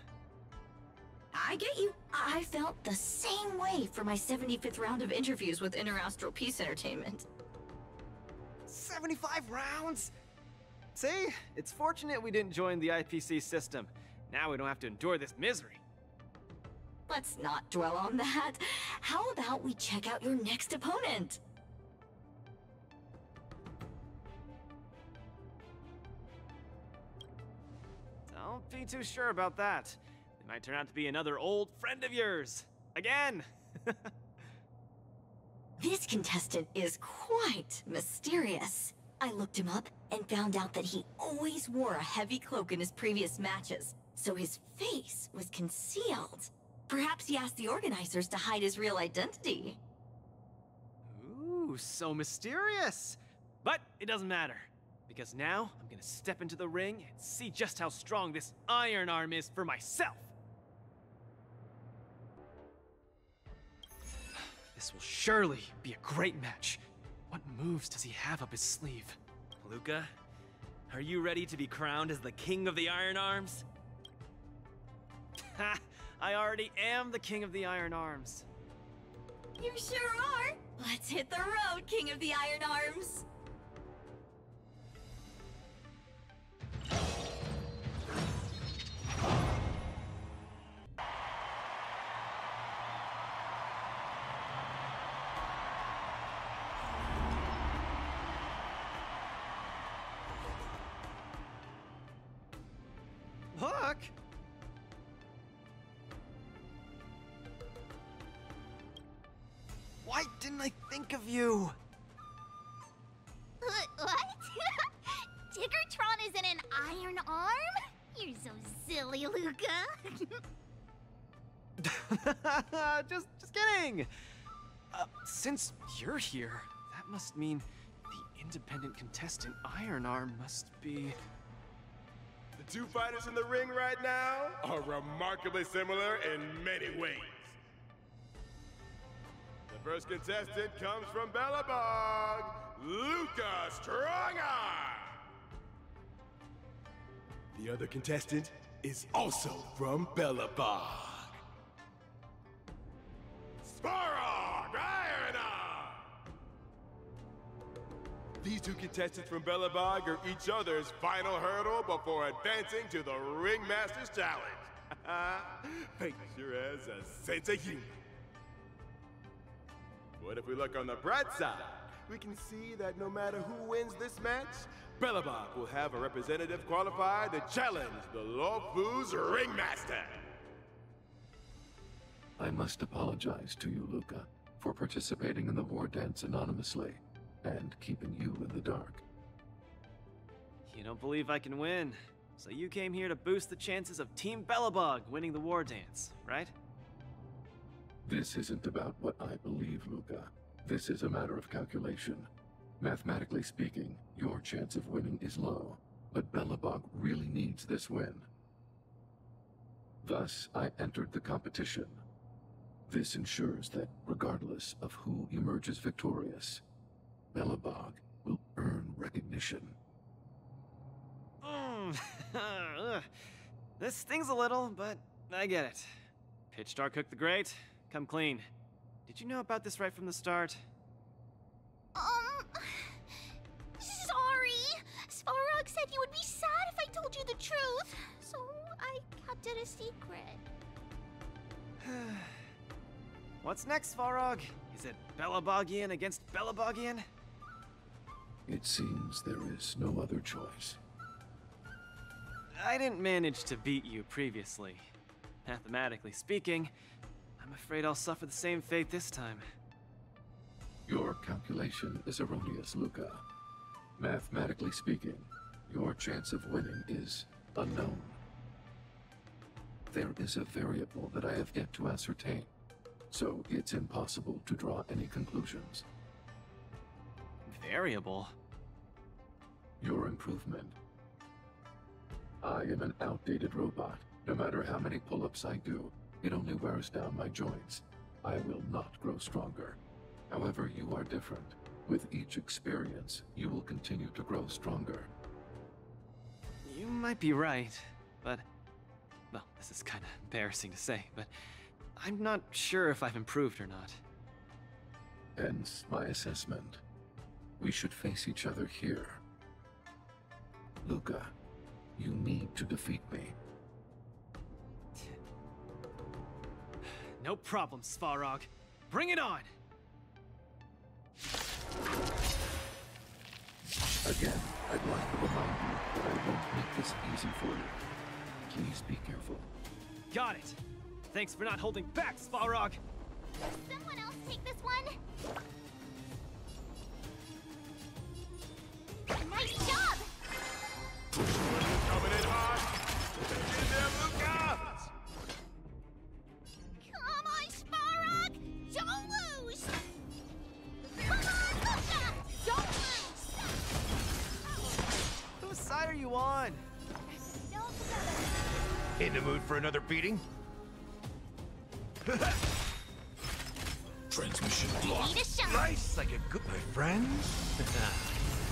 [SPEAKER 1] I get you. I felt the same way for my 75th round of interviews with Interastral Peace Entertainment.
[SPEAKER 2] 75 rounds? See? It's fortunate we didn't join the IPC system. Now we don't have to endure this misery.
[SPEAKER 1] Let's not dwell on that. How about we check out your next opponent?
[SPEAKER 2] Don't be too sure about that. They might turn out to be another old friend of yours. Again!
[SPEAKER 1] This contestant is quite mysterious. I looked him up and found out that he always wore a heavy cloak in his previous matches, so his face was concealed. Perhaps he asked the organizers to hide his real identity.
[SPEAKER 2] Ooh, so mysterious. But it doesn't matter, because now I'm gonna step into the ring and see just how strong this iron arm is for myself. This will surely be a great match. What moves does he have up his sleeve?
[SPEAKER 14] Luca, are you ready to be crowned as the king of the Iron Arms?
[SPEAKER 2] Ha! I already am the king of the iron arms.
[SPEAKER 1] You sure are. Let's hit the road, King of the Iron Arms.
[SPEAKER 2] Look! Why didn't I think of you?
[SPEAKER 6] What? Tiggertron is in an iron arm? You're so silly, Luca.
[SPEAKER 2] just kidding! Since you're here, that must mean the independent contestant Iron Arm must be...
[SPEAKER 12] The two fighters in the ring right now are remarkably similar in many ways. The first contestant comes from Belobog, Luca Strongarm. The other contestant is also from Belobog, Svarog Iron Arm. These two contestants from Belobog are each other's final hurdle before advancing to the Ringmaster's Challenge. Fate sure has a sense of humor. But if we look on the bright side, we can see that no matter who wins this match, Belobog will have a representative qualified to challenge the Lawfu's Ringmaster.
[SPEAKER 11] I must apologize to you, Luca, for participating in the war dance anonymously and keeping you in the dark.
[SPEAKER 2] You don't believe I can win, so you came here to boost the chances of Team Belobog winning the war dance, right?
[SPEAKER 11] This isn't about what I believe, Luca. This is a matter of calculation. Mathematically speaking, your chance of winning is low, but Belobog really needs this win. Thus, I entered the competition. This ensures that, regardless of who emerges victorious, Belobog will earn recognition.
[SPEAKER 2] This stings a little, but I get it. Pitchstar Cook the Great, come clean. Did you know about this right from the start?
[SPEAKER 6] Sorry. Svarog said you would be sad if I told you the truth, so I kept it a secret.
[SPEAKER 2] What's next, Svarog? Is it Belobogian against Belobogian?
[SPEAKER 11] It seems there is no other choice.
[SPEAKER 2] I didn't manage to beat you previously. Mathematically speaking, I'm afraid I'll suffer the same fate this time.
[SPEAKER 11] Your calculation is erroneous, Luca. Mathematically speaking, your chance of winning is unknown. There is a variable that I have yet to ascertain, so it's impossible to draw any conclusions.
[SPEAKER 2] Variable?
[SPEAKER 11] Your improvement. I am an outdated robot. No matter how many pull-ups I do, it only wears down my joints. I will not grow stronger. However, you are different. With each experience, you will continue to grow stronger.
[SPEAKER 2] You might be right, but... well, this is kinda embarrassing to say, but I'm not sure if I've improved or not.
[SPEAKER 11] Hence my assessment. We should face each other here. Luca, you need to defeat me.
[SPEAKER 2] No problem, Svarog. Bring it on!
[SPEAKER 11] Again, I'd like to remind you that I won't make this easy for you. Please be careful.
[SPEAKER 2] Got it! Thanks for not holding back, Svarog!
[SPEAKER 6] Someone else take this one? Nice job!
[SPEAKER 12] Coming in hot! Get in there, Luca!
[SPEAKER 6] Come on, Svarog! Don't lose! Come on,
[SPEAKER 16] In the mood for another beating?
[SPEAKER 11] Transmission blocked.
[SPEAKER 6] Need a shot.
[SPEAKER 16] Nice, like a good... My friends?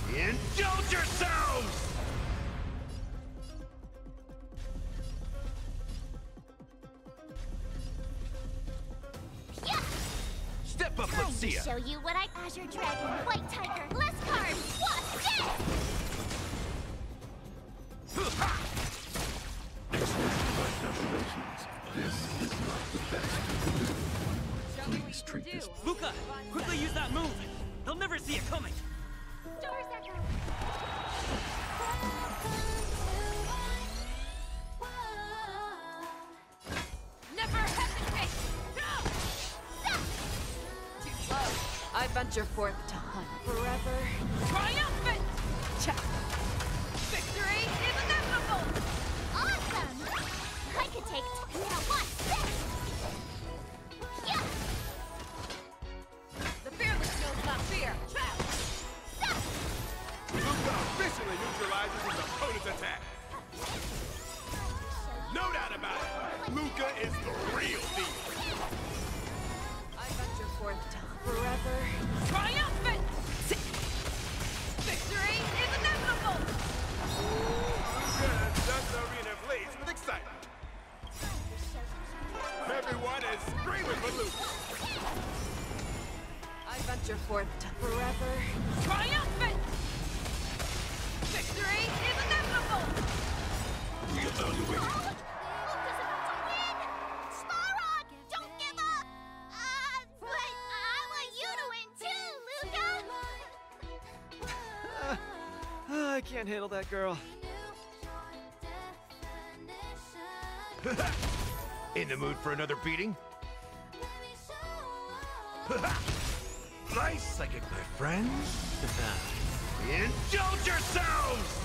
[SPEAKER 16] Indulge yourselves!
[SPEAKER 6] Yeah.
[SPEAKER 16] Step up,
[SPEAKER 6] Time
[SPEAKER 16] let's see
[SPEAKER 6] to
[SPEAKER 16] ya.
[SPEAKER 6] show you what I... Azure Dragon, White Tiger, less cards, what's this?
[SPEAKER 11] This is not the best. Please treat this.
[SPEAKER 14] Luca, quickly use that move. They'll never see it coming.
[SPEAKER 6] Stars Echo.
[SPEAKER 10] Never hesitate! No!
[SPEAKER 6] Stop!
[SPEAKER 10] Too slow. I venture forth to hunt forever. Triumphant! Cha! Victory is inevitable!
[SPEAKER 6] Awesome! I could take... Now what's this? Yeah!
[SPEAKER 10] The fearless knows not fear. Trap!
[SPEAKER 6] Stop!
[SPEAKER 12] Luca officially neutralizes his opponent's attack. No doubt about it. Luca is the real deal.
[SPEAKER 10] I venture forth to hunt forever. Triumphant! Victory is inevitable!
[SPEAKER 12] Luca has done the arena blaze with excitement. Everyone is screaming for Luca.
[SPEAKER 10] I venture forth to forever. Triumphant! Victory is inevitable!
[SPEAKER 11] Reevaluating.
[SPEAKER 6] Luca's about to win! Sparrock, don't give up! But I want you to win too, Luca!
[SPEAKER 5] I can't handle that girl.
[SPEAKER 16] In the mood for another beating? Nice, like a good friend. Indulge yourselves!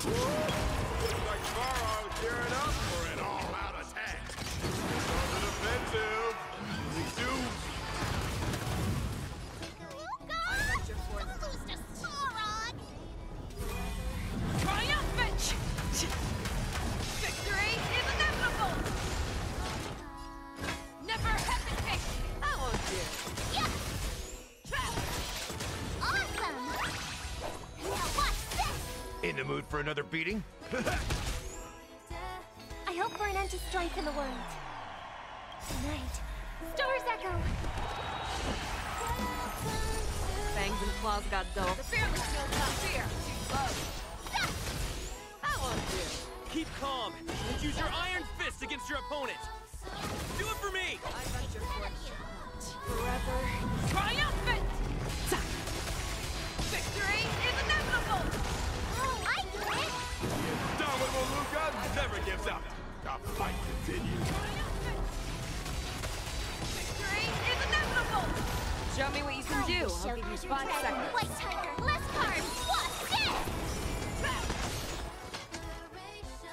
[SPEAKER 12] Looks like Sparrow gearing up for an all-out attack. On the defensive. We do.
[SPEAKER 6] Luca! Don't lose to Sparrock!
[SPEAKER 10] Triumphant! Victory is inevitable! Never hesitate! I won't do.
[SPEAKER 6] Yeah!
[SPEAKER 10] Trap!
[SPEAKER 6] Awesome! Now what's this?
[SPEAKER 16] In the mood for another beating?
[SPEAKER 6] I hope for an end to strife in the world. Tonight, Stars Echo!
[SPEAKER 10] Fangs and claws got dull. The fearless knows not fear. Too slow. I won't do.
[SPEAKER 14] Keep calm and use your iron fist against your opponent. Do it for me!
[SPEAKER 10] I venture forth forever. Triumphant! Victory is inevitable!
[SPEAKER 6] Oh, I get it!
[SPEAKER 12] The indomitable Luca never gives up. The fight continues.
[SPEAKER 10] Victory is inevitable! Show me what you can do. I'll give you 5 seconds.
[SPEAKER 6] White Tiger, less cards, what's this?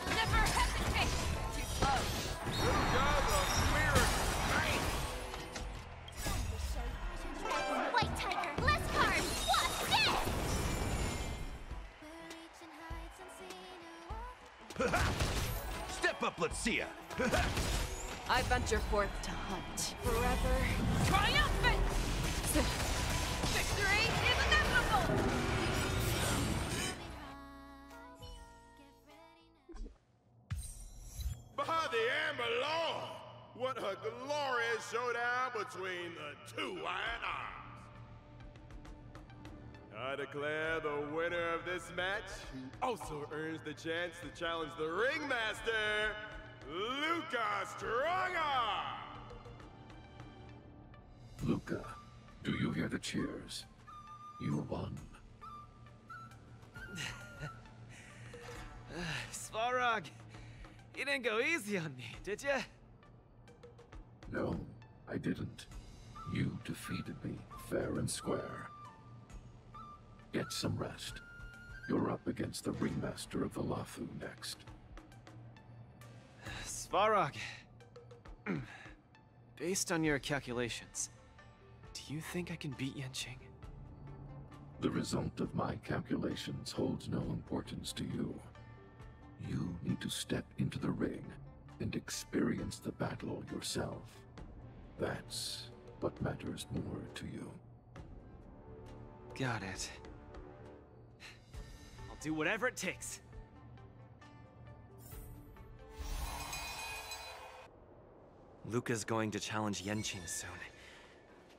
[SPEAKER 10] Never hesitate! Too slow.
[SPEAKER 12] Luca's a clear strike.
[SPEAKER 6] White Tiger, less cards, what's this?
[SPEAKER 16] Step up, let's see ya.
[SPEAKER 10] I venture forth to hunt forever. Triumphant! Victory is inevitable!
[SPEAKER 12] By the Amber Law! What a glorious showdown between the two Iron Arms! I declare the winner of this match, who also earns the chance to challenge the ringmaster, Luca Strongarm!
[SPEAKER 11] Luca, do you hear the cheers? You won.
[SPEAKER 5] Svarog, you didn't go easy on me, did ya?
[SPEAKER 11] No, I didn't. You defeated me, fair and square. Get some rest. You're up against the ringmaster of Valathu next.
[SPEAKER 5] Svarog, based on your calculations, do you think I can beat Yanqing?
[SPEAKER 11] The result of my calculations holds no importance to you. You need to step into the ring and experience the battle yourself. That's what matters more to you.
[SPEAKER 2] Got it. I'll do whatever it takes.
[SPEAKER 14] Luca's going to challenge Yenqing soon.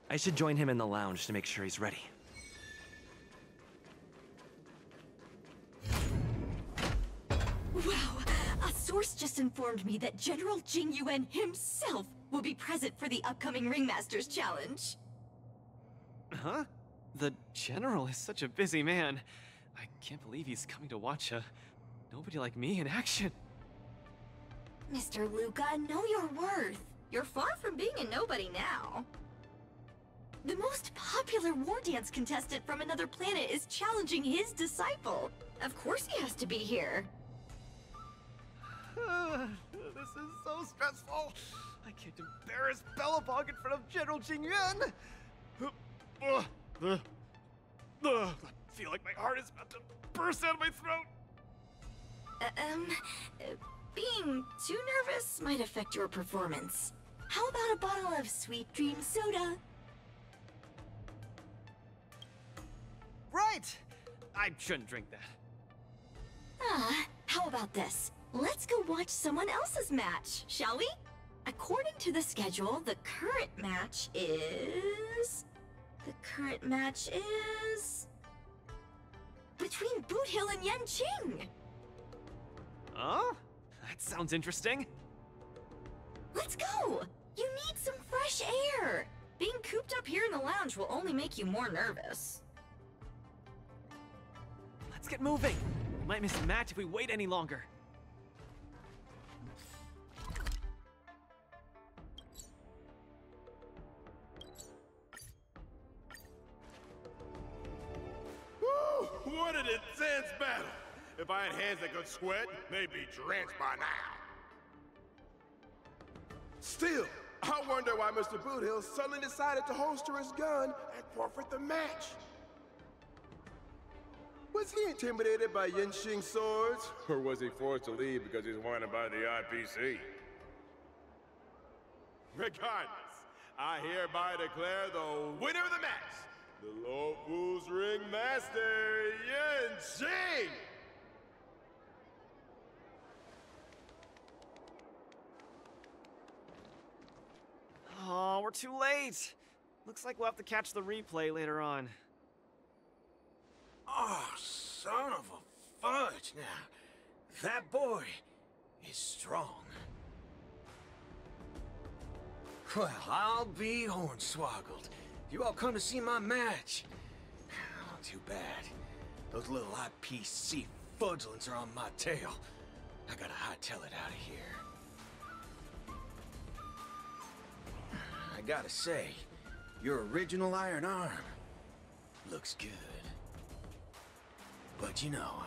[SPEAKER 14] I should join him in the lounge to make sure he's ready.
[SPEAKER 1] Wow! A source just informed me that General Jing Yuan himself will be present for the upcoming Ringmasters Challenge.
[SPEAKER 2] Huh? The General is such a busy man. I can't believe he's coming to watch a nobody like me in action.
[SPEAKER 1] Mr. Luca, know your worth. You're far from being a nobody now. The most popular war dance contestant from another planet is challenging his disciple. Of course he has to be here.
[SPEAKER 2] This is so stressful. I can't embarrass Belobog in front of General Jing Yuan. I feel like my heart is about to burst out of my throat.
[SPEAKER 1] Being too nervous might affect your performance. How about a bottle of Sweet Dream Soda?
[SPEAKER 2] Right! I shouldn't drink that.
[SPEAKER 1] How about this? Let's go watch someone else's match, shall we? According to the schedule, the current match is... between Boot Hill and Yenqing.
[SPEAKER 2] Huh? That sounds interesting.
[SPEAKER 1] Let's go! You need some fresh air! Being cooped up here in the lounge will only make you more nervous.
[SPEAKER 2] Let's get moving. We might miss a match if we wait any longer.
[SPEAKER 12] Woo! What an intense battle! If I had hands that could sweat, they'd be drenched by now. Still, I wonder why Mr. Boothill suddenly decided to holster his gun and forfeit the match. Was he intimidated by Yenqing's swords? Or was he forced to leave because he's wanted by the IPC? Regardless, I hereby declare the winner of the match, the Low Fools Ringmaster, Yenqing!
[SPEAKER 2] Oh, we're too late. Looks like we'll have to catch the replay later on.
[SPEAKER 22] Oh, son of a fudge. Now, that boy is strong. Well, I'll be hornswoggled. You all come to see my match. Oh, too bad. Those little IPC fudgelins are on my tail. I gotta hightail it out of here. I gotta say, your original iron arm looks good. But you know,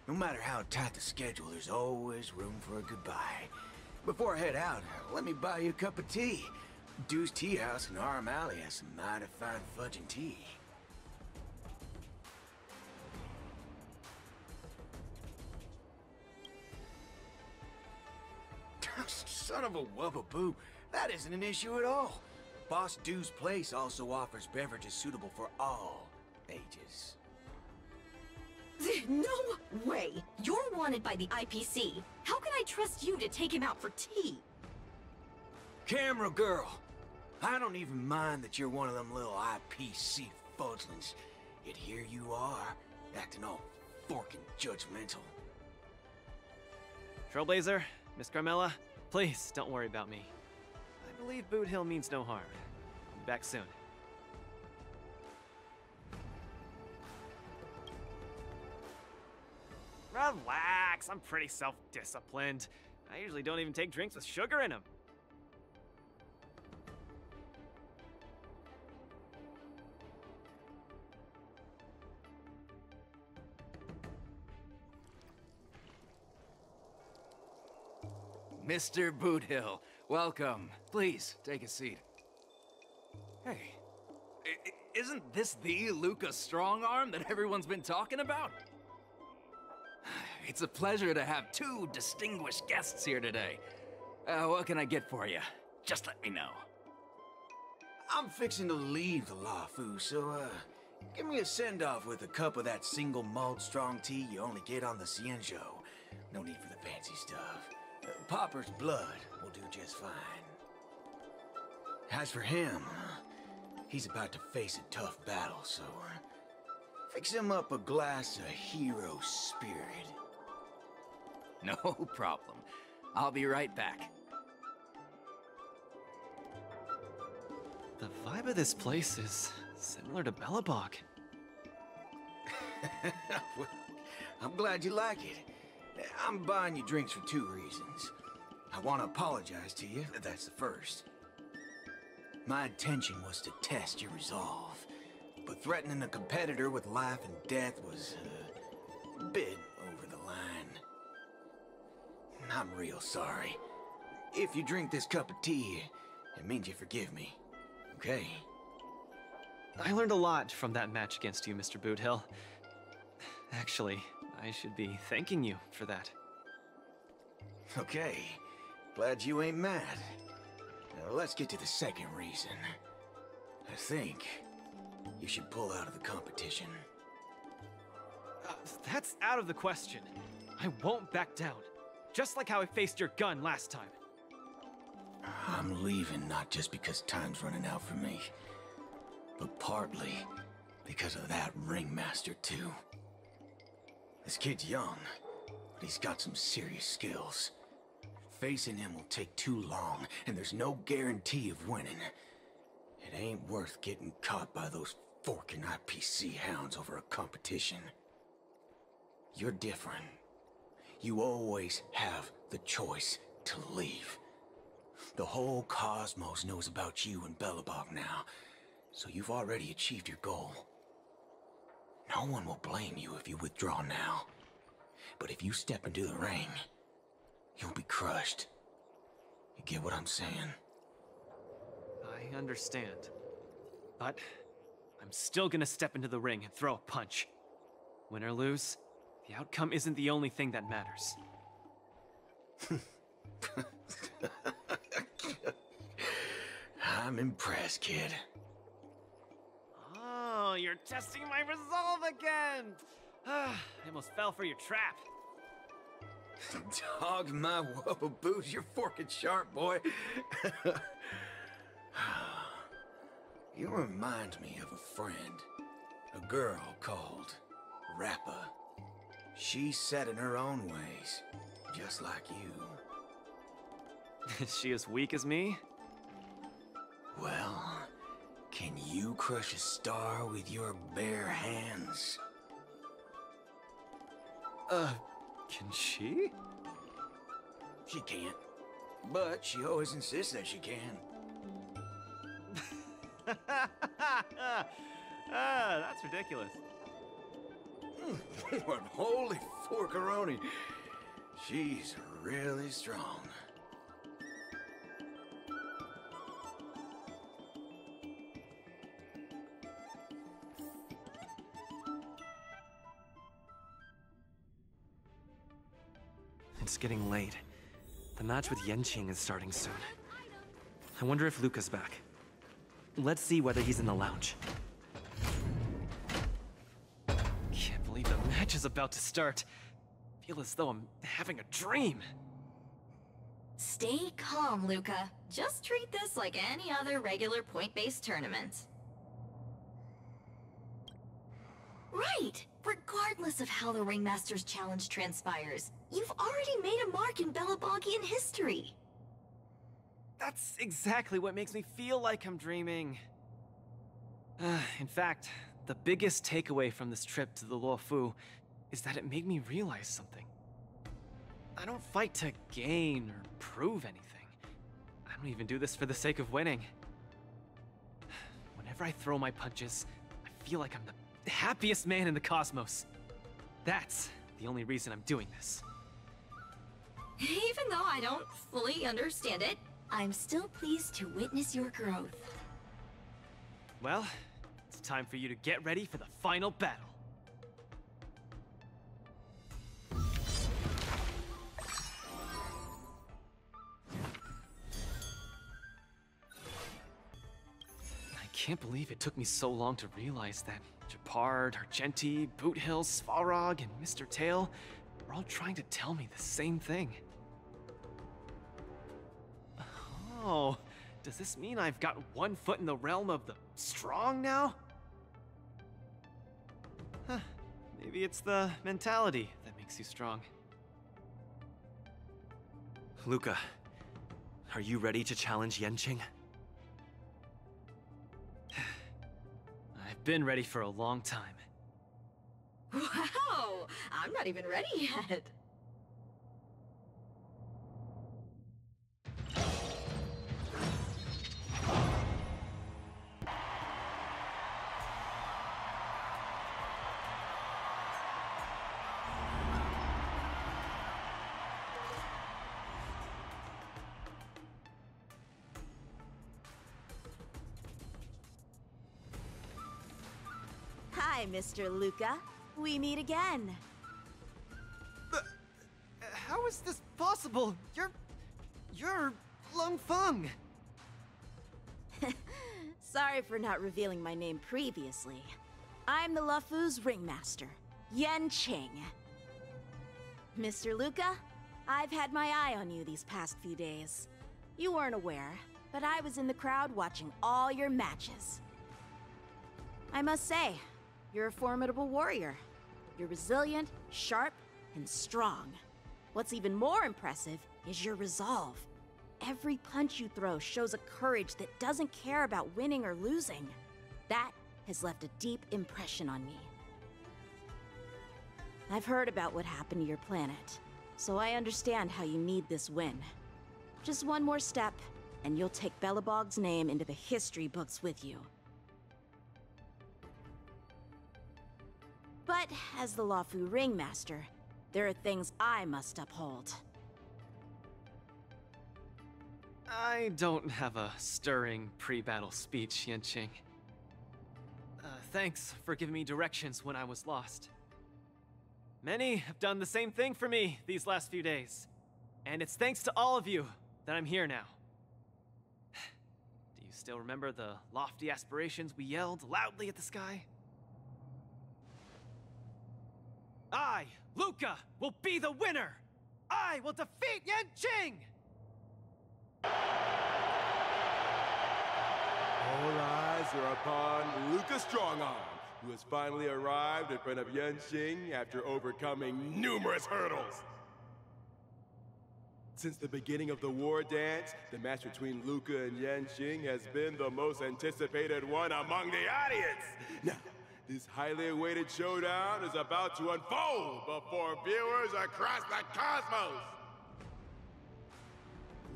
[SPEAKER 22] no matter how tight the schedule, there's always room for a goodbye. Before I head out, let me buy you a cup of tea. Dew's Tea House in Arm Alley has some mighty fine fudging tea. Son of a wubbaboo, that isn't an issue at all. Boss Dew's Place also offers beverages suitable for all ages.
[SPEAKER 1] No way! You're wanted by the IPC. How can I trust you to take him out for tea?
[SPEAKER 22] Camera girl, I don't even mind that you're one of them little IPC fudglings. Yet here you are, acting all forking judgmental.
[SPEAKER 2] Trailblazer, Miss Carmella, please don't worry about me. I believe Boot Hill means no harm. I'll be back soon. Relax, I'm pretty self-disciplined. I usually don't even take drinks with sugar in them.
[SPEAKER 19] Mr. Boothill, welcome. Please, take a seat. Hey, isn't this the Luca Strongarm that everyone's been talking about? It's a pleasure to have two distinguished guests here today. What can I get for you? Just let me know.
[SPEAKER 22] I'm fixing to leave the Lafu, so, give me a send-off with a cup of that single malt strong tea you only get on the Cienjo. No need for the fancy stuff. Popper's blood will do just fine. As for him, he's about to face a tough battle, so fix him up a glass of hero spirit.
[SPEAKER 19] No problem. I'll be right back.
[SPEAKER 5] The vibe of this place is similar to Belobog.
[SPEAKER 22] Well, I'm glad you like it. I'm buying you drinks for two reasons. I want to apologize to you, that's the first. My intention was to test your resolve, but threatening a competitor with life and death was a bit over the line. I'm real sorry. If you drink this cup of tea, it means you forgive me, okay?
[SPEAKER 5] I learned a lot from that match against you, Mr. Boothill. Actually, I should be thanking you for that.
[SPEAKER 22] Okay, glad you ain't mad. Now let's get to the second reason. I think you should pull out of the competition.
[SPEAKER 5] That's out of the question. I won't back down. Just like how I faced your gun last time.
[SPEAKER 22] I'm leaving not just because time's running out for me, but partly because of that ringmaster too. This kid's young, but he's got some serious skills. Facing him will take too long, and there's no guarantee of winning. It ain't worth getting caught by those forking IPC hounds over a competition. You're different. You always have the choice to leave. The whole cosmos knows about you and Belobog now, so you've already achieved your goal. No one will blame you if you withdraw now. But if you step into the ring, you'll be crushed. You get what I'm saying?
[SPEAKER 5] I understand. But I'm still gonna step into the ring and throw a punch. Win or lose, the outcome isn't the only thing that matters.
[SPEAKER 22] I'm impressed, kid.
[SPEAKER 5] Oh, you're testing my resolve again! I almost fell for your trap.
[SPEAKER 22] Dog my wubba boots, you're forking sharp, boy. You remind me of a friend. A girl called Rappa. She's set in her own ways, just like you.
[SPEAKER 5] Is she as weak as me?
[SPEAKER 22] Well, can you crush a star with your bare hands?
[SPEAKER 5] Can she?
[SPEAKER 22] She can't. But she always insists that she can.
[SPEAKER 5] That's ridiculous.
[SPEAKER 22] What holy forkaroni. She's really strong.
[SPEAKER 14] It's getting late. The match with Yenqing is starting soon. I wonder if Luca's back. Let's see whether he's in the lounge.
[SPEAKER 5] Can't believe the match is about to start. Feel as though I'm having a dream.
[SPEAKER 1] Stay calm, Luca. Just treat this like any other regular point-based tournament. Right! Regardless of how the Ringmaster's Challenge transpires, you've already made a mark in Belabogian history.
[SPEAKER 5] That's exactly what makes me feel like I'm dreaming. In fact, the biggest takeaway from this trip to the Luofu is that it made me realize something. I don't fight to gain or prove anything. I don't even do this for the sake of winning. Whenever I throw my punches, I feel like I'm the happiest man in the cosmos. That's the only reason I'm doing this.
[SPEAKER 1] Even though I don't fully understand it, I'm still pleased to witness your growth.
[SPEAKER 5] Well, it's time for you to get ready for the final battle.
[SPEAKER 2] can't believe it took me so long to realize that Japard, Argenti, Boothill, Svarog, and Mr. Tail were all trying to tell me the same thing. Oh, does this mean I've got one foot in the realm of the strong now? Huh, maybe it's the mentality that makes you strong.
[SPEAKER 14] Luca, are you ready to challenge Yanqing?
[SPEAKER 2] I've been ready for a long time.
[SPEAKER 1] Wow! I'm not even ready yet.
[SPEAKER 17] Hi, Mr. Luca. We meet again.
[SPEAKER 2] How is this possible? You're Lung Feng.
[SPEAKER 17] Sorry for not revealing my name previously. I'm the Luofu's ringmaster, Yanqing. Mr. Luca, I've had my eye on you these past few days. You weren't aware, but I was in the crowd watching all your matches. I must say, you're a formidable warrior. You're resilient, sharp, and strong. What's even more impressive is your resolve. Every punch you throw shows a courage that doesn't care about winning or losing. That has left a deep impression on me. I've heard about what happened to your planet, so I understand how you need this win. Just one more step, and you'll take Belobog's name into the history books with you. But as the Luofu ringmaster, there are things I must uphold.
[SPEAKER 2] I don't have a stirring pre-battle speech, Yanqing. Thanks for giving me directions when I was lost. Many have done the same thing for me these last few days. And it's thanks to all of you that I'm here now. Do you still remember the lofty aspirations we yelled loudly at the sky? I, Luca, will be the winner! I will defeat Yanqing!
[SPEAKER 12] All eyes are upon Luca Strongarm, who has finally arrived in front of Yanqing after overcoming numerous hurdles. Since the beginning of the war dance, the match between Luca and Yanqing has been the most anticipated one among the audience. Now, this highly awaited showdown is about to unfold before viewers across the cosmos.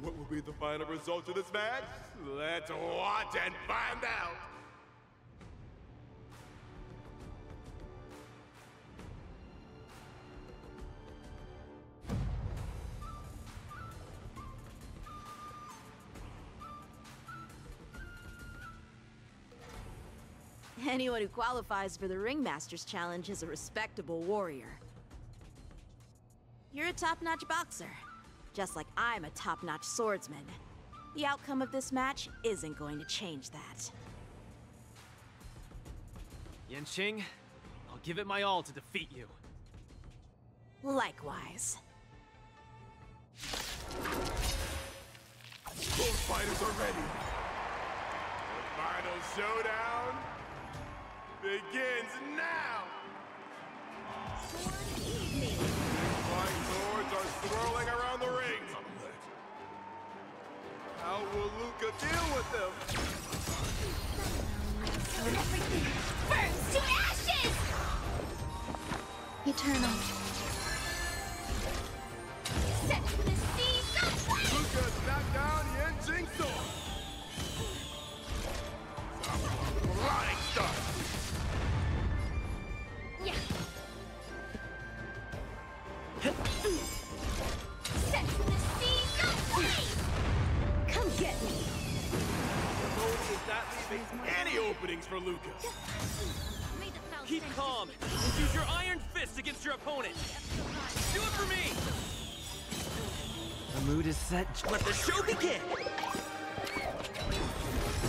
[SPEAKER 12] What will be the final result of this match? Let's watch and find out.
[SPEAKER 17] Anyone who qualifies for the Ringmaster's Challenge is a respectable warrior. You're a top-notch boxer, just like I'm a top-notch swordsman. The outcome of this match isn't going to change that.
[SPEAKER 2] Yanqing, I'll give it my all to defeat you.
[SPEAKER 17] Likewise.
[SPEAKER 12] Both fighters are ready. The final showdown begins now!
[SPEAKER 1] Sword evening!
[SPEAKER 12] Flying swords are swirling around the ring! How will Luca deal with them?
[SPEAKER 1] Everything burns to ashes!
[SPEAKER 18] Eternal.
[SPEAKER 1] Set to the sea, go play!
[SPEAKER 12] Luca knocked down Yanqing's sword! Running start!
[SPEAKER 1] Yeah. Set to the sea, go play! Come get me!
[SPEAKER 12] The opponent is not leaving any openings for Luca.
[SPEAKER 13] Keep calm and use your iron fist against your opponent. Do it for me!
[SPEAKER 14] The mood is set.
[SPEAKER 13] Let the show begin!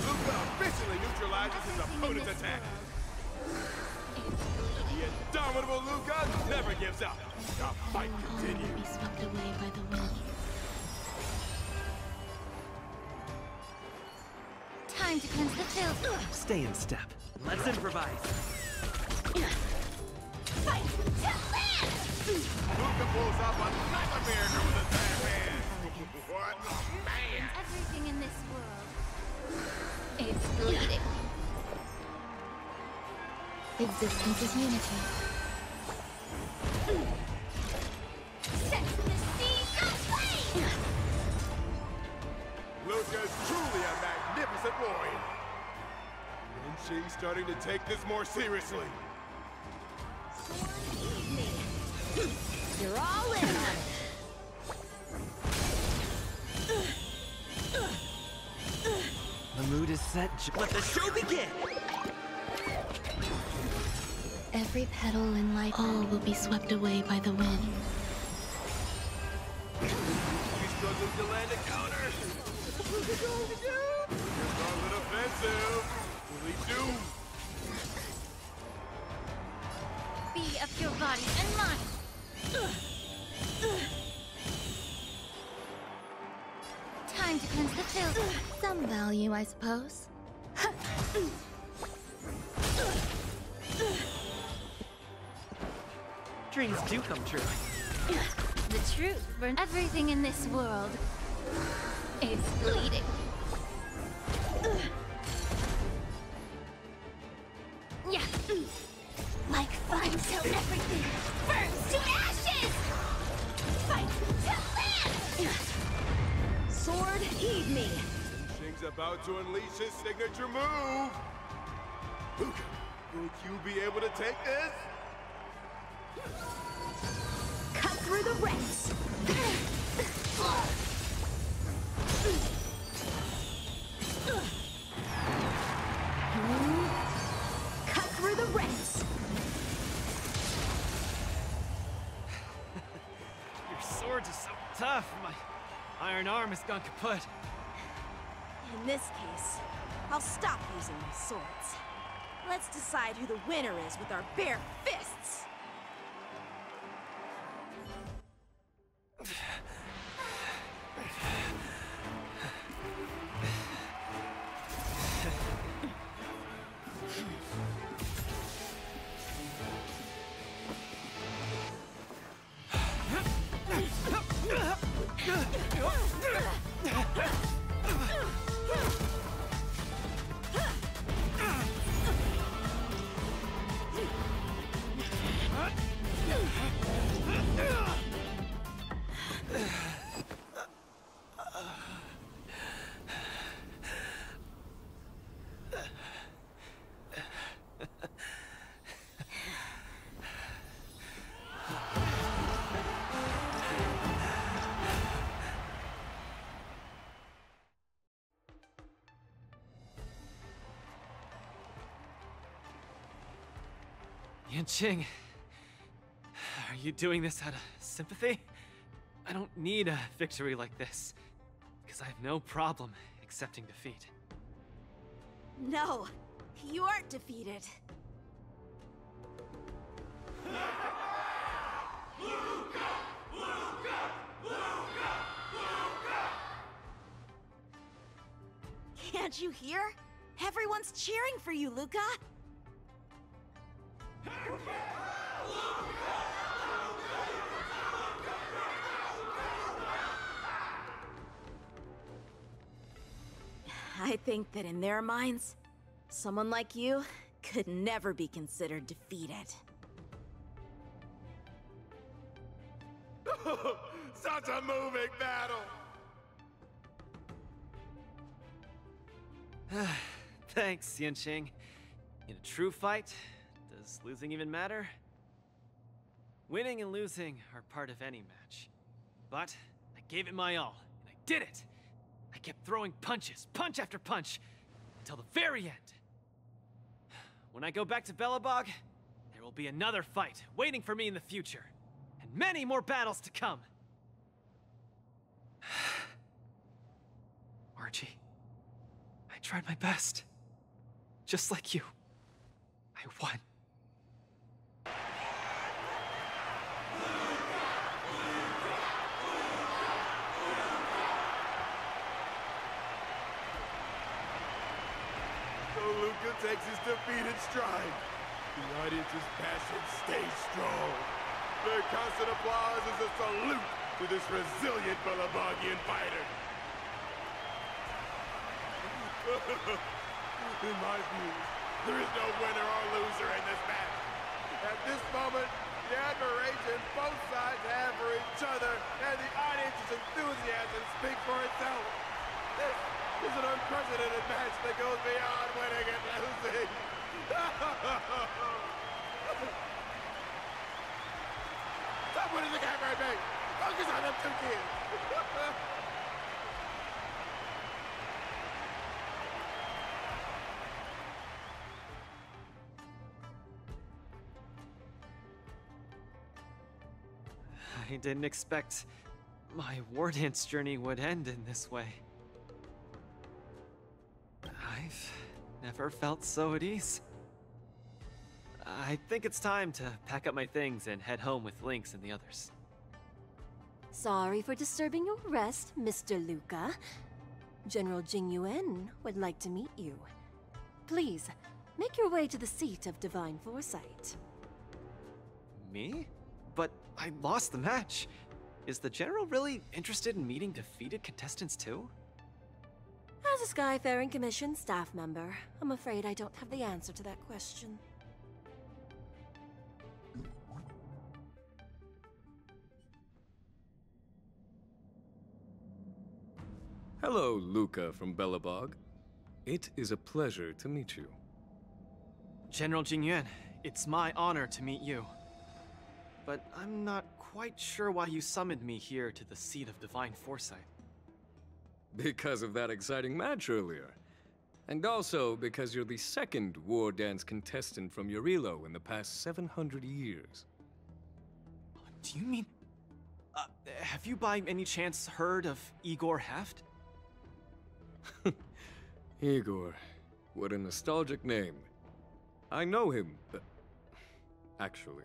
[SPEAKER 12] Luca Luca officially neutralizes his opponent's attack. The indomitable Luca never gives up. The fight continues.
[SPEAKER 4] Be swept away by the wind.
[SPEAKER 18] Time to cleanse the filth.
[SPEAKER 14] Stay in step. Let's improvise.
[SPEAKER 18] Fight to land!
[SPEAKER 12] Luca pulls off a nightmare with his bad hand. What man?
[SPEAKER 18] Everything in this world. It's bleeding.
[SPEAKER 4] Existence is unity.
[SPEAKER 18] Set the seas aflame!
[SPEAKER 12] Luca's truly a magnificent warrior. And she's starting to take this more seriously.
[SPEAKER 17] You're all in on it.
[SPEAKER 14] The mood is set. Let the show begin!
[SPEAKER 4] Every petal in life, all will be swept away by the wind.
[SPEAKER 12] She struggles to land a counter. What's it going to do? It's a little offensive. Will he do?
[SPEAKER 18] Be of your body and mind. Time to cleanse the filth.
[SPEAKER 4] Some value, I suppose.
[SPEAKER 14] Dreams do come true.
[SPEAKER 18] The truth burns everything in this world. It's bleeding. Yeah. Like fun till everything burns to ashes! Fight to land!
[SPEAKER 17] Sword, heed me.
[SPEAKER 12] Shing's about to unleash his signature move. Luca, will you be able to take this?
[SPEAKER 17] Cut through the ranks. Cut through the ranks.
[SPEAKER 2] Your swords are so tough. My iron arm has gone kaput.
[SPEAKER 17] In this case, I'll stop using my swords. Let's decide who the winner is with our bare fists.
[SPEAKER 2] Yanqing, are you doing this out of sympathy? I don't need a victory like this, because I have no problem accepting defeat.
[SPEAKER 17] No, you aren't defeated. Can't you hear? Everyone's cheering for you, Luca! I think that in their minds, someone like you could never be considered defeated.
[SPEAKER 12] Such a moving battle!
[SPEAKER 2] Thanks, Yanqing. In a true fight, does losing even matter? Winning and losing are part of any match. But I gave it my all, and I did it! I kept throwing punches, punch after punch, until the very end. When I go back to Belobog, there will be another fight waiting for me in the future, and many more battles to come.
[SPEAKER 14] Archie, I
[SPEAKER 5] tried my best. Just like you. I won.
[SPEAKER 12] So Luca takes his defeat in stride. The audience's passion stays strong. Their constant applause is a salute to this resilient Belabogian fighter. In my view, there is no winner or loser in this match. At this moment, the admiration both sides have for each other and the audience's enthusiasm speak for itself. This is an unprecedented match that goes beyond winning and losing. Stop putting the camera at me! Focus on them two kids!
[SPEAKER 5] I didn't expect my war dance journey would end in this way. I've never felt so at ease. I think it's time to pack up my things and head home with Lynx and the others.
[SPEAKER 10] Sorry for disturbing your rest, Mr. Luca. General Jing Yuan would like to meet you. Please, make your way to the seat of Divine Foresight.
[SPEAKER 5] Me? But I lost the match. Is the General really interested in meeting defeated contestants too?
[SPEAKER 10] As a Skyfaring Commission staff member, I'm afraid I don't have the answer to that question.
[SPEAKER 15] Hello, Luca from Belobog. It is a pleasure to meet you.
[SPEAKER 5] General Jingyuan, it's my honor to meet you. But I'm not quite sure why you summoned me here to the seat of Divine Foresight.
[SPEAKER 15] Because of that exciting match earlier. And also because you're the second war dance contestant from Yorilo in the past 700 years.
[SPEAKER 5] Do you mean... have you by any chance heard of Igor Haft?
[SPEAKER 15] Igor. What a nostalgic name. I know him, but... Actually,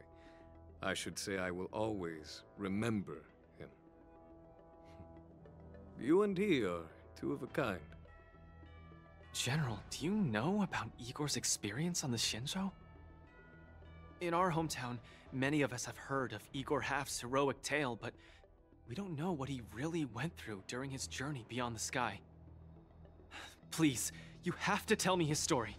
[SPEAKER 15] I should say I will always remember him. You and he are two of a kind.
[SPEAKER 5] General, do you know about Igor's experience on the Shinjo? In our hometown, many of us have heard of Igor Haft's heroic tale, but we don't know what he really went through during his journey beyond the sky. Please, you have to tell me his story.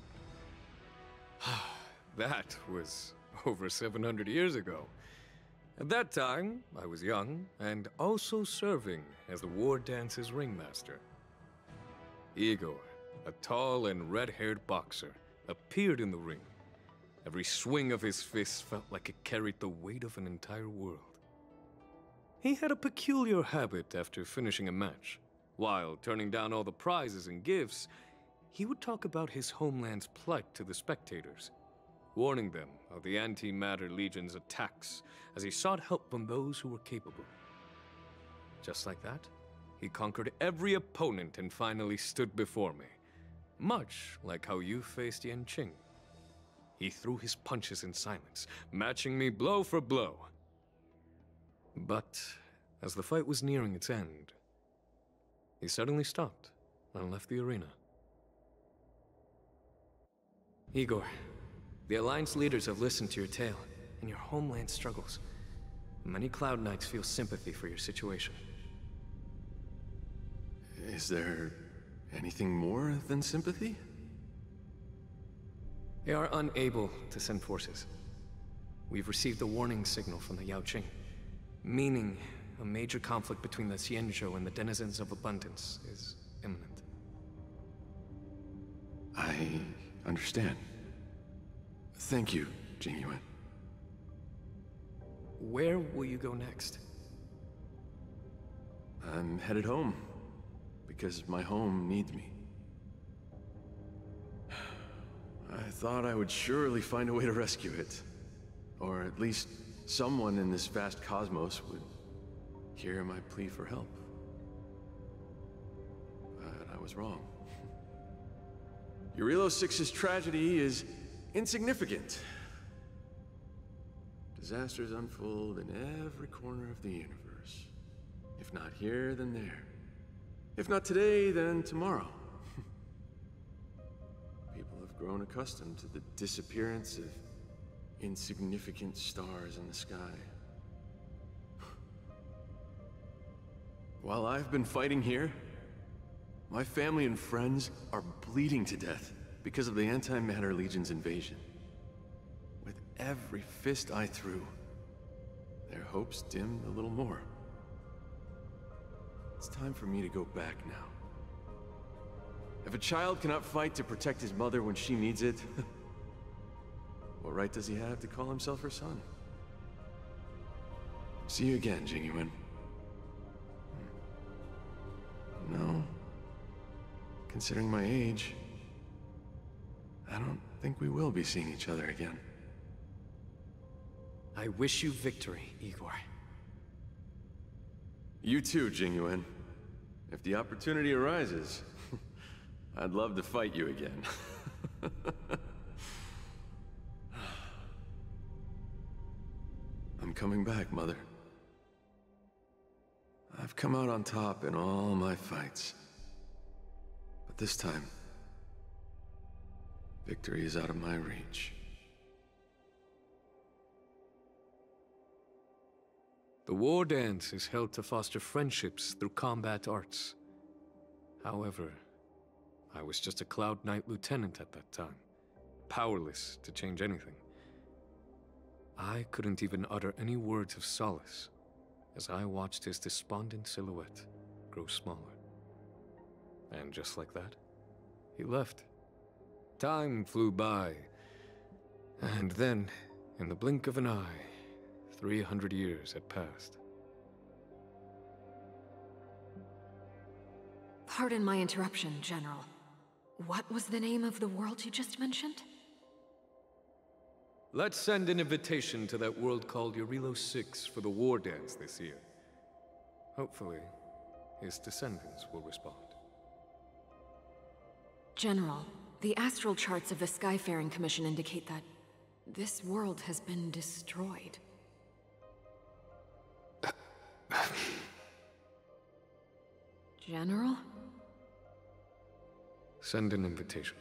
[SPEAKER 15] That was over 700 years ago. At that time, I was young and also serving as the War Dance's ringmaster. Igor, a tall and red-haired boxer, appeared in the ring. Every swing of his fist felt like it carried the weight of an entire world. He had a peculiar habit after finishing a match. While turning down all the prizes and gifts, he would talk about his homeland's plight to the spectators, warning them of the Antimatter Legion's attacks as he sought help from those who were capable. Just like that, he conquered every opponent and finally stood before me, much like how you faced Yanqing. He threw his punches in silence, matching me blow for blow. But as the fight was nearing its end, he suddenly stopped and left the arena. Igor, the Alliance leaders have listened to your tale and your homeland struggles. Many Cloud Knights feel sympathy for your situation.
[SPEAKER 21] Is there anything more than sympathy?
[SPEAKER 15] They are unable to send forces. We've received a warning signal from the Yaoqing, meaning a major conflict between the Xianzhou and the denizens of abundance is imminent.
[SPEAKER 21] I understand. Thank you, Jingyuan.
[SPEAKER 15] Where will you go next?
[SPEAKER 21] I'm headed home, because my home needs me. I thought I would surely find a way to rescue it. Or at least someone in this vast cosmos would hear my plea for help. But I was wrong. Eurilo 6's tragedy is insignificant. Disasters unfold in every corner of the universe. If not here, then there. If not today, then tomorrow. People have grown accustomed to the disappearance of insignificant stars in the sky. While I've been fighting here, my family and friends are bleeding to death because of the Antimatter Legion's invasion. With every fist I threw, their hopes dimmed a little more. It's time for me to go back now. If a child cannot fight to protect his mother when she needs it, what right does he have to call himself her son? See you again, Jingyuan. No. Considering my age, I don't think we will be seeing each other again.
[SPEAKER 3] I wish you victory, Igor.
[SPEAKER 21] You too, Jingyuan. If the opportunity arises, I'd love to fight you again. I'm coming back, Mother. I've come out on top in all my fights. But this time, victory is out of my reach.
[SPEAKER 15] The War Dance is held to foster friendships through combat arts. However, I was just a Cloud Knight lieutenant at that time, powerless to change anything. I couldn't even utter any words of solace as I watched his despondent silhouette grow smaller. And just like that, he left. Time flew by, and then, in the blink of an eye, 300 years had passed.
[SPEAKER 7] Pardon my interruption, General. What was the name of the world you just mentioned?
[SPEAKER 15] Let's send an invitation to that world called Eurilo 6 for the War Dance this year. Hopefully, his descendants will respond.
[SPEAKER 7] General, the astral charts of the Skyfaring Commission indicate that this world has been destroyed. General?
[SPEAKER 15] Send an invitation.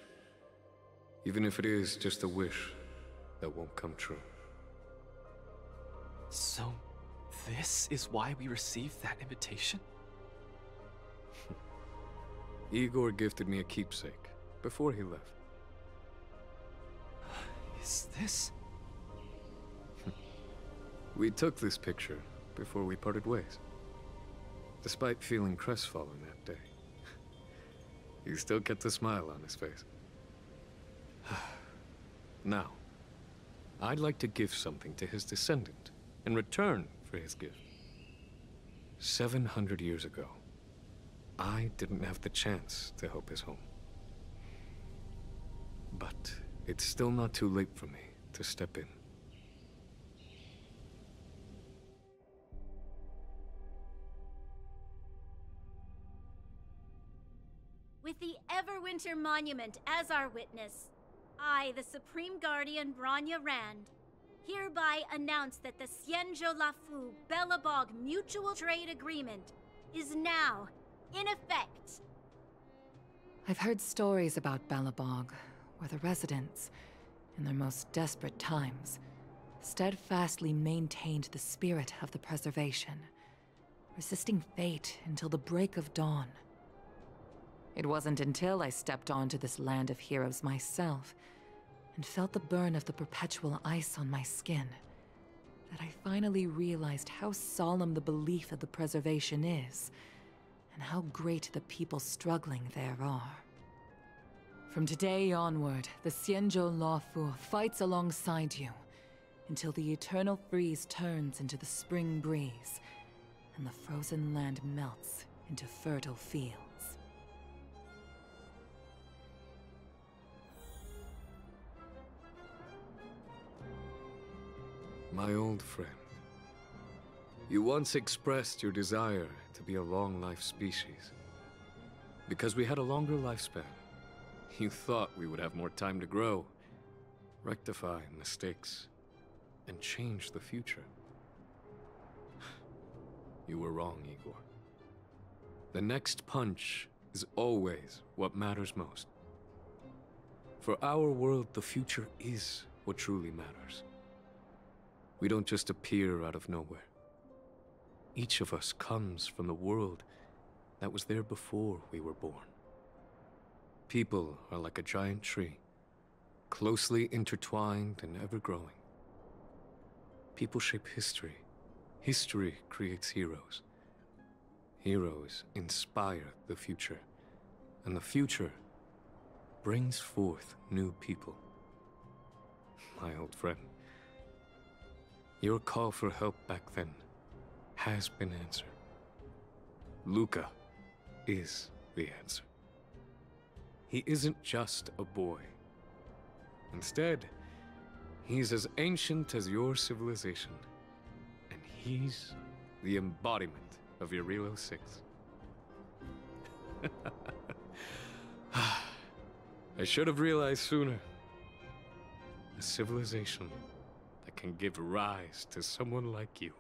[SPEAKER 15] Even if it is just a wish that won't come true.
[SPEAKER 2] So, this is why we received that invitation?
[SPEAKER 15] Igor gifted me a keepsake before he left.
[SPEAKER 2] Is this?
[SPEAKER 15] We took this picture before we parted ways. Despite feeling crestfallen that day, he still kept a smile on his face. Now, I'd like to give something to his descendant in return for his gift. 700 years ago, I didn't have the chance to help his home. But it's still not too late for me to step in.
[SPEAKER 6] With the Everwinter Monument as our witness, I, the Supreme Guardian Branya Rand, hereby announce that the Xianzhou Lafu Belobog Mutual Trade Agreement is now in effect.
[SPEAKER 7] I've heard stories about Belobog, where the residents, in their most desperate times, steadfastly maintained the spirit of the preservation, resisting fate until the break of dawn. It wasn't until I stepped onto this land of heroes myself and felt the burn of the perpetual ice on my skin that I finally realized how solemn the belief of the preservation is and how great the people struggling there are. From today onward, the Xianzhou Lafu fights alongside you until the eternal freeze turns into the spring breeze and the frozen land melts into fertile fields.
[SPEAKER 15] My old friend, you once expressed your desire to be a long-life species. Because we had a longer lifespan, You thought we would have more time to grow, rectify mistakes, and change the future. You were wrong, Igor. The next punch is always what matters most. For our world, the future is what truly matters. We don't just appear out of nowhere. Each of us comes from the world that was there before we were born. People are like a giant tree, closely intertwined and ever-growing. People shape history. History creates heroes. Heroes inspire the future, and the future brings forth new people. My old friend, your call for help back then has been answered. Luca is the answer. He isn't just a boy. Instead, he's as ancient as your civilization, and he's the embodiment of Eurilo 6. I should have realized sooner. A civilization that can give rise to someone like you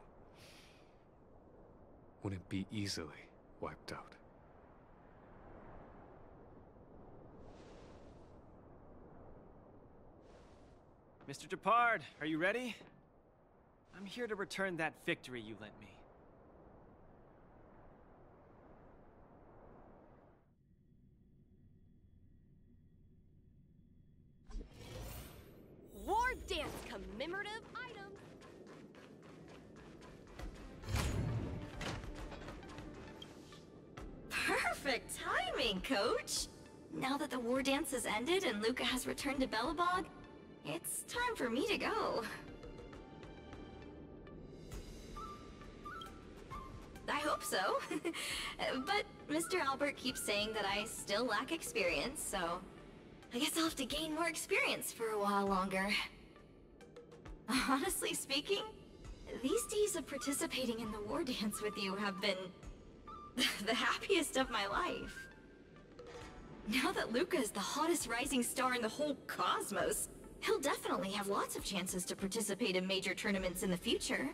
[SPEAKER 15] wouldn't be easily wiped out.
[SPEAKER 2] Mr. Gepard, are you ready? I'm here to return that victory you lent me.
[SPEAKER 1] War Dance commemorative item. Perfect timing, Coach! Now that the war dance has ended and Luca has returned to Belobog, it's time for me to go. I hope so. But Mr. Albert keeps saying that I still lack experience, so I guess I'll have to gain more experience for a while longer. Honestly speaking, these days of participating in the war dance with you have been the happiest of my life. Now that Luca is the hottest rising star in the whole cosmos, he'll definitely have lots of chances to participate in major tournaments in the future.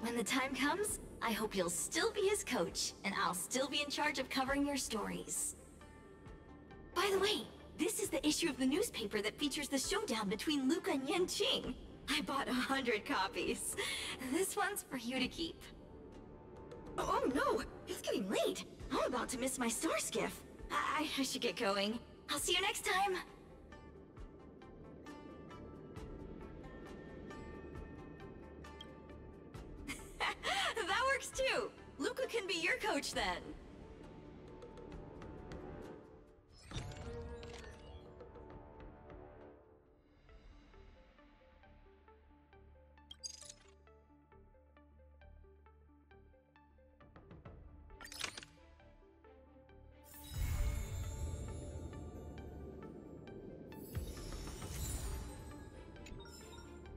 [SPEAKER 1] When the time comes, I hope you'll still be his coach, and I'll still be in charge of covering your stories. By the way, this is the issue of the newspaper that features the showdown between Luca and Yanqing. I bought 100 copies. This one's for you to keep. Oh no, it's getting late. I'm about to miss my star skiff. I should get going. I'll see you next time. That works too. Luca can be your coach then.